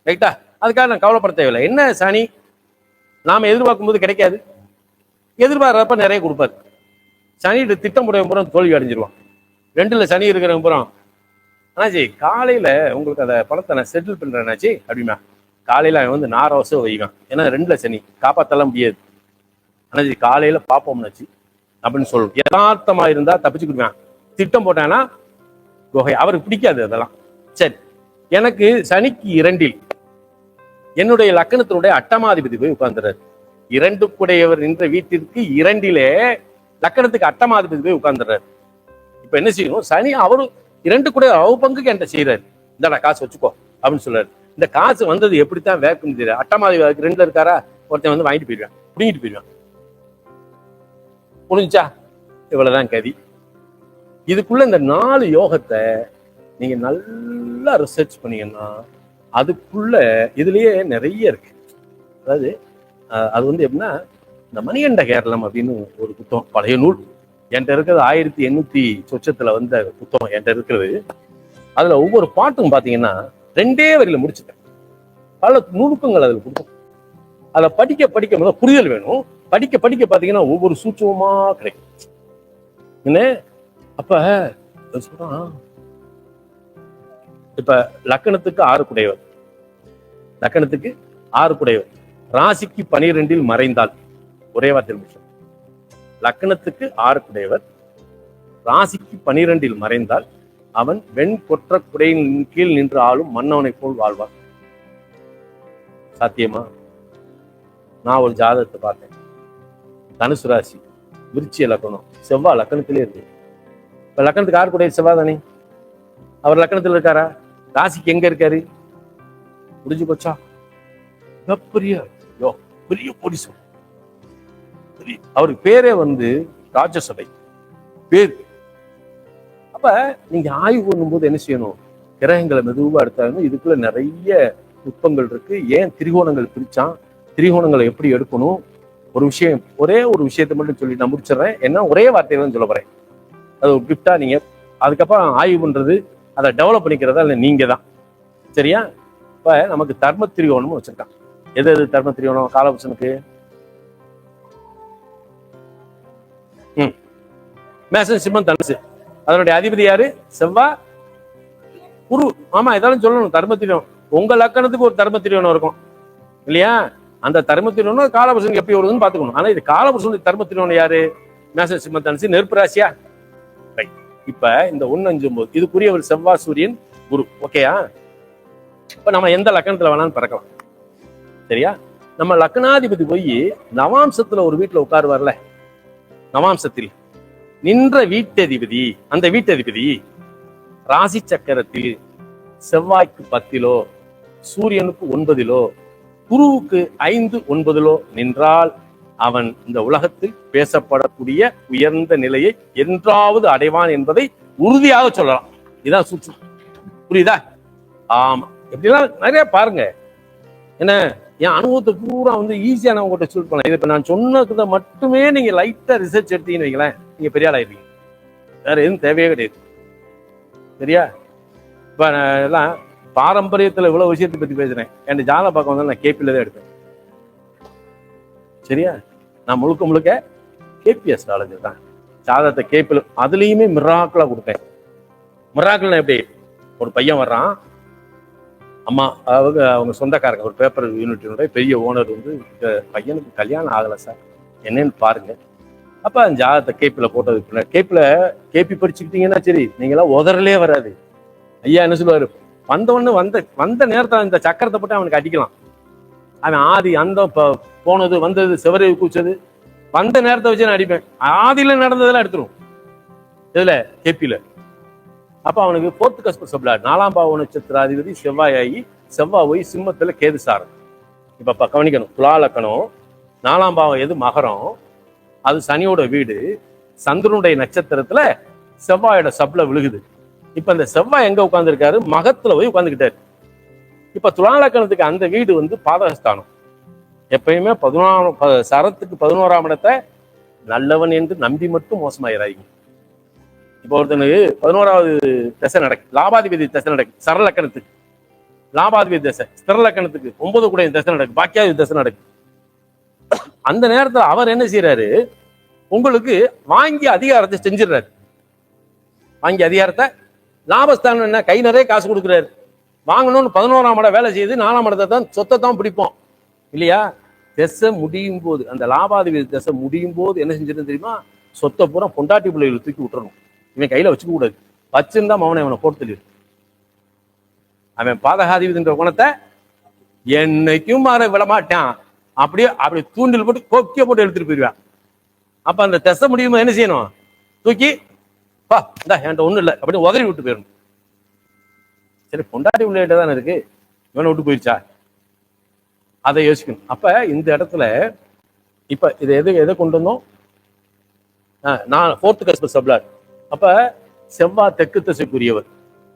ரைட்டா? அதுக்காக நான் கவலைப்பட தேவையில்லை. என்ன சனி நாம எதிர்பார்க்கும் போது கிடைக்காது, எதிர்பார்ப்ப நிறைய கொடுப்பாரு. சனி திட்டம் உடைய புறம் தோல்வி அடைஞ்சிருவான். 2ல சனி இருக்கிற புறம், ஆனாச்சி காலையில உங்களுக்கு அந்த பணத்தை நான் செட்டில் பண்றேன்னாச்சு அப்படிமா, காலையில அவன் வந்து நாரவசம் வைவான். ஏன்னா 2ல சனி காப்பாத்தலாம் முடியாது. ஆனாச்சி காலையில பாப்போம்னாச்சு அப்படின்னு சொல்லணும். யதார்த்தமா இருந்தா தப்பிச்சுக்கிடுவான். திட்டம் போட்டானா தொகை அவருக்கு பிடிக்காது அதெல்லாம். சரி, எனக்கு சனிக்கு 2ல் என்னுடைய லக்கணத்தினுடைய அட்டமாதிபதி போய் உட்கார்ந்துறாரு. 2 குடையவர் நின்ற வீட்டிற்கு 2லே லக்கணத்துக்கு அட்டமாதிபதி போய் உட்கார்ந்துறாரு. இப்ப என்ன செய்யணும்? சனி அவரு 2 குடையவர் அவ பங்குக்கு என்கிட்ட செய்யறாரு. இந்தாடா காசு வச்சுக்கோ அப்படின்னு சொல்றாரு. இந்த காசு வந்தது எப்படித்தான் வேக்கும் தெரியாது. அட்டமாதிபதி 2ல இருக்காரா, ஒருத்தன் வந்து வாங்கிட்டு போயிடுவான், பிடிங்கிட்டு போயிடுவான். புரிஞ்சா? இவ்வளவுதான் கதி. இதுக்குள்ள இந்த 4 யோகத்தை நீங்க நல்லா ரிசர்ச் பண்ணீங்கன்னா அதுக்குள்ள இதுலயே நிறைய இருக்கு. அதாவது அது வந்து எப்படின்னா, இந்த மணிகண்ட கேரளம் அப்படின்னு ஒரு புத்தகம், பழைய நூல் என்கிட்ட இருக்கிறது, 1800 சொச்சத்துல வந்த புத்தகம் என்கிட்ட இருக்கிறது. அதுல ஒவ்வொரு பாட்டும் பாத்தீங்கன்னா 2 வரியில முடிச்சுட்டேன். பல நுணுக்கங்கள் அதுல கொடுக்கும். அதை படிக்க படிக்க முதல்ல புரிதல் வேணும். படிக்க படிக்க பாத்தீங்கன்னா ஒவ்வொரு சூட்சமா கிடைக்கும். என்ன அப்ப சொல்றான், இப்ப லக்கணத்துக்கு 6 குடையவர், லக்கணத்துக்கு 6 குடையவர், ராசிக்கு 12ல் மறைந்தால், ஒரே வார்த்தையில் முடிச்சோம். லக்கணத்துக்கு 6 குடையவர், ராசிக்கு 12ல் மறைந்தால் அவன் வெண் கொற்ற குடையின் கீழ் நின்று ஆளும் மன்னவனை போல் வாழ்வான். சாத்தியமா? நான் ஒரு ஜாதகத்தை பார்த்தேன். தனுசு ராசி, விருச்சிக லக்கணம், செவ்வாய் லக்கணத்திலே இருக்கு. இப்ப லக்கணத்துக்கு 6 குடையவர் செவ்வாய் தானே, அவர் லக்கணத்துல இருக்காரா? ராசிக்கு எங்க இருக்காரு? முடிஞ்சு போச்சா? பெரிய பெரிய பொடிசம். அவருக்கு பேரே வந்து ராஜசபை பேர். அப்ப நீங்க ஆய்வு பண்ணும்போது என்ன செய்யணும்? கிரகங்களை மெதுவா எடுத்தாலும் இதுக்குள்ள நிறைய நுட்பங்கள் இருக்கு. ஏன் திரிகோணங்கள் பிரிச்சான், திரிகோணங்களை எப்படி எடுக்கணும், ஒரு விஷயம், ஒரே ஒரு விஷயத்தை மட்டும் சொல்லி நான் முடிச்சிடறேன். ஏன்னா ஒரே வார்த்தையை தான் சொல்ல போறேன். அது ஒரு கிஃப்டா நீங்க அதுக்கப்புறம் ஆய்வு பண்றது, அதை டெவலப் பண்ணிக்கிறதா இல்லை நீங்க தான். சரியா? இப்ப நமக்கு தர்ம திரிகோணம் வச்சிருக்கான். எது எது தர்ம திரிகோணம்? காலபுருஷனுக்கு மேசன், சிம்மம், தனுசு. அதனுடைய அதிபதி யாரு? செவ்வாய், குரு. ஆமா, இதெல்லாம் சொல்லணும். தர்ம திரிகோணம் உங்க லக்கணத்துக்கு ஒரு தர்ம திரிகோணம் இருக்கும் இல்லையா? அந்த தர்ம திரிகோணம் காலபுருஷனுக்கு எப்படி வருதுன்னு பாத்துக்கணும். ஆனா இது காலபுருஷனுடைய தர்ம திரிகோணம் யாரு? மேசன், சிம்மம், தனுசு, நெருப்பு ராசியா? இப்ப இந்த 1, 5, 9 இதுக்குரியவர் செவ்வாய், சூரியன், குரு. ஓகேயா? இப்ப நம்ம எந்த லக்கணத்துல வேணாலும் பிறக்கலாம். சரியா? நம்ம லக்னாதிபதி போய் நவாம்சத்துல ஒரு வீட்டுல உட்காருவார்ல, நவாம்சத்தில் நின்ற வீட்டதிபதி, அந்த வீட்டதிபதி ராசி சக்கரத்தில் செவ்வாய்க்கு 10லோ, சூரியனுக்கு 9லோ, குருவுக்கு 5, 9லோ நின்றால் அவன் இந்த உலகத்தில் பேசப்படக்கூடிய உயர்ந்த நிலையை என்றாவது அடைவான் என்பதை உறுதியாக சொல்லலாம். இதான் சூட்சம். புரியுதா? ஆமா, எப்படிலாம் நிறைய பாருங்க. என்ன, என் அனுபவத்தை பூரா வந்து ஈஸியா நான் உங்கள்கிட்ட சொல்லிட்டு போனேன். இது இப்ப நான் சொன்னதை மட்டுமே நீங்க லைட்டா ரிசர்ச் எடுத்தீங்கன்னு வைங்களேன், நீங்க பெரிய ஆள் ஆயிருவீங்க. வேற எதுவும் தேவையே கிடையாது. சரியா? இப்ப நான் எல்லாம் பாரம்பரியத்துல இவ்வளவு விஷயத்தை பத்தி பேசுறேன். என் ஜால பார்க்க வந்தாலும் நான் கேபில தான் எடுப்பேன். சரியா? நான் முழுக்க முழுக்க கேபி அஸ்ட்ராலஜர் தான். ஜாதகத்தை கேப்பில் அதுலேயுமே மிராக்கிளா கொடுத்தேன். மிராக்கிள்னா எப்படி? ஒரு பையன் வர்றான், அம்மா அவங்க சொந்தக்காரங்க ஒரு பேப்பர் யூனிட்டினுடைய பெரிய ஓனர் வந்து, இந்த பையனுக்கு கல்யாணம் ஆகலை சார், என்னன்னு பாருங்க. அப்போ அந்த ஜாதகத்தை கேப்பில் போட்டது, கேப்பில் கேபி படிச்சுக்கிட்டீங்கன்னா சரி, நீங்களாம் உதறலே வராது. ஐயா என்ன சொல்லுவாரு, வந்தவொன்னு வந்த நேரத்தில் இந்த சக்கரத்தை போட்டு அவனுக்கு அடிக்கலாம். அவன் ஆதி அந்த போனது வந்தது செவரை கூச்சது வந்த நேரத்தை வச்சு நான் அடிப்பேன். ஆதியில நடந்ததெல்லாம் எடுத்துரும் இதுல கேபியில. அப்ப அவனுக்கு 4th கஸ்ப சப்ளாட் 4ஆம் பாவ நட்சத்திராதிபதி செவ்வாயாகி, செவ்வாய் போய் சிம்மத்துல கேது சாரம். இப்ப கவனிக்கணும், துலா லக்கணம் 4ஆம் பாவம் எது? மகரம். அது சனியோட வீடு, சந்திரனுடைய நட்சத்திரத்துல செவ்வாயோட சப்ல விழுகுது. இப்ப இந்த செவ்வாய் எங்க உட்கார்ந்துருக்காரு? மகத்துல போய் உட்கார்ந்துக்கிட்டாரு. இப்ப துலா லக்கணத்துக்கு அந்த வீடு வந்து பாதகஸ்தானம். எப்பயுமே 11 சரத்துக்கு 11ஆம் இடத்தை நல்லவன் என்று நம்பி மட்டும் மோசமாயிராங்க. இப்போ ஒருத்தனுக்கு 11வது தசை நடக்கு, லாபாதிபதி தசை நடக்கு சரலக்கணத்துக்கு, லாபாதிபதி தசை ஸ்திரலக்கணத்துக்கு 9 கூட தசை நடக்கு, பாக்கியாதிபதி தசை நடக்கு. அந்த நேரத்துல அவர் என்ன செய்யறாரு? உங்களுக்கு வாங்கி அதிகாரத்தை செஞ்சிடறாரு. வாங்கி அதிகாரத்தை, லாபஸ்தானம் என்ன, கை நிறைய காசு கொடுக்குறாரு. வாங்கணும்னு 11ஆம் இடம் வேலை செய்யுது, 4ஆம் இடத்தை தான் சொத்தை தான் பிடிப்போம் இல்லையா? திசை முடியும் போது, அந்த லாபாதிபதி திசை முடியும் போது என்ன செஞ்சிருன்னு தெரியுமா? சொத்தை பூரா பொண்டாட்டி பிள்ளைகளை தூக்கி விட்டுறணும். இவன் கையில வச்சுக்க கூடாது. வச்சிருந்தா அவனை போட்டு தள்ளி. அவன் பாதகாதிபதின்ற குணத்தை என்னைக்கும் மாற விடமாட்டான். அப்படி தூண்டில் போட்டு கொக்கிய போட்டு எடுத்துட்டு போயிடுவான். அப்ப அந்த திசை முடியுமா என்ன செய்யணும்? தூக்கி பா இந்தா என்கிட்ட ஒண்ணும் இல்லை அப்படின்னு உதறி விட்டு போயிடணும். சரி, பொண்டாட்டி பிள்ளைகிட்ட தானே இருக்கு, இவனை விட்டு போயிடுச்சா? அதை யோசிக்கணும். அப்ப இந்த இடத்துல இப்ப இதை எதை கொண்டு வந்தோம்? நான் 4th கஸ்ப சப்ளாட். அப்ப செவ்வாய் தெற்கு தசைக்குரியவர்,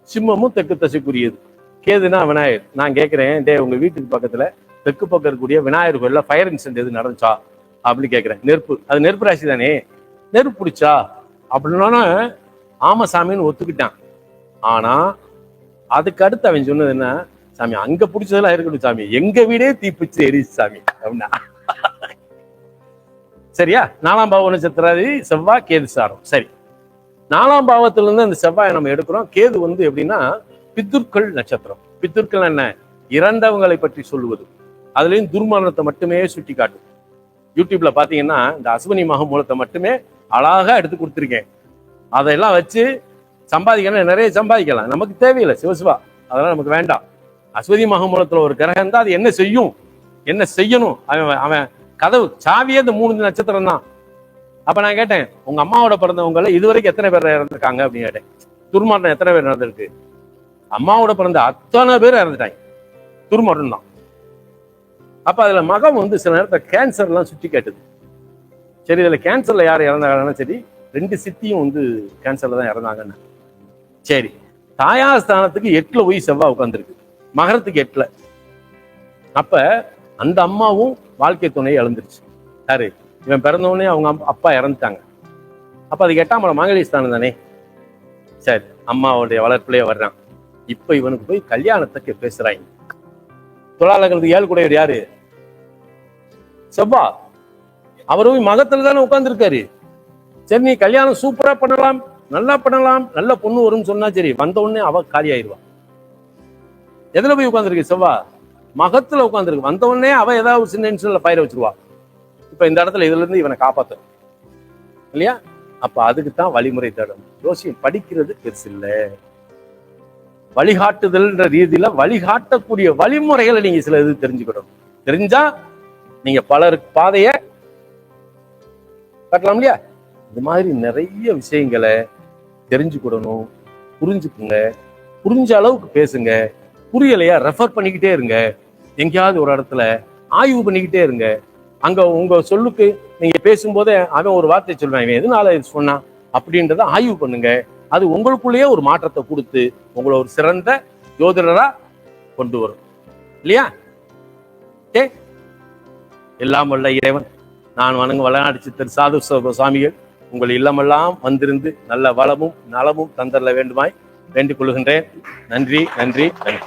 சிம்மமும் தெற்கு தசைக்குரியது, கேதுனா விநாயகர். நான் கேட்கிறேன், டே உங்க வீட்டுக்கு பக்கத்துல தெற்கு பக்கம் இருக்கக்கூடிய விநாயகர் கோயில்ல ஃபயர் இன்சிடென்ட் எது நடந்துச்சா அப்படின்னு கேட்கிறேன். நெருப்பு, அது நெருப்பு ராசி தானே, நெருப்பு பிடிச்சா அப்படின்னா ஆமசாமின்னு ஒத்துக்கிட்டான். ஆனா அதுக்கு அடுத்து அவன் சொன்னது என்ன? சாமி அங்க பிடிச்சதெல்லாம் இருக்கட்டும் சாமி, எங்க வீடே தீப்பிச்சு எரிச்சு சாமி அப்படின்னா. சரியா? 4ஆம் பாவ நட்சத்திராதி செவ்வாய் கேது சாரம். சரி, 4ஆம் பாவத்துல இருந்து அந்த செவ்வாயை நம்ம எடுக்கிறோம். கேது வந்து எப்படின்னா பித்துர்கள் நட்சத்திரம். பித்துர்கள் என்ன? இறந்தவங்களை பற்றி சொல்லுவது. அதுலயும் துர்மரணத்தை மட்டுமே சுட்டி காட்டும். யூடியூப்ல பாத்தீங்கன்னா இந்த அஸ்வினி மக மூலத்தை மட்டுமே அழகா எடுத்து கொடுத்துருக்கேன். அதெல்லாம் வச்சு சம்பாதிக்கணும், நிறைய சம்பாதிக்கலாம். நமக்கு தேவையில்லை சிவசிவா, அதெல்லாம் நமக்கு வேண்டாம். அஸ்வதி மகமூலத்துல ஒரு கிரகம் தான், அது என்ன செய்யும், என்ன செய்யணும், அவன் கதவு சாவியே அந்த 3 நட்சத்திரம் தான். அப்ப நான் கேட்டேன், உங்க அம்மாவோட பிறந்தவங்கள இதுவரைக்கும் எத்தனை பேர் இறந்துருக்காங்க அப்படின்னு கேட்டேன். துர்மரணம் எத்தனை பேர் நடந்திருக்கு? அம்மாவோட பிறந்த அத்தனை பேர் இறந்துட்டாங்க, துர்மரணம் தான். அப்ப அதுல மகம் வந்து சில நேரத்துல கேன்சர் எல்லாம் சுட்டி கேட்டது. சரி, இதுல கேன்சர்ல யார் இறந்தாங்கன்னா சரி, 2 சித்தியும் வந்து கேன்சர்ல தான் இறந்தாங்கன்னு. சரி, தாயார் ஸ்தானத்துக்கு 8ல போய் செவ்வாய் உட்கார்ந்துருக்கு, மகரத்துக்கு 8ல. அப்ப அந்த அம்மாவும் வாழ்க்கை துணையை இழந்துருச்சு. யாரு? இவன் பிறந்தவொடனே அவங்க அப்பா இறந்துட்டாங்க. அப்ப அதுக்கு 8ஆம் இடம் மாங்கல்ய ஸ்தானம் தானே. சரி, அம்மாவுடைய வளர்ப்புலயே வர்றான். இப்ப இவனுக்கு போய் கல்யாணத்துக்கு பேசுறாங்க. தொழிலாளர்களுக்கு 7 கூடையவர் யாரு? செவ்வா. அவரு போய் மகத்துல தானே உட்கார்ந்துருக்காரு. சரி, நீ கல்யாணம் சூப்பரா பண்ணலாம், நல்லா பண்ணலாம், நல்ல பொண்ணு வரும்னு சொன்னா சரி, வந்த உடனே அவ காலி ஆயிடுவா. எதுல போய் உட்காந்துருக்கு? செவ்வா மகத்துல உட்காந்துருக்கு. வந்த உடனே அவ ஏதாவது சின்ன இன்சிடென்ட்ல பயிர வச்சிருவா. இப்ப இந்த இடத்துல இதுல இருந்து இவனை காப்பாத்த இல்லையா? அப்ப அதுக்கு தான் வழிமுறை தேடும். ஜோசியம் படிக்கிறது பெருசு இல்ல, வழிகாட்டுதல்ன்ற ரீதியில வழிகாட்டக்கூடிய வழிமுறைகளை நீங்க சில இது தெரிஞ்சுக்கணும். தெரிஞ்சா நீங்க பலருக்கு பாதைய காட்டலாம் இல்லையா? இது மாதிரி நிறைய விஷயங்களை தெரிஞ்சுக்கிடணும், புரிஞ்சுக்குங்க. புரிஞ்ச அளவுக்கு பேசுங்க, புரியலையா ரெஃபர் பண்ணிக்கிட்டே இருங்க. எங்கேயாவது ஒரு இடத்துல ஆய்வு பண்ணிக்கிட்டே இருங்க. அங்க உங்க சொல்லுக்கு நீங்க பேசும்போதே அவன் ஒரு வார்த்தை சொல்லுவான், இவன் எதனால இது சொன்னான் அப்படின்றத ஆய்வு பண்ணுங்க. அது உங்களுக்குள்ளேயே ஒரு மாற்றத்தை கொடுத்து உங்களை ஒரு சிறந்த ஜோதிடரா கொண்டு வரும் இல்லையா? எல்லாம் வல்ல இறைவன், நான் வணங்கும் வளநாடு சித்தர் சாது சுவாமிகள் உங்கள் இல்லமெல்லாம் வந்திருந்து நல்ல வளமும் நலமும் தந்தரல வேண்டுமாய் வேண்டிக் கொள்கின்றேன். நன்றி, நன்றி, நன்றி.